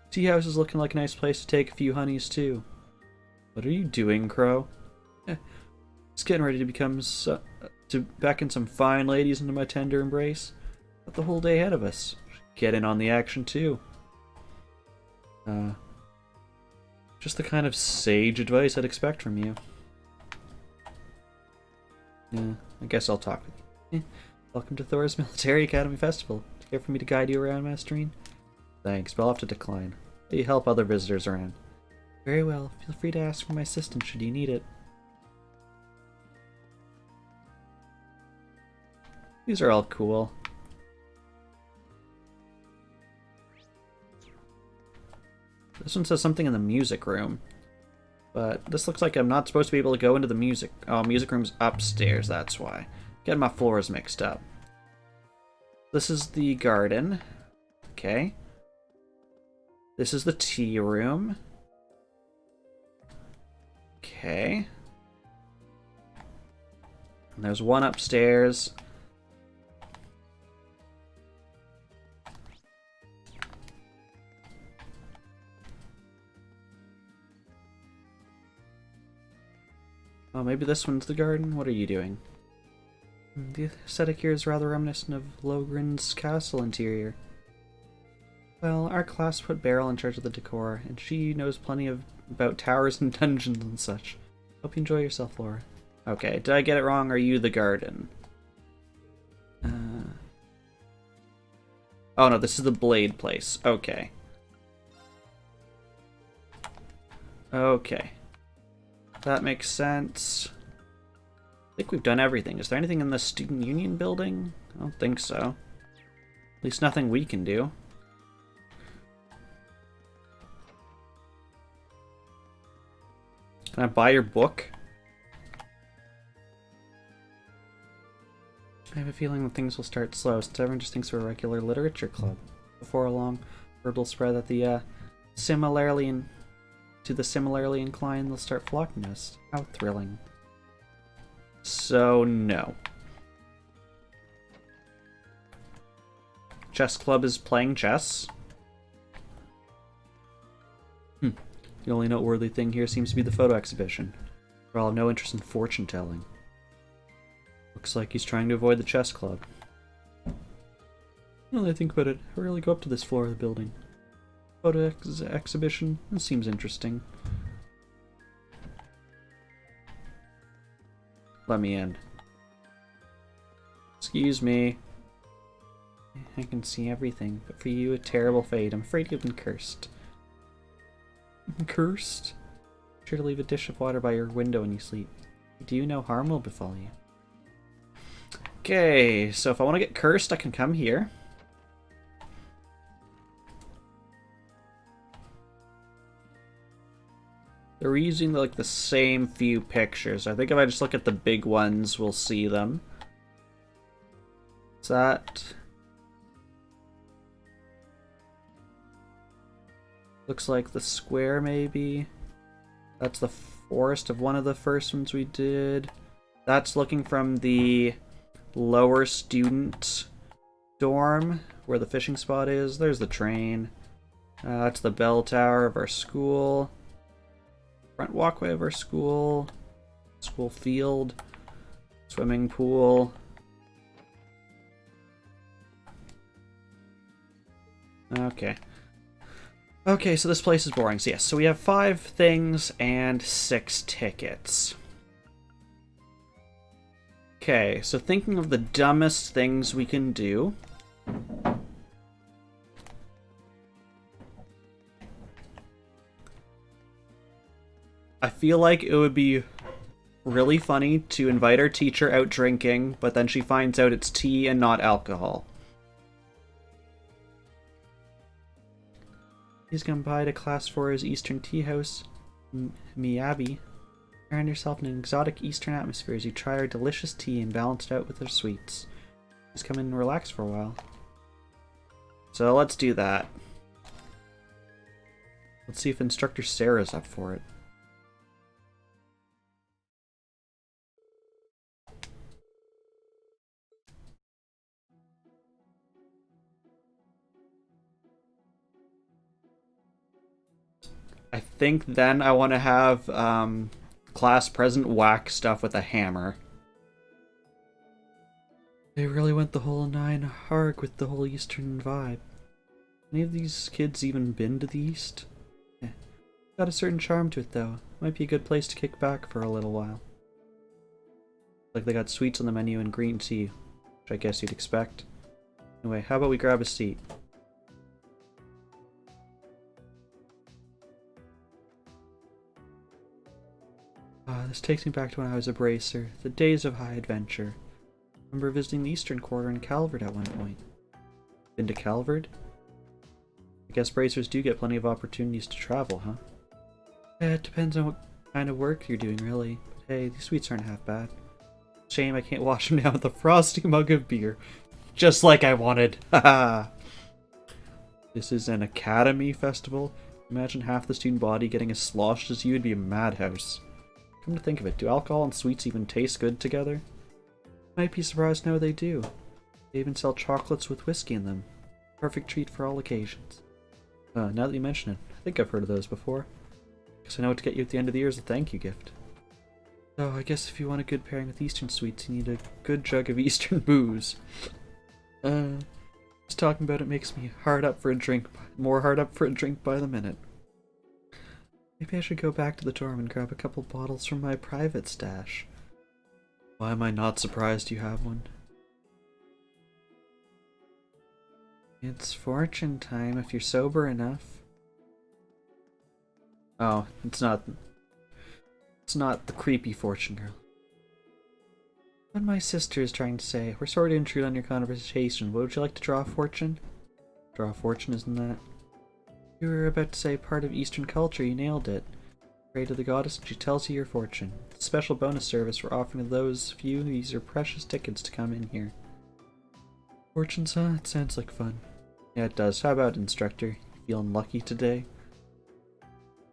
A: Tea House is looking like a nice place to take a few honeys, too. What are you doing, Crow? It's getting ready to become to beckon some fine ladies into my tender embrace. Got the whole day ahead of us. Get in on the action, too. Just the kind of sage advice I'd expect from you. Yeah, I guess I'll talk with you. Welcome to Thor's Military Academy Festival. Care for me to guide you around, Masterine? Thanks, but I'll have to decline. You help other visitors around. Very well. Feel free to ask for my assistance should you need it. These are all cool. This one says something in the music room. But this looks like I'm not supposed to be able to go into the music... Oh, music room's upstairs, that's why. Getting my floors mixed up. This is the garden. Okay. This is the tea room. Okay. And there's one upstairs. Oh, maybe this one's the garden? What are you doing? The aesthetic here is rather reminiscent of Logren's castle interior. Well, our class put Beryl in charge of the decor, and she knows plenty about towers and dungeons and such. Hope you enjoy yourself, Laura. Okay, did I get it wrong? Are you the garden? Oh no, this is the Blade place. Okay. Okay. That makes sense. I think we've done everything. Is there anything in the Student Union building? I don't think so. At least nothing we can do. Can I buy your book? I have a feeling that things will start slow since everyone just thinks we're a regular literature club. Before long, word will spread that the similarly inclined, they'll start flocking us. How thrilling. So, no. Chess club is playing chess. The only noteworthy thing here seems to be the photo exhibition. I'll have no interest in fortune telling. Looks like he's trying to avoid the chess club. Now that I think about it, I rarely go up to this floor of the building. Photo exhibition? This seems interesting. Let me in. Excuse me. I can see everything, but for you, a terrible fate. I'm afraid you've been cursed. Cursed? Sure to leave a dish of water by your window when you sleep. Do you know harm will befall you? Okay, so if I want to get cursed, I can come here. They're using like the same few pictures. I think if I just look at the big ones, we'll see them. Is that... Looks like the square, maybe. That's the forest of one of the first ones we did. That's looking from the lower student dorm, where the fishing spot is. There's the train. That's the bell tower of our school. Front walkway of our school. School field. Swimming pool. Okay. Okay, so this place is boring. So yes, so we have 5 things and 6 tickets. Okay, so thinking of the dumbest things we can do. I feel like it would be really funny to invite our teacher out drinking, but then she finds out it's tea and not alcohol. He's come by to class for his Eastern tea house, Miyabi. Earn yourself in an exotic Eastern atmosphere as you try our delicious tea and balance it out with our sweets. Just come in and relax for a while. So let's do that. Let's see if Instructor Sarah's up for it. I think then I want to have class present whack stuff with a hammer. They really went the whole 9 hard with the whole Eastern vibe. Any of these kids even been to the East? Got a certain charm to it though. Might be a good place to kick back for a little while. Like they got sweets on the menu and green tea, which I guess you'd expect. Anyway, how about we grab a seat? This takes me back to when I was a bracer, the days of high adventure. I remember visiting the Eastern Quarter in Calvert at one point. Been to Calvert? I guess bracers do get plenty of opportunities to travel, huh? Yeah, it depends on what kind of work you're doing, really. But hey, these sweets aren't half bad. Shame I can't wash them down with a frosty mug of beer. Just like I wanted. Haha. This is an academy festival. Imagine half the student body getting as sloshed as you would be a madhouse. Come to think of it, do alcohol and sweets even taste good together? Might be surprised now they do. They even sell chocolates with whiskey in them. Perfect treat for all occasions. Now that you mention it, I think I've heard of those before. Guess I know what to get you at the end of the year as a thank you gift. So I guess if you want a good pairing with Eastern sweets, you need a good jug of Eastern booze. Just talking about it makes me hard up for a drink, more hard up for a drink by the minute. Maybe I should go back to the dorm and grab a couple bottles from my private stash. Why am I not surprised you have one? It's fortune time if you're sober enough. Oh, it's not the creepy fortune girl. What my sister is trying to say, we're sorry to intrude on your conversation. Would you like to draw a fortune? Draw a fortune, isn't that? You were about to say part of Eastern culture, you nailed it. Pray to the goddess and she tells you your fortune. It's a special bonus service we're offering to those few who use their precious tickets to come in here. Fortunes, huh? It sounds like fun. Yeah, it does. How about instructor? You feeling lucky today?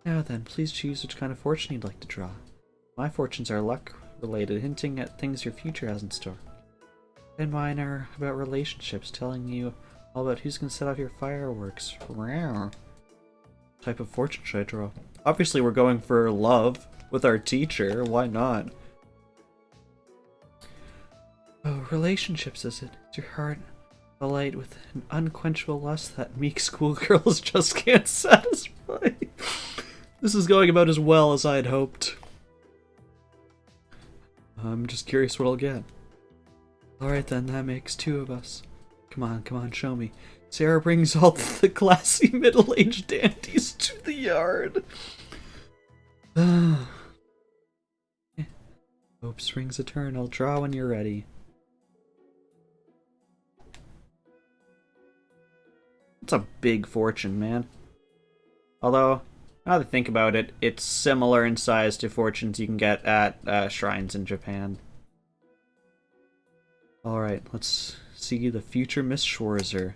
A: Now then, please choose which kind of fortune you'd like to draw. My fortunes are luck related, hinting at things your future has in store. And mine are about relationships, telling you all about who's going to set off your fireworks. What type of fortune should I draw? Obviously we're going for love. with our teacher. Why not? Oh, relationships, is it? Is your heart alight with an unquenchable lust that meek schoolgirls just can't satisfy? This is going about as well as I'd hoped. I'm just curious what I'll get. Alright then, that makes 2 of us. Come on, show me. Sarah brings all the classy middle-aged dandies to the yard. Hope springs eternal. Draw when you're ready. It's a big fortune, man. Although, now that I think about it, it's similar in size to fortunes you can get at shrines in Japan. Alright, let's see the future Miss Schwarzer.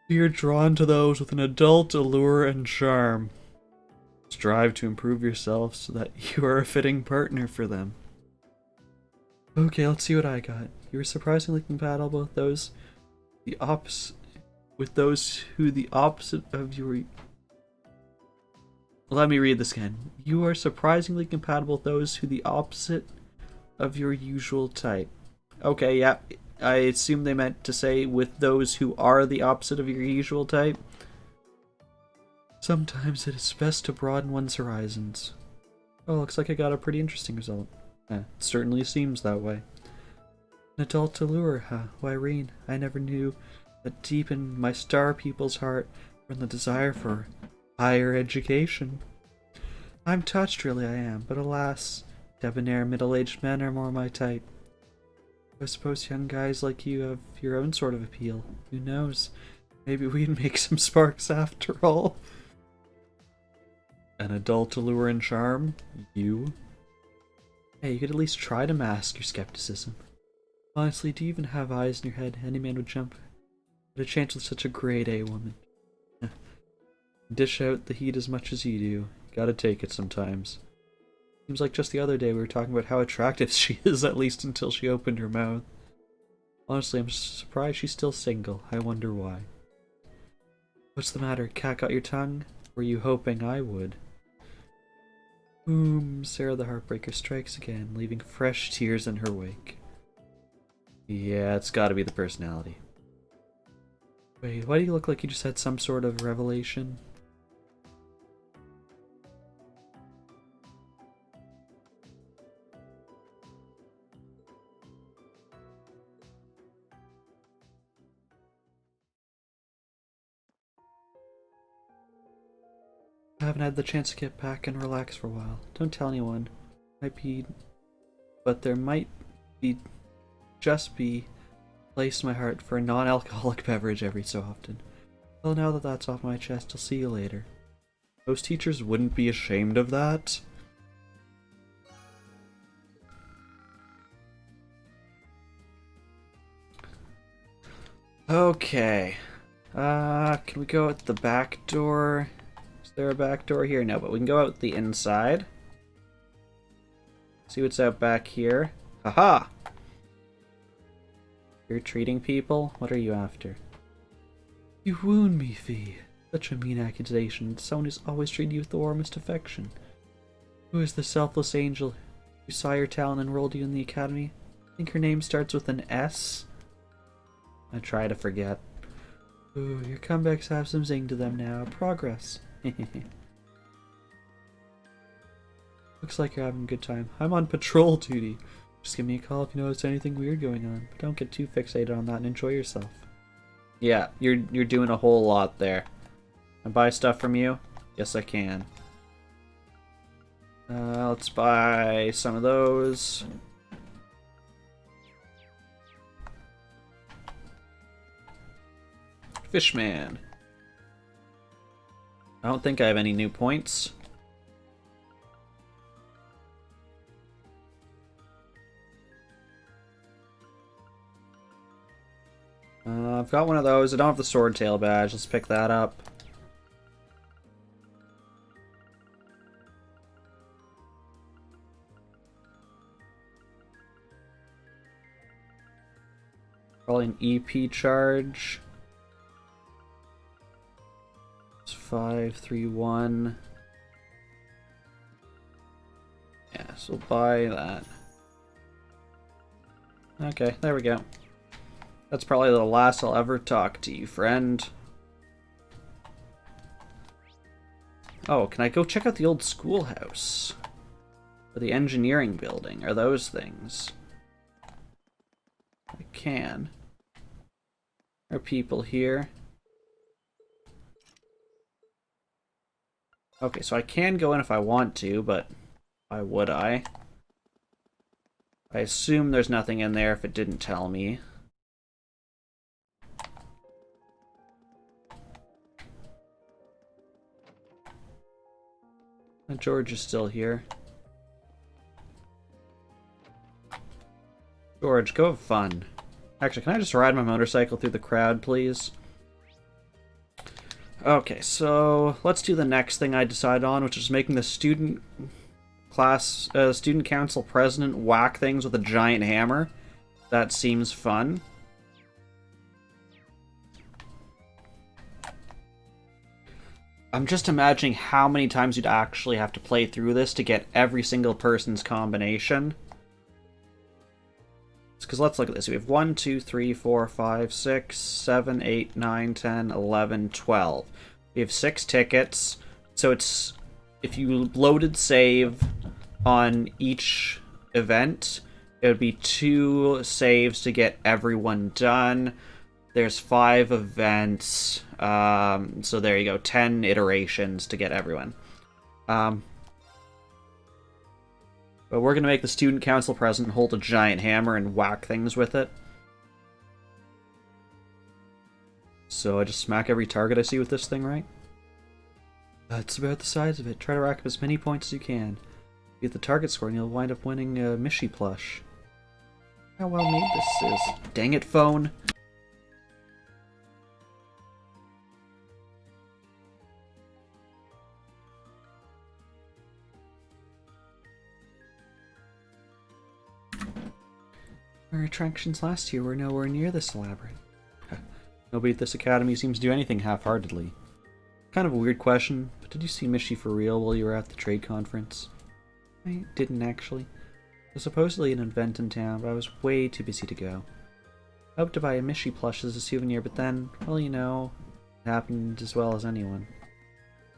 A: You're drawn to those with an adult allure and charm. Strive to improve yourself so that you are a fitting partner for them. Okay, let's see what I got. You are surprisingly compatible with those who the opposite of your... Let me read this again. You are surprisingly compatible with those who the opposite of your usual type. Okay, yeah. I assume they meant to say with those who are the opposite of your usual type. Sometimes it is best to broaden one's horizons. Oh, looks like I got a pretty interesting result. It certainly seems that way. An adult allure, huh? Why, Irene, I never knew that deep in my star people's heart from the desire for higher education. I'm touched, really I am, but alas, debonair middle-aged men are more my type. I suppose young guys like you have your own sort of appeal. Who knows? Maybe we'd make some sparks after all. An adult allure and charm? You? Hey, you could at least try to mask your skepticism. Honestly, do you even have eyes in your head? Any man would jump at a chance with such a grade A woman. Dish out the heat as much as you do. Gotta take it sometimes. Seems like just the other day we were talking about how attractive she is, at least until she opened her mouth. Honestly, I'm surprised she's still single. I wonder why. What's the matter? Cat got your tongue? Were you hoping I would? Boom, Sarah the Heartbreaker strikes again, leaving fresh tears in her wake. Yeah, it's gotta be the personality. Wait, why do you look like you just had some sort of revelation? I haven't had the chance to get back and relax for a while. Don't tell anyone. But there might just be place in my heart for a non-alcoholic beverage every so often. Well, now that that's off my chest, I'll see you later. Most teachers wouldn't be ashamed of that. Okay. Can we go out the back door? Is there a back door here? No, but we can go out the inside. See what's out back here. Haha! You're treating people? What are you after? You wound me, Fee. Such a mean accusation. Someone who's always treated you with the warmest affection. Who is the selfless angel who saw your talent and enrolled you in the academy? I think her name starts with an S. I try to forget. Ooh, your comebacks have some zing to them now. Progress. Looks like you're having a good time. I'm on patrol duty. Just give me a call if you notice anything weird going on. But don't get too fixated on that and enjoy yourself. Yeah, you're doing a whole lot there. Can I buy stuff from you? Yes, I can. Let's buy some of those. Fishman. I don't think I have any new points. I've got one of those. I don't have the sword tail badge. Let's pick that up. Probably an EP charge. 531. So we'll buy that. Okay, there we go. That's probably the last I'll ever talk to you, friend. Oh, can I go check out the old schoolhouse? Or the engineering building, or those things? I can. There are people here. Okay, so I can go in if I want to, but why would I? I assume there's nothing in there if it didn't tell me. And George is still here. George, go have fun. Actually, can I just ride my motorcycle through the crowd, please? Okay, so let's do the next thing I decided on, which is making the student council president whack things with a giant hammer. That seems fun. I'm just imagining how many times you'd actually have to play through this to get every single person's combination. Because let's look at this. We have 1, 2, 3, 4, 5, 6, 7, 8, 9, 10, 11, 12. We have 6 tickets. So it's, if you loaded save on each event, it would be 2 saves to get everyone done. There's 5 events. So there you go. 10 iterations to get everyone. But we're going to make the student council president hold a giant hammer and whack things with it. So I just smack every target I see with this thing, right? That's about the size of it. Try to rack up as many points as you can. Get the target score and you'll wind up winning a Mishi plush. How well made this is. Dang it, phone. Our attractions last year were nowhere near this elaborate. Nobody at this academy seems to do anything half-heartedly. Kind of a weird question, but did you see Mishi for real while you were at the trade conference? I didn't actually. There's supposedly an event in town, but I was way too busy to go. I hoped to buy a Mishi plush as a souvenir, but then, well, you know, it happened as well as anyone.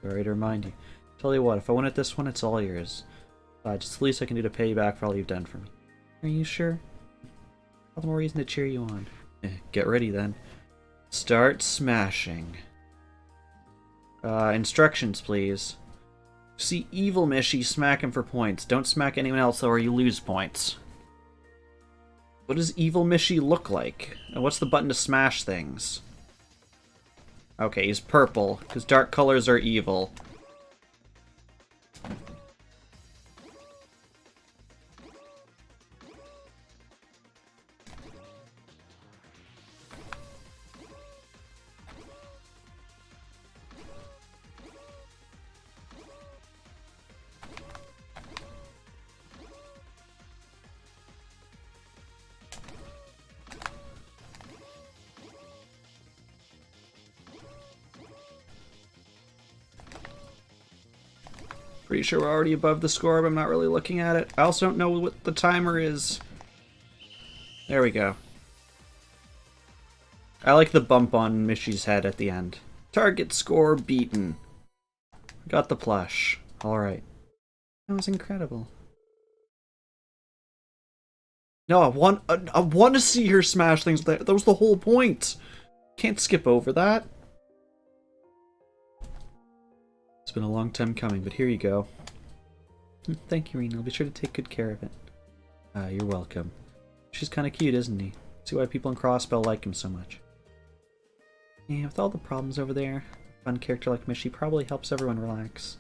A: Sorry to remind you. Tell you what, if I win at this one, it's all yours. Just the least I can do to pay you back for all you've done for me. Are you sure? All the more reason to cheer you on. Get ready then. Start smashing. Instructions, please. See evil Mishi, smack him for points. Don't smack anyone else or you lose points. What does evil Mishi look like? And what's the button to smash things? Okay, he's purple, because dark colors are evil. Pretty sure we're already above the score, but I'm not really looking at it. I also don't know what the timer is. There we go. I like the bump on Mishi's head at the end. Target score beaten. Got the plush. Alright. That was incredible. No, I want to see her smash things. That was the whole point. Can't skip over that. It's been a long time coming, but here you go. Thank you, Rena. I'll be sure to take good care of it. You're welcome. She's kind of cute, isn't he? See why people in Crossbell like him so much. Yeah, with all the problems over there, a fun character like Mishi probably helps everyone relax.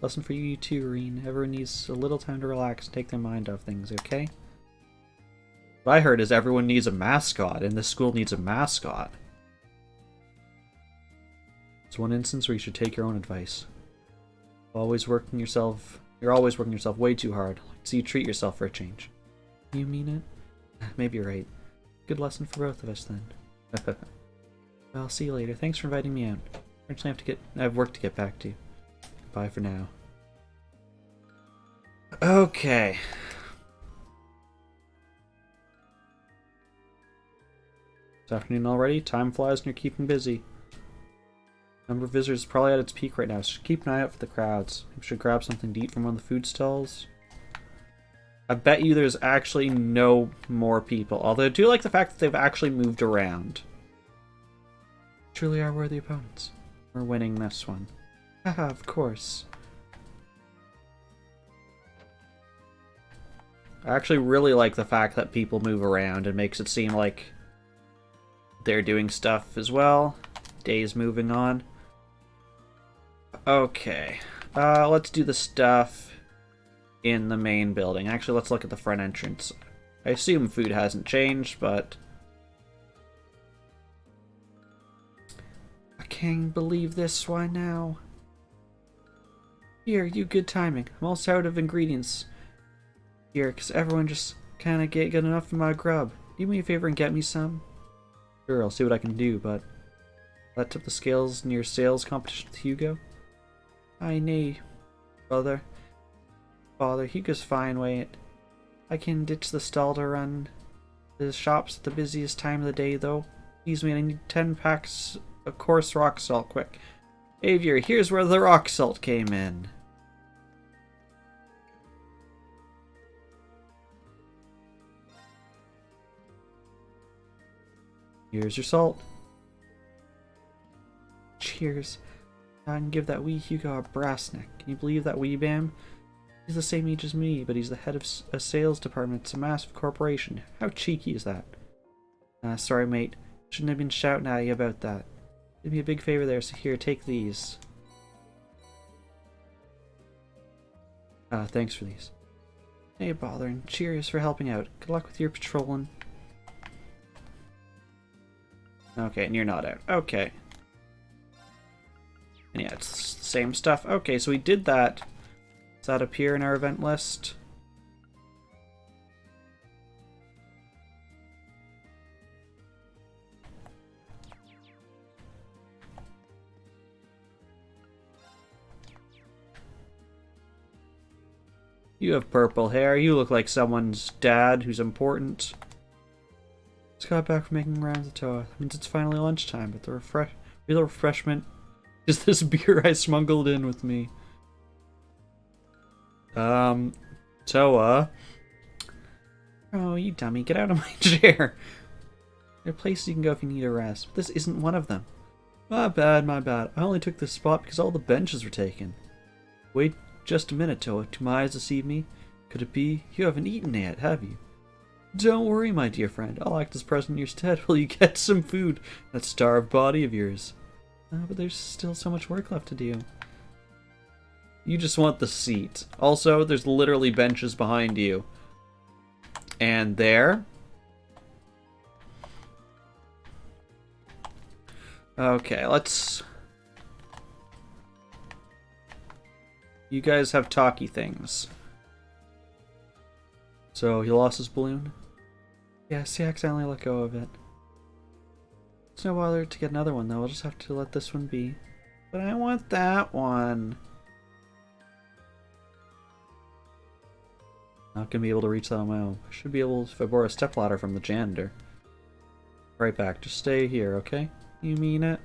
A: Lesson for you too, Reen. Everyone needs a little time to relax and take their mind off things, okay? What I heard is everyone needs a mascot, and this school needs a mascot. It's one instance where you should take your own advice. You're always working yourself way too hard, so you treat yourself for a change. You mean it? Maybe you're right. Good lesson for both of us then. Well, I'll see you later. Thanks for inviting me out. Unfortunately, I have work to get back to. Bye for now. Okay. It's afternoon already. Time flies and you're keeping busy. Number of visitors is probably at its peak right now, so keep an eye out for the crowds. We should grab something to eat from one of the food stalls. I bet you there's actually no more people, although I do like the fact that they've actually moved around. Truly are worthy opponents. We're winning this one. Haha, of course. I actually really like the fact that people move around. It makes it seem like they're doing stuff as well. Days moving on. Okay. Let's do the stuff in the main building. Actually, let's look at the front entrance. I assume food hasn't changed, but... I can't believe this. Why now? Here, you good timing. I'm almost out of ingredients here, because everyone just kind of get enough of my grub. Do me a favor and get me some? Sure, I'll see what I can do, but... That tip the scales in your sales competition with Hugo? Aye, nay, brother. Father, Hugo's fine way it. I can ditch the stall to run the shops at the busiest time of the day, though. Excuse me, I need 10 packs of coarse rock salt, quick. Avier, here's where the rock salt came in. Here's your salt. Cheers. I can give that wee Hugo a brass neck. Can you believe that wee bam? He's the same age as me, but he's the head of a sales department. It's a massive corporation. How cheeky is that? Sorry, mate. Shouldn't have been shouting at you about that. Did me a big favor there, so here, take these. Thanks for these. Hey, bothering. Cheers for helping out. Good luck with your patrolling. Okay, and you're not out. Okay. And yeah, it's the same stuff. Okay, so we did that. Does that appear in our event list? You have purple hair. You look like someone's dad who's important. Just got back from making rounds of Toa. That means it's finally lunchtime, but the real refreshment is this beer I smuggled in with me. Toa. Oh, you dummy. Get out of my chair. There are places you can go if you need a rest, but this isn't one of them. My bad, my bad. I only took this spot because all the benches were taken. Wait just a minute, Toa. Do my eyes deceive me? Could it be? You haven't eaten yet, have you? Don't worry, my dear friend. I'll act as present in your stead while you get some food. That starved body of yours. But there's still so much work left to do. You just want the seat. Also, there's literally benches behind you. And there. Okay, let's... You guys have talkie things. So, he lost his balloon? Yes, he accidentally let go of it. It's no bother to get another one, though. I'll just have to let this one be. But I want that one. Not gonna be able to reach that on my own. I should be able if I borrow a stepladder from the janitor. Right back. Just stay here, okay? You mean it?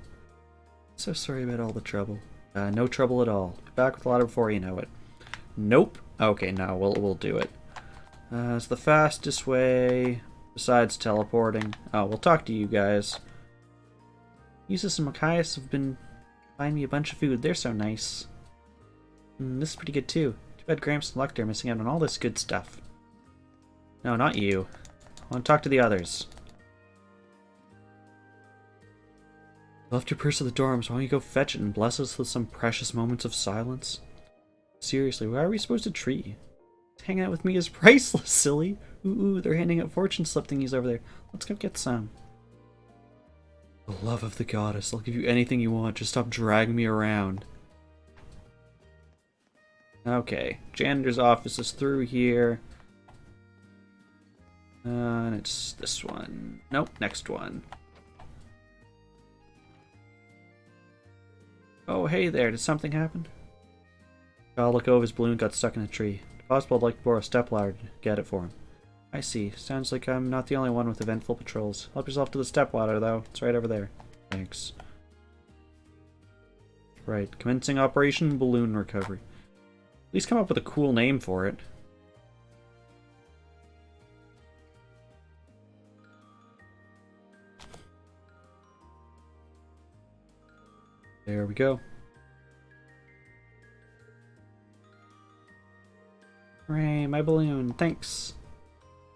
A: So sorry about all the trouble. No trouble at all. Be back with a ladder before you know it. Nope. Okay, no, we'll do it. It's the fastest way besides teleporting. Oh, we'll talk to you guys. Usus and Machias have been buying me a bunch of food. They're so nice. This is pretty good too. Too bad Gramps and Lecter are missing out on all this good stuff. No, not you. I want to talk to the others. You left your purse at the dorms. Why don't you go fetch it and bless us with some precious moments of silence? Seriously, why are we supposed to treat you? Hanging out with me is priceless, silly. Ooh, they're handing out fortune slip thingies over there. Let's go get some. The love of the goddess. I'll give you anything you want. Just stop dragging me around. Okay. Janitor's office is through here. And it's this one. Nope, next one. Oh, hey there. Did something happen? I'll look over. His balloon got stuck in a tree. Possible I'd like to borrow a stepladder to get it for him. I see. Sounds like I'm not the only one with eventful patrols. Help yourself to the stepladder, though. It's right over there. Thanks. Right. Commencing Operation Balloon Recovery. At least come up with a cool name for it. There we go. Hooray, my balloon. Thanks.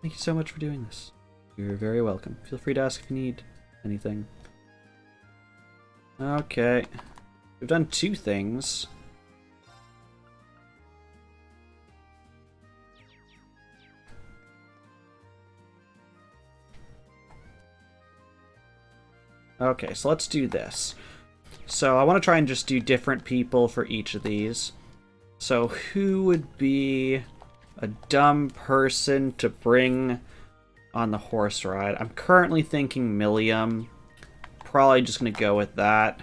A: Thank you so much for doing this. You're very welcome. Feel free to ask if you need anything. Okay. We've done 2 things. Okay, so let's do this. So I want to try and just do different people for each of these. So who would be a dumb person to bring on the horse ride? I'm currently thinking Milliam. Probably just going to go with that.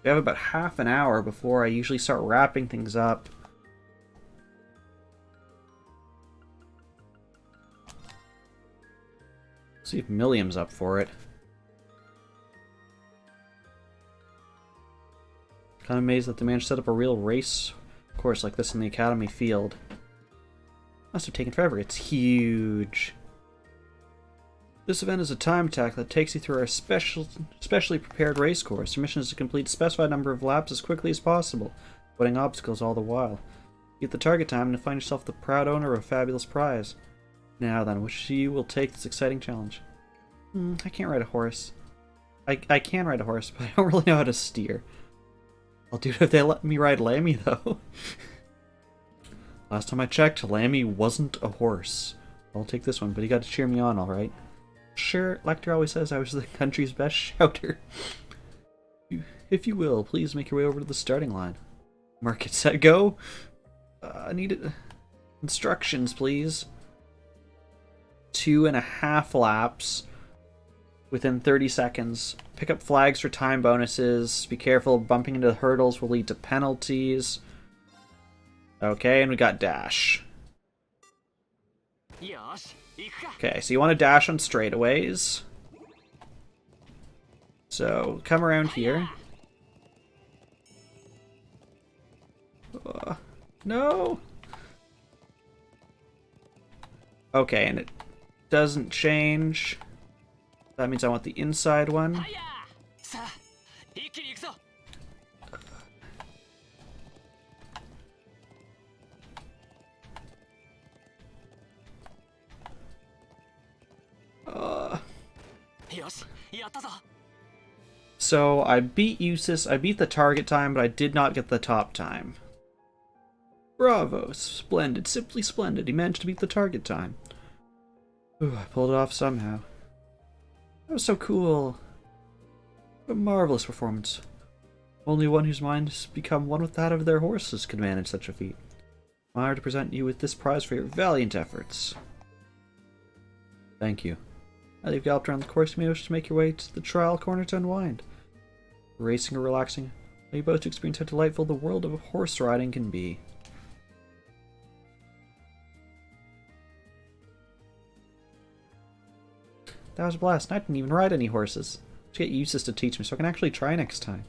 A: We have about half an hour before I usually start wrapping things up. See if Milliam's up for it. Kind of amazed that they managed to set up a real race course like this in the Academy field. Must have taken forever. It's huge. This event is a time attack that takes you through our specially prepared race course. Your mission is to complete a specified number of laps as quickly as possible, avoiding obstacles all the while. You hit the target time and find yourself the proud owner of a fabulous prize. Now then, which of you will take this exciting challenge? I can't ride a horse. I can ride a horse, but I don't really know how to steer. I'll do it if they let me ride Lammy, though. Last time I checked, Lammy wasn't a horse. I'll take this one, but you got to cheer me on, alright? Sure, Lecter always says I was the country's best shouter. If you will, please make your way over to the starting line. Mark it, set, go! I need instructions, please. 2.5 laps within 30 seconds. Pick up flags for time bonuses. Be careful, bumping into the hurdles will lead to penalties. Okay, and we got dash. Okay, so you want to dash on straightaways. So, come around here. No! Okay, and it doesn't change. That means I want the inside one. So I beat Eustace, I beat the target time, but I did not get the top time. Bravo, splendid, simply splendid. He managed to beat the target time. Ooh, I pulled it off somehow. That was so cool. What a marvelous performance. Only one whose mind has become one with that of their horses could manage such a feat. I'm honored to present you with this prize for your valiant efforts. Thank you. Now that you've galloped around the course, you may wish to make your way to the trial corner to unwind. Racing or relaxing, may you both experience how delightful the world of horse riding can be. That was a blast. I didn't even ride any horses. To get Eustace to teach me so I can actually try next time.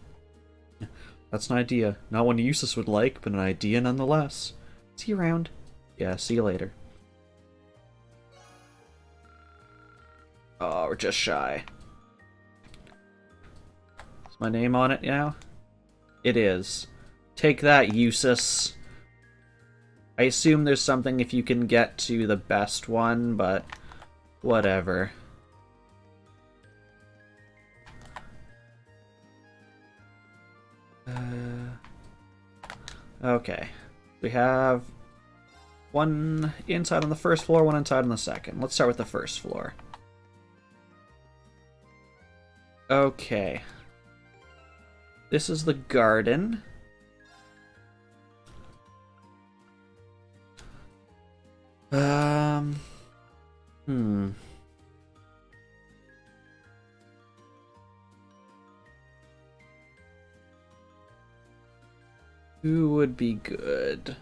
A: That's an idea. Not one Eustace would like, but an idea nonetheless. See you around. Yeah, see you later. Oh, we're just shy. Is my name on it now? It is. Take that, Eustace. I assume there's something if you can get to the best one, but whatever. Okay. We have one inside on the first floor, one inside on the second. Let's start with the first floor. Okay. This is the garden. Who would be good?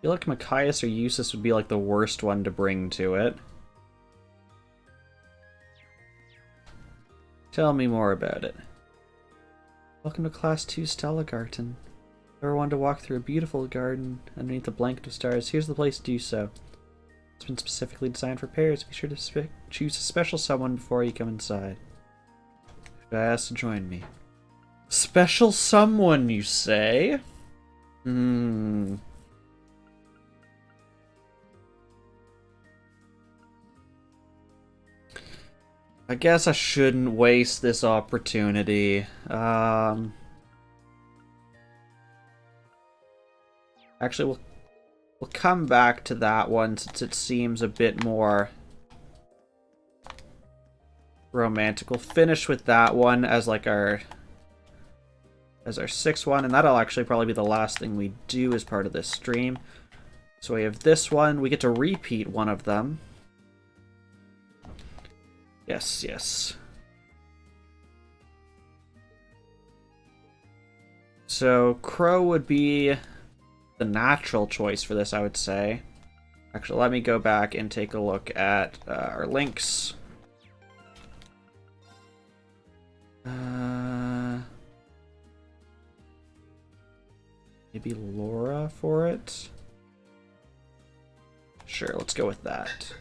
A: feel like Machias or Eustace would be like the worst one to bring to it. Tell me more about it. Welcome to Class 2 Stella Garden. If you ever wanted to walk through a beautiful garden underneath a blanket of stars, here's the place to do so. It's been specifically designed for pairs. Be sure to choose a special someone before you come inside. Should I ask to join me? Special someone, you say? I guess I shouldn't waste this opportunity. Actually, we'll come back to that one since it seems a bit more romantic. We'll finish with that one as like our sixth one, and that'll actually probably be the last thing we do as part of this stream. So we have this one. We get to repeat one of them. Yes, yes. So Crow would be the natural choice for this, I would say. Actually, let me go back and take a look at our links. Maybe Laura for it? Sure, let's go with that.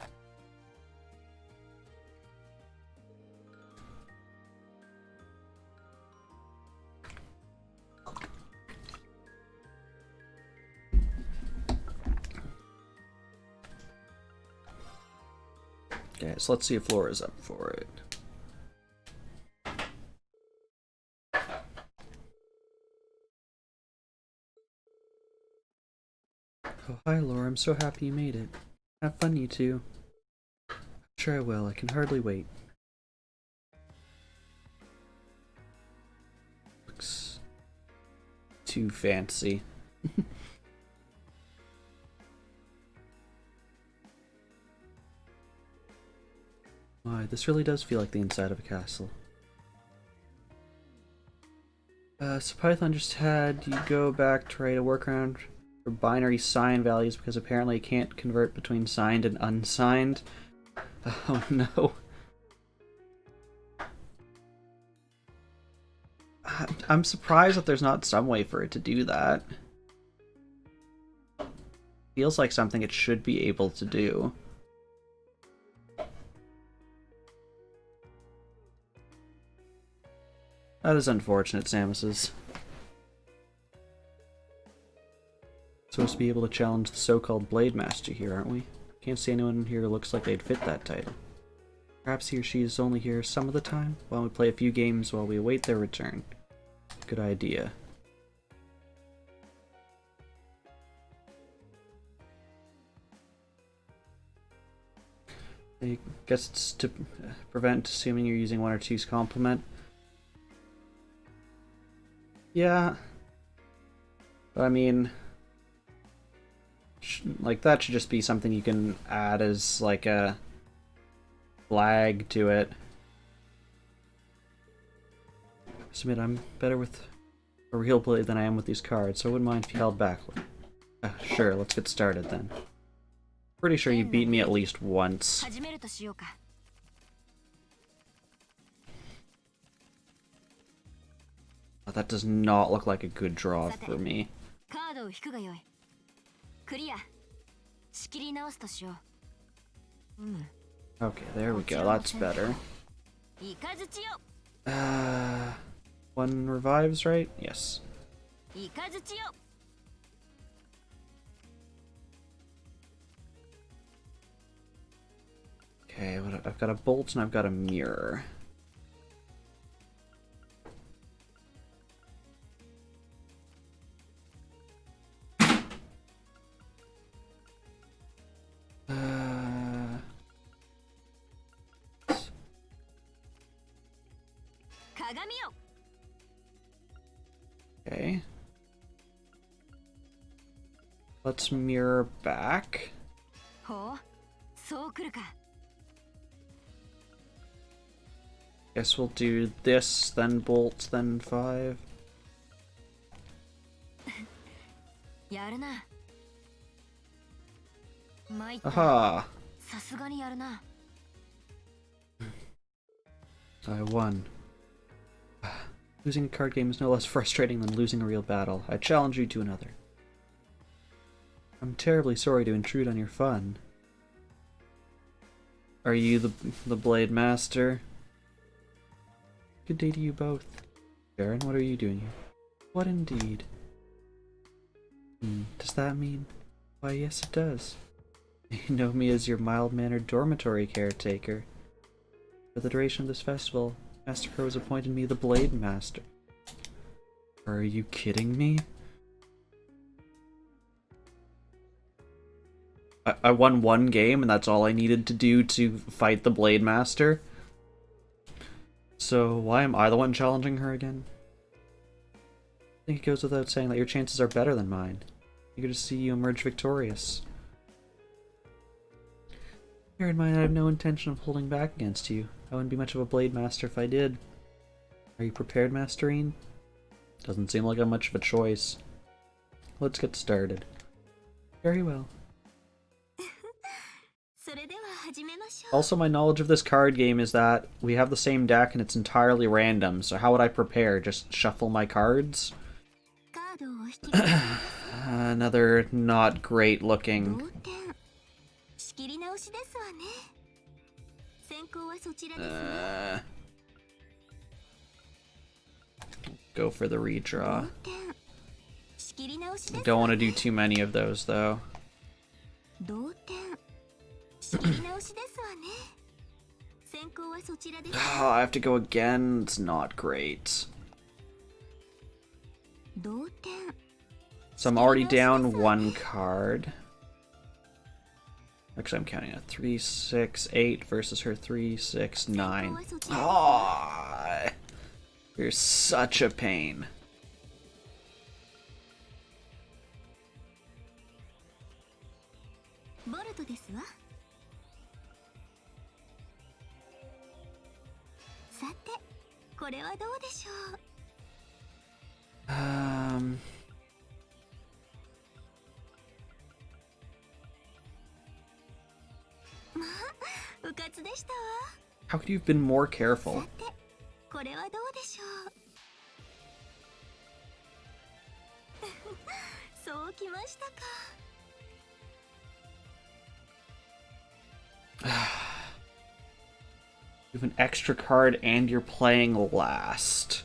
A: Okay, so let's see if Laura's up for it. Oh, hi Laura, I'm so happy you made it. Have fun, you two. I'm sure I will, I can hardly wait. Looks too fancy. Why, this really does feel like the inside of a castle. So Python just had you go back to write a workaround for binary sign values because apparently it can't convert between signed and unsigned. Oh no. I'm surprised that there's not some way for it to do that. Feels like something it should be able to do. That is unfortunate, Samus's. Supposed to be able to challenge the so-called Blade Master here, aren't we? Can't see anyone here who looks like they'd fit that title. Perhaps he or she is only here some of the time? Why don't we play a few games while we await their return? Good idea. I guess it's to prevent assuming you're using one or two's complement. Yeah. But I mean, like that should just be something you can add as like a flag to it. Submit, I'm better with a real blade than I am with these cards, so I wouldn't mind if you held back. Sure, let's get started then. Pretty sure you beat me at least once. Oh, that does not look like a good draw for me. Okay, there we go. That's better. One revives, right? Yes. Okay, I've got a bolt and I've got a mirror. Okay. Let's mirror back. Guess we'll do this, then bolt, then 5.
D: 参った。
A: Aha!
D: さすがにやるな。
A: I won. Losing a card game is no less frustrating than losing a real battle. I challenge you to another. I'm terribly sorry to intrude on your fun. Are you the Blade Master? Good day to you both. Sharon, what are you doing here? What indeed? Does that mean? Why, yes it does. You know me as your mild-mannered dormitory caretaker. For the duration of this festival, Master Crow has appointed me the Blade Master. Are you kidding me? I won one game and that's all I needed to do to fight the Blade Master? So why am I the one challenging her again? I think it goes without saying that your chances are better than mine. Eager to see you emerge victorious. Bear in mind I have no intention of holding back against you. I wouldn't be much of a Blade Master if I did. Are you prepared, Masterine? Doesn't seem like I'm much of a choice. Let's get started. Very well. Also, my knowledge of this card game is that we have the same deck and it's entirely random, so how would I prepare? Just shuffle my cards? Another not great looking. Go for the redraw. I don't want to do too many of those though. Oh, I have to go again. It's not great. So I'm already down one card. Actually, I'm counting at 3, 6, 8 versus her 3, 6, 9. Oh, you're such a pain. How could you have been more careful? You have an extra card and you're playing last.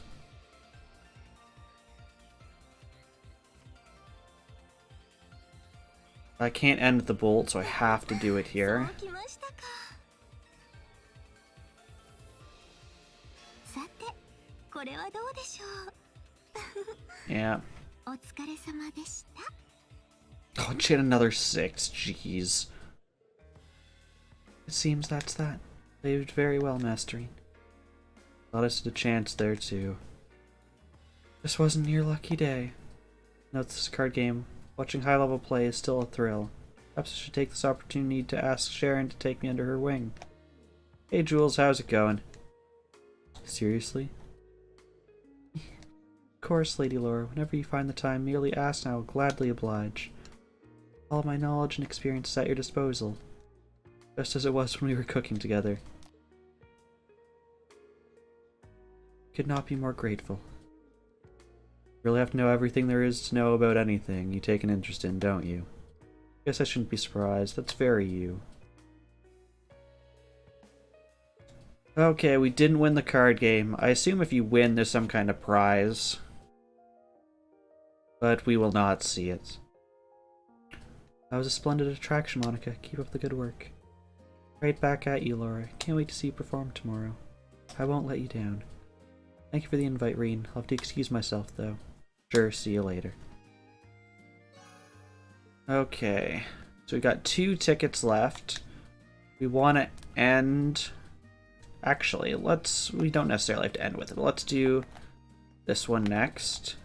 A: I can't end the bolt, so I have to do it here. Yeah. Oh, she had another 6. Jeez. It seems that's that. Played very well, Masterine. Thought I stood a chance there, too. This wasn't your lucky day. Note this card game. Watching high-level play is still a thrill. Perhaps I should take this opportunity to ask Sharon to take me under her wing. Hey, Jules, how's it going? Seriously? Of course, Lady Laura. Whenever you find the time, merely ask and I will gladly oblige. All of my knowledge and experience is at your disposal. Just as it was when we were cooking together. Could not be more grateful. You really have to know everything there is to know about anything you take an interest in, don't you? Guess I shouldn't be surprised. That's very you. Okay, we didn't win the card game. I assume if you win, there's some kind of prize. But we will not see it. That was a splendid attraction, Monica. Keep up the good work. Right back at you, Laura. Can't wait to see you perform tomorrow. I won't let you down. Thank you for the invite, Reen. I'll have to excuse myself, though. Sure, see you later. Okay. So we got 2 tickets left. We want to end... Actually, we don't necessarily have to end with it, but let's do this one next.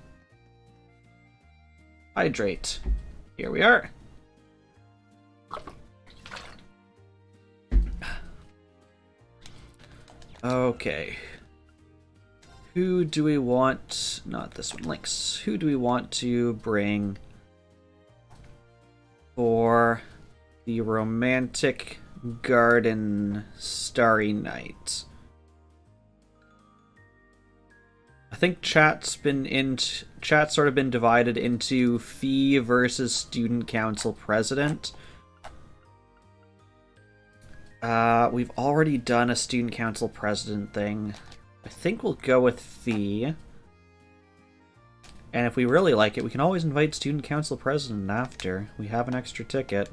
A: Hydrate. Here we are. Okay. Who do we want? Not this one, Lynx. Who do we want to bring for The Romantic Garden Starry Night. I think chat's sort of been divided into Fee versus Student Council President. We've already done a Student Council President thing. I think we'll go with Fee. And if we really like it, we can always invite Student Council President after. We have an extra ticket.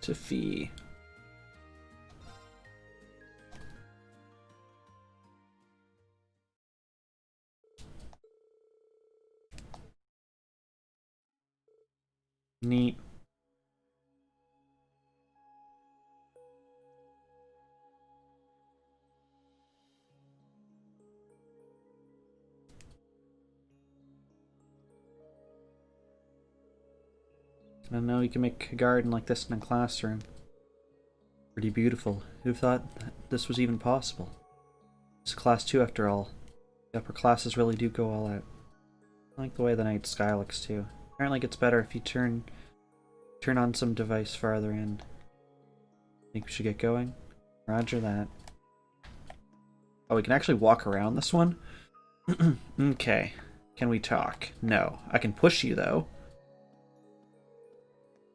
A: To Fee. Neat. I don't know, you can make a garden like this in a classroom. Pretty beautiful. Who thought that this was even possible? It's class 2 after all. The upper classes really do go all out. I like the way the night sky looks too. Apparently it gets better if you turn on some device farther in. Think we should get going? Roger that. Oh, we can actually walk around this one? Okay. Can we talk? No. I can push you though.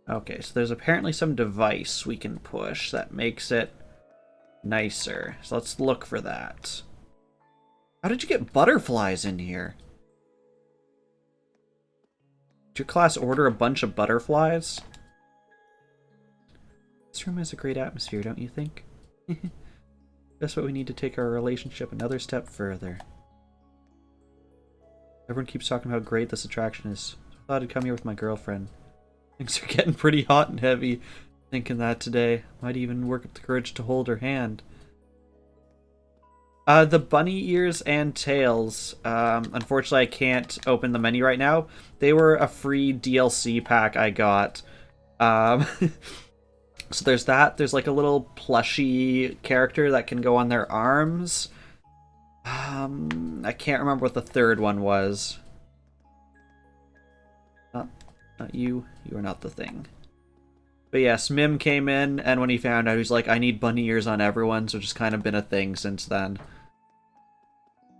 A: Okay, so there's apparently some device we can push that makes it nicer. So let's look for that. How did you get butterflies in here? Did your class order a bunch of butterflies? This room has a great atmosphere, don't you think? That's what we need to take our relationship another step further. Everyone keeps talking about how great this attraction is. I thought I'd come here with my girlfriend. Things are getting pretty hot and heavy. Thinking that today. Might even work up the courage to hold her hand. The bunny ears and tails. Unfortunately, I can't open the menu right now. They were a free DLC pack I got. So there's that. There's like a little plushy character that can go on their arms. I can't remember what the third one was. Not you. You are not the thing. But yes, Mim came in, and when he found out, he's like, I need bunny ears on everyone, so it's just kind of been a thing since then.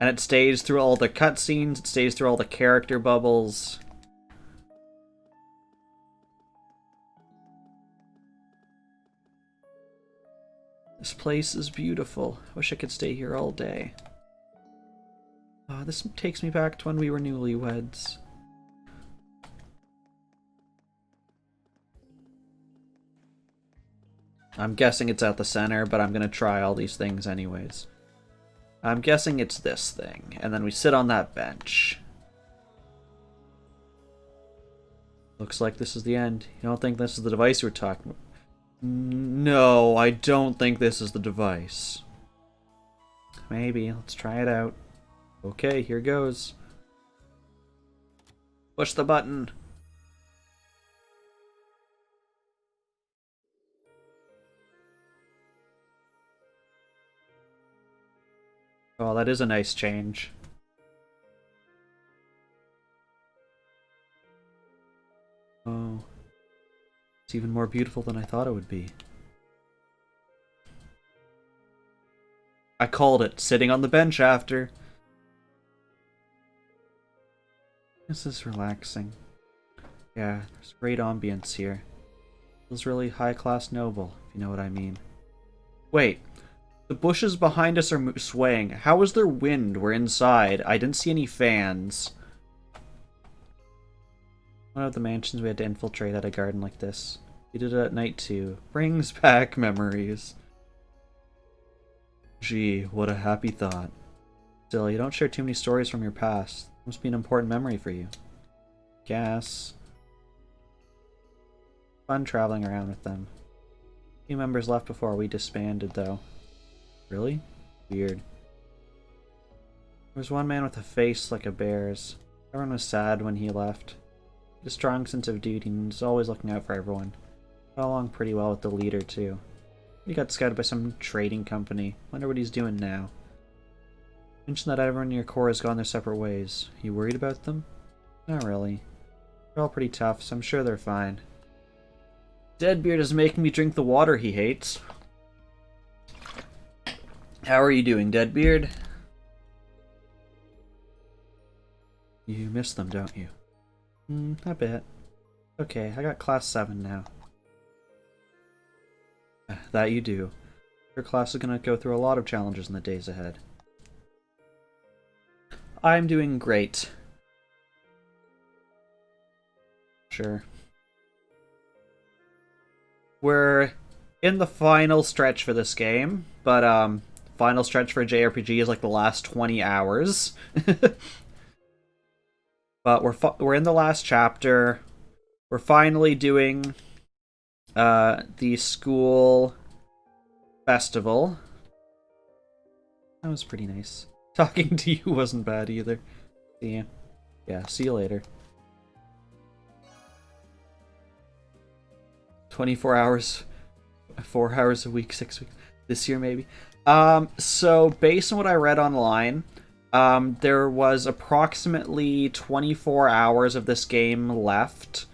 A: And it stays through all the cutscenes, it stays through all the character bubbles. This place is beautiful. I wish I could stay here all day. This takes me back to when we were newlyweds. I'm guessing it's at the center, but I'm gonna try all these things anyways. I'm guessing it's this thing, and then we sit on that bench. Looks like this is the end. You don't think this is the device we're talking about? No, I don't think this is the device. Maybe. Let's try it out. Okay, here goes. Push the button. Oh, that is a nice change. Oh. It's even more beautiful than I thought it would be. I called it, sitting on the bench after. This is relaxing. Yeah, there's great ambience here. Feels really high-class noble, if you know what I mean. Wait. The bushes behind us are swaying. How is there wind? We're inside. I didn't see any fans. One of the mansions we had to infiltrate had a garden like this. We did it at night too. Brings back memories. Gee, what a happy thought. Still, you don't share too many stories from your past. Must be an important memory for you. Gas. Fun traveling around with them. A few members left before we disbanded, though. Really? Weird. There was one man with a face like a bear's. Everyone was sad when he left. He had a strong sense of duty and was always looking out for everyone. Got along pretty well with the leader, too. He got scouted by some trading company. Wonder what he's doing now. Mentioned that everyone in your corps has gone their separate ways. You worried about them? Not really. They're all pretty tough, so I'm sure they're fine. Deadbeard is making me drink the water he hates. How are you doing, Deadbeard? You miss them, don't you? A bit. Okay, I got class 7 now. That you do. Your class is gonna go through a lot of challenges in the days ahead. I'm doing great. Sure. We're in the final stretch for this game, but final stretch for a JRPG is like the last 20 hours. But we're in the last chapter. We're finally doing the school festival. That was pretty nice. Talking to you wasn't bad either. See ya. Yeah, see you later. 24 hours, 4 hours a week, 6 weeks. This year, maybe. So, based on what I read online, there was approximately 24 hours of this game left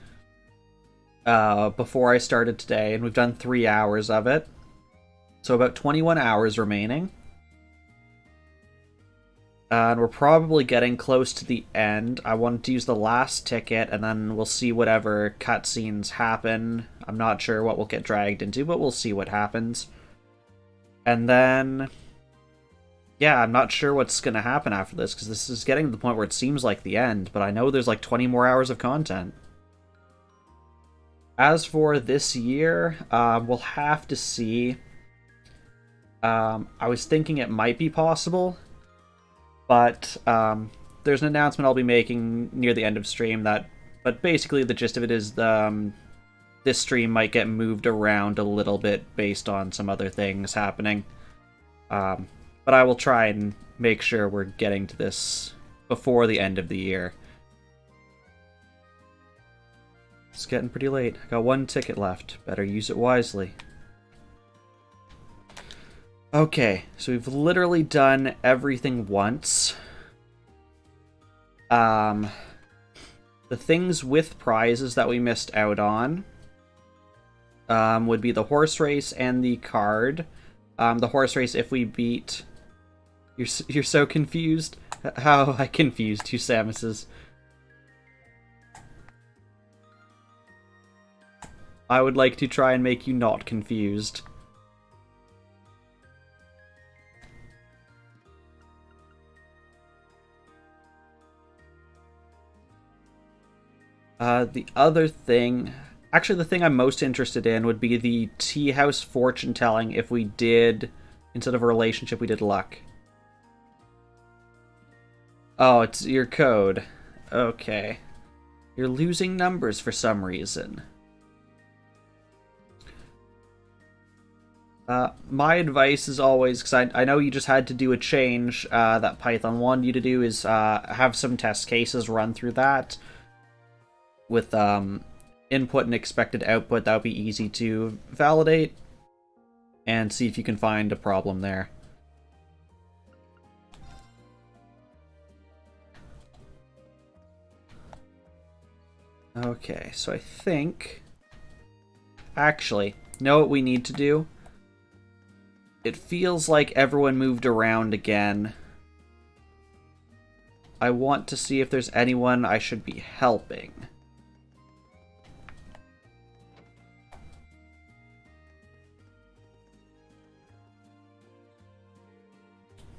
A: before I started today, and we've done 3 hours of it. So, about 21 hours remaining. And we're probably getting close to the end. I wanted to use the last ticket, and then we'll see whatever cutscenes happen. I'm not sure what we'll get dragged into, but we'll see what happens. And then... yeah, I'm not sure what's going to happen after this, because this is getting to the point where it seems like the end, but I know there's like 20 more hours of content. As for this year, we'll have to see. I was thinking it might be possible, but there's an announcement I'll be making near the end of stream that, but basically the gist of it is this stream might get moved around a little bit based on some other things happening. But I will try and make sure we're getting to this before the end of the year. It's getting pretty late. I got 1 ticket left. Better use it wisely. Okay, so we've literally done everything once. The things with prizes that we missed out on would be the horse race and the card. The horse race, if we beat... You're so confused? How I confused you, Samus's. I would like to try and make you not confused. The other thing... actually, the thing I'm most interested in would be the tea house fortune telling if we did, instead of a relationship, we did luck. Oh, it's your code. Okay. You're losing numbers for some reason. My advice is always, because I know you just had to do a change that Python wanted you to do, is have some test cases run through that with input and expected output. That would be easy to validate and see if you can find a problem there. Okay, so I think... actually, know what we need to do? It feels like everyone moved around again. I want to see if there's anyone I should be helping.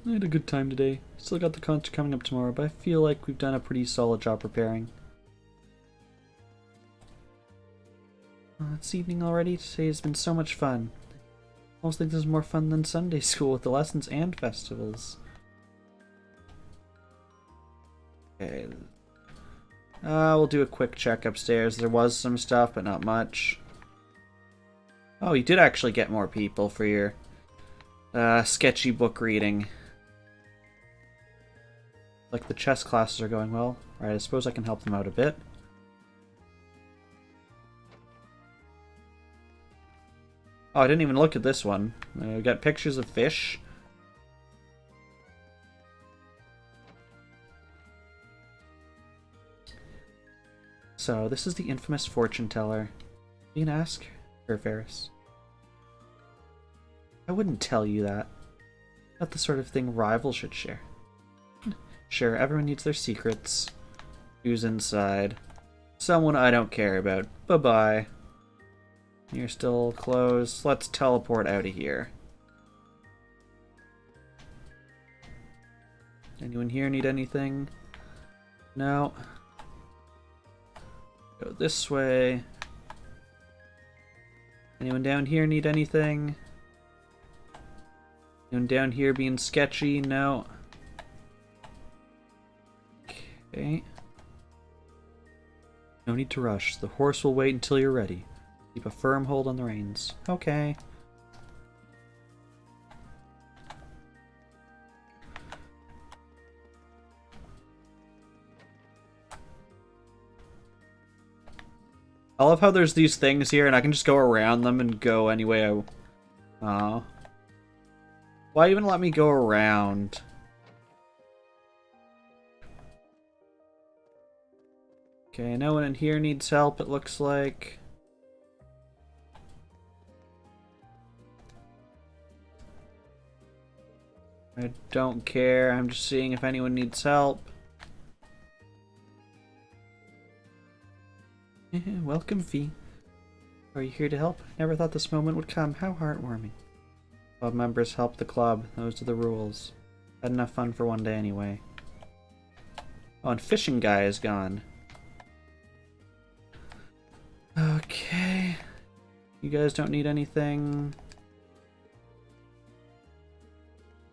A: I had a good time today. Still got the concert coming up tomorrow, but I feel like we've done a pretty solid job preparing. It's evening already. Today has been so much fun. I almost think this is more fun than Sunday school with the lessons and festivals. Okay. We'll do a quick check upstairs. There was some stuff, but not much. Oh, you did actually get more people for your sketchy book reading. Like the chess classes are going well. Alright, I suppose I can help them out a bit. Oh, I didn't even look at this one. We got pictures of fish. So, this is the infamous fortune teller. You can ask her, Varys. I wouldn't tell you that. Not the sort of thing rivals should share. Sure, everyone needs their secrets. Who's inside? Someone I don't care about. Bye-bye. You're still closed. Let's teleport out of here. Anyone here need anything? No. Go this way. Anyone down here need anything? Anyone down here being sketchy? No. Okay. No need to rush. The horse will wait until you're ready. Keep a firm hold on the reins. Okay. I love how there's these things here and I can just go around them and go any way I... Why even let me go around? Okay, no one in here needs help, it looks like. I don't care, I'm just seeing if anyone needs help. Welcome, Fee. Are you here to help? Never thought this moment would come. How heartwarming. Club members help the club. Those are the rules. Had enough fun for one day anyway. Oh, and fishing guy is gone. Okay. You guys don't need anything.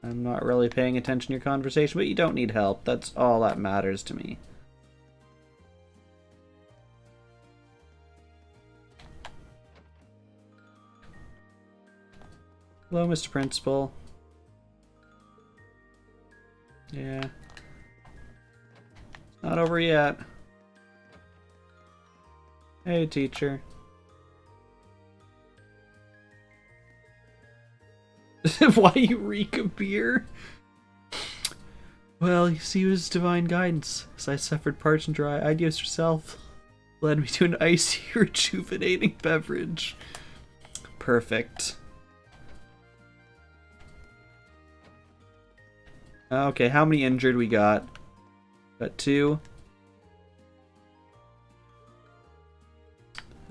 A: I'm not really paying attention to your conversation, but you don't need help. That's all that matters to me. Hello, Mr. Principal. Yeah. It's not over yet. Hey, teacher. Why you reek of beer? Well, you see, it was divine guidance. As I suffered parched and dry, ideas yourself led me to an icy, rejuvenating beverage. Perfect. Okay, how many injured we got? Got 2.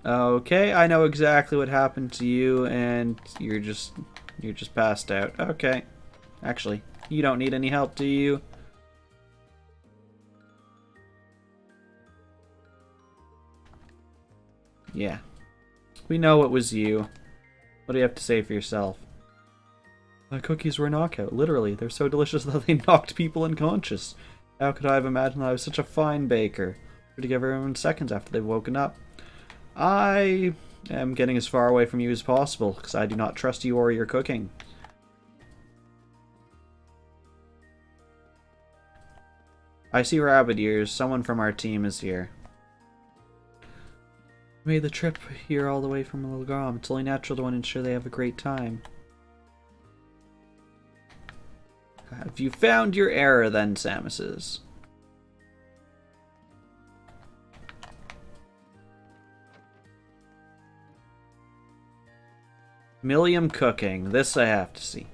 A: Okay, I know exactly what happened to you, and you're just passed out. Okay. Actually, you don't need any help, do you? Yeah. We know it was you. What do you have to say for yourself? My cookies were a knockout, literally. They're so delicious that they knocked people unconscious. How could I have imagined that I was such a fine baker? To give everyone seconds after they've woken up. I am getting as far away from you as possible, because I do not trust you or your cooking. I see rabbit ears. Someone from our team is here. Made the trip here all the way from Lagom. It's only natural to want to ensure they have a great time. Have you found your error then, Samuses? Millium cooking. This I have to see.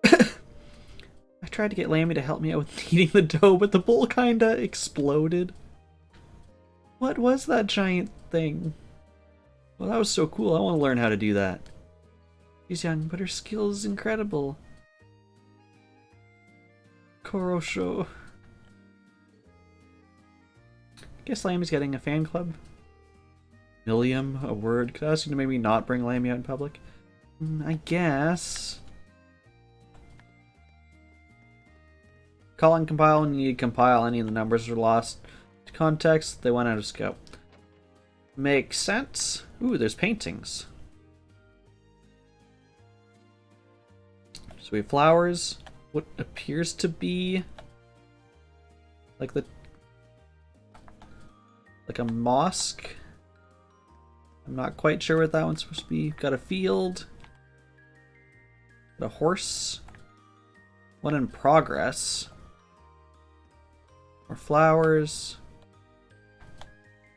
A: I tried to get Lammy to help me out with kneading the dough, but the bowl kinda exploded. What was that giant thing? Well, that was so cool. I want to learn how to do that. She's young, but her skill is incredible. Korosho. Guess Lammy's getting a fan club. Millium, a word. Could I ask you to maybe not bring Lammy out in public? I guess. Call and compile when you need to compile. Any of the numbers are lost to context. They went out of scope. Makes sense. Ooh, there's paintings. So we have flowers. What appears to be like a mosque. I'm not quite sure what that one's supposed to be. Got a field. Got a horse. One in progress. More flowers.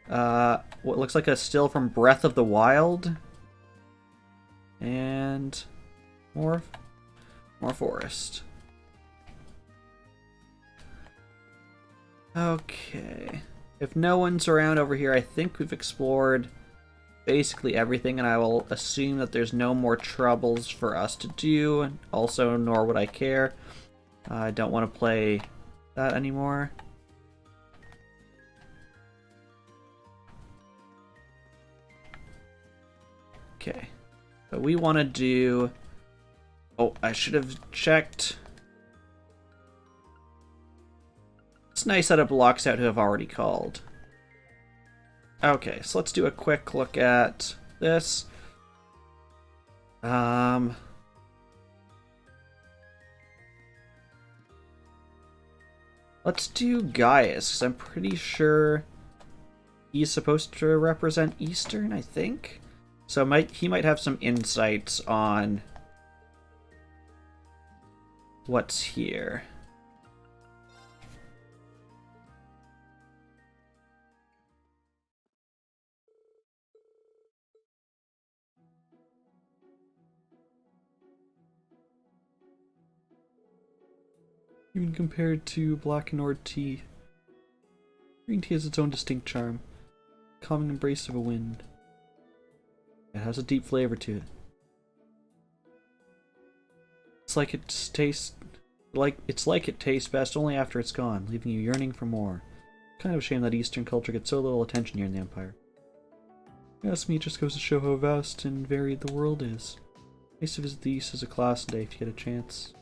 A: What looks like a still from Breath of the Wild. And more forest. Okay. If no one's around over here, I think we've explored basically everything, and I will assume that there's no more troubles for us to do. Also, nor would I care. I don't want to play that anymore. Okay. But we want to do... Oh, I should have checked. It's nice that it blocks out who I've already called. Okay, so let's do a quick look at this. Let's do Gaius, because I'm pretty sure he's supposed to represent Eastern, I think. So he might have some insights on what's here. Even compared to Black and Nord tea, green tea has its own distinct charm. Calming embrace of a wind. It has a deep flavor to it. It's like it tastes best only after it's gone, leaving you yearning for more. Kind of a shame that Eastern culture gets so little attention here in the Empire. Ask me, it just goes to show how vast and varied the world is. Nice to visit the East as a class day if you get a chance.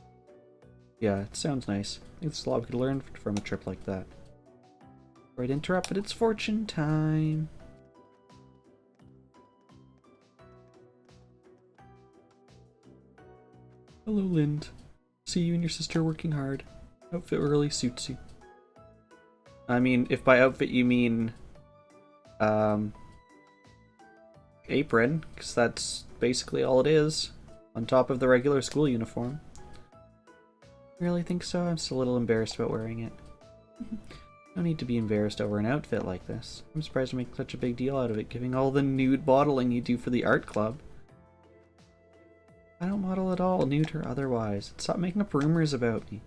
A: Yeah, it sounds nice. I think there's a lot we could learn from a trip like that. Sorry to interrupt, but it's fortune time. Hello, Lind. See you and your sister working hard. Outfit really suits you. I mean, if by outfit you mean apron, because that's basically all it is, on top of the regular school uniform. Really think so? I'm still a little embarrassed about wearing it. No need to be embarrassed over an outfit like this. I'm surprised you make such a big deal out of it, given all the nude modeling you do for the art club. I don't model at all, nude or otherwise. Stop making up rumors about me.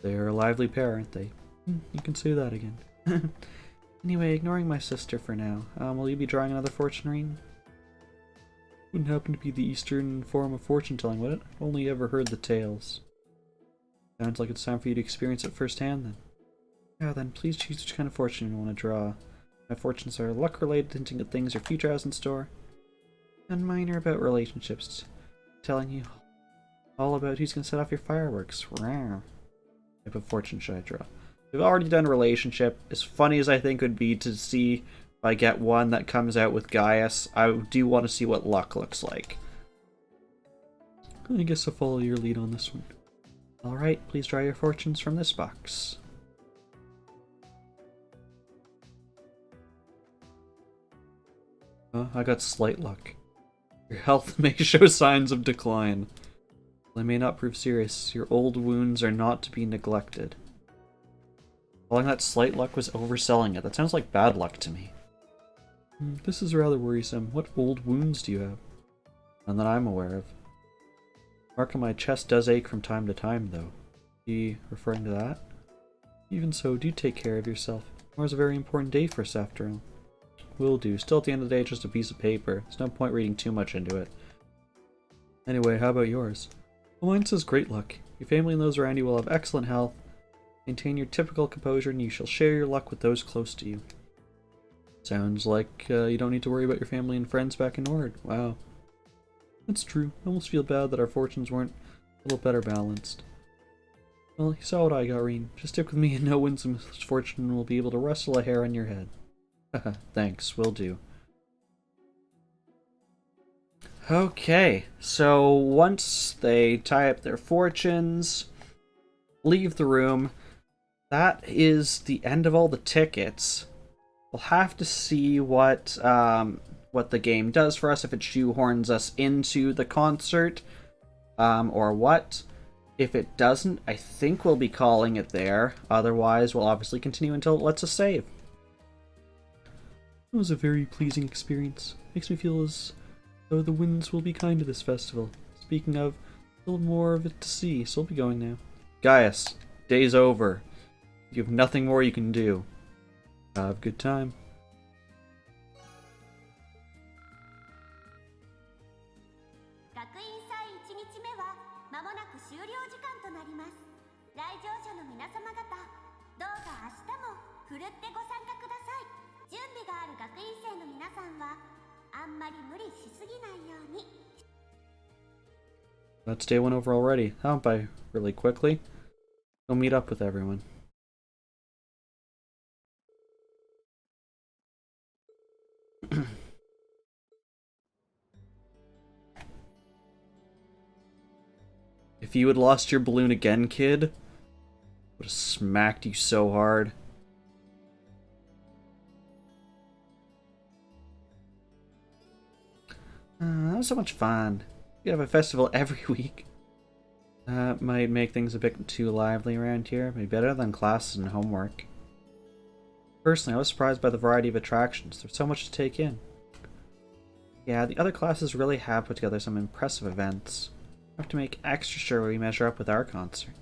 A: They're a lively pair, aren't they? You can say that again. Anyway, ignoring my sister for now. Will you be drawing another fortune ring? Wouldn't happen to be the Eastern form of fortune telling, would it? Only ever heard the tales. Sounds like it's time for you to experience it firsthand, then. Yeah, then please choose which kind of fortune you want to draw. My fortunes are luck-related, hinting at things your future has in store. And mine are about relationships, telling you all about who's going to set off your fireworks. Rawr. What type of fortune should I draw? We've already done relationship. As funny as I think would be to see if I get one that comes out with Gaius, I do want to see what luck looks like. I guess I'll follow your lead on this one. Alright, please draw your fortunes from this box. I got slight luck. Your health may show signs of decline. They may not prove serious. Your old wounds are not to be neglected. Calling that slight luck was overselling it. That sounds like bad luck to me. This is rather worrisome. What old wounds do you have? None that I'm aware of. Mark on my chest does ache from time to time, though. Are you referring to that? Even so, do take care of yourself. Tomorrow's a very important day for us, after all. Will do. Still, at the end of the day, it's just a piece of paper. There's no point reading too much into it. Anyway, how about yours? Well, mine says great luck. Your family and those around you will have excellent health. Maintain your typical composure, and you shall share your luck with those close to you. Sounds like you don't need to worry about your family and friends back in Nord. Wow. That's true. I almost feel bad that our fortunes weren't a little better balanced. Well, you saw what I got, Reen. Just stick with me and no one's misfortune will be able to rustle a hair on your head. Haha, thanks. Will do. Okay, so once they tie up their fortunes, leave the room, that is the end of all the tickets. We'll have to see what the game does for us, if it shoehorns us into the concert, or what. If it doesn't, I think we'll be calling it there. Otherwise, we'll obviously continue until it lets us save. It was a very pleasing experience. Makes me feel as though the winds will be kind to this festival. Speaking of, still more of it to see, so I'll be going now. Gaius, day's over. You have nothing more you can do. Have a good time.
C: 学院祭1日目は間もなく終了時間となります。来場者の皆様方、どうか明日もふるってご参加ください。準備がある学院生の皆さんはあんまり無理しすぎないように。
A: That's day 1 over already. That went by really quickly. Go meet up with everyone. If you had lost your balloon again, kid, I would have smacked you so hard. That was so much fun. We have a festival every week. Might make things a bit too lively around here. Maybe better than classes and homework. Personally, I was surprised by the variety of attractions. There's so much to take in. Yeah, the other classes really have put together some impressive events. We have to make extra sure we measure up with our concert.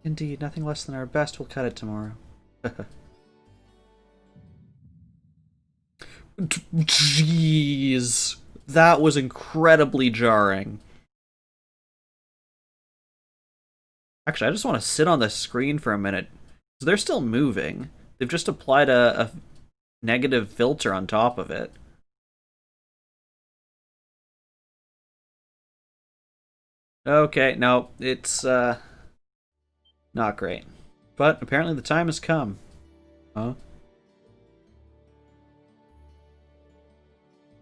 A: Indeed, nothing less than our best will cut it tomorrow. Jeez. That was incredibly jarring. Actually, I just want to sit on this screen for a minute. So they're still moving. They've just applied a negative filter on top of it. Okay, no, it's not great. But apparently the time has come. Huh?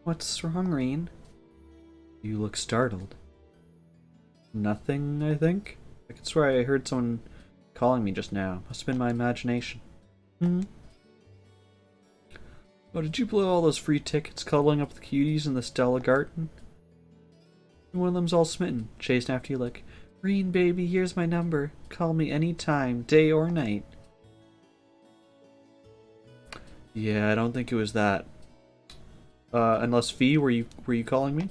A: What's wrong, Reen? You look startled. Nothing, I think? I could swear I heard someone calling me just now. Must have been my imagination. Oh, did you blow all those free tickets cuddling up with the cuties in the Stella Garden? One of them's all smitten, chasing after you like, Reen, baby, here's my number. Call me any time, day or night. Yeah, I don't think it was that. Unless Fee, were you calling me?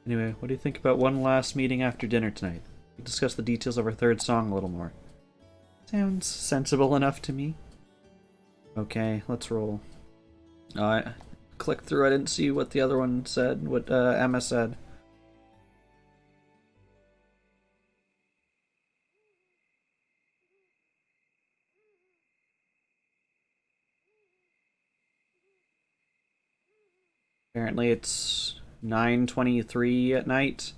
A: Anyway, what do you think about one last meeting after dinner tonight? We'll discuss the details of our third song a little more. Sounds sensible enough to me. Okay, let's roll. I clicked through, I didn't see what the other one said, what Emma said. Apparently it's 9:23 at night.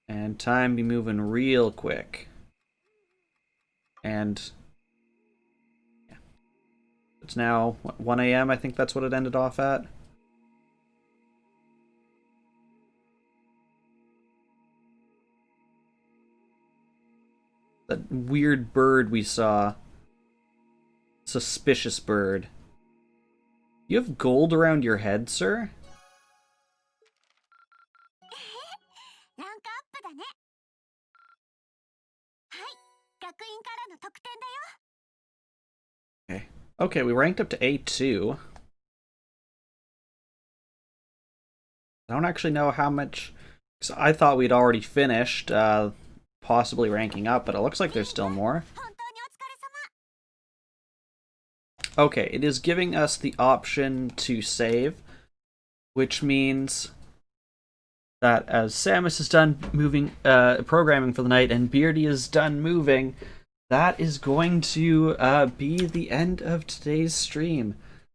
A: And time be moving real quick. And yeah. It's now 1 a.m. I think that's what it ended off at. That weird bird we saw. Suspicious bird. You have gold around your head, sir?
C: ランクアップだね。はい、学院からの特典だよ。
A: Okay, we ranked up to A2. I don't actually know how much... Cause I thought we'd already finished, possibly ranking up, but it looks like there's still more. Okay, it is giving us the option to save, which means that as Samus is done moving, programming for the night, and Beardy is done moving, that is going to be the end of today's stream.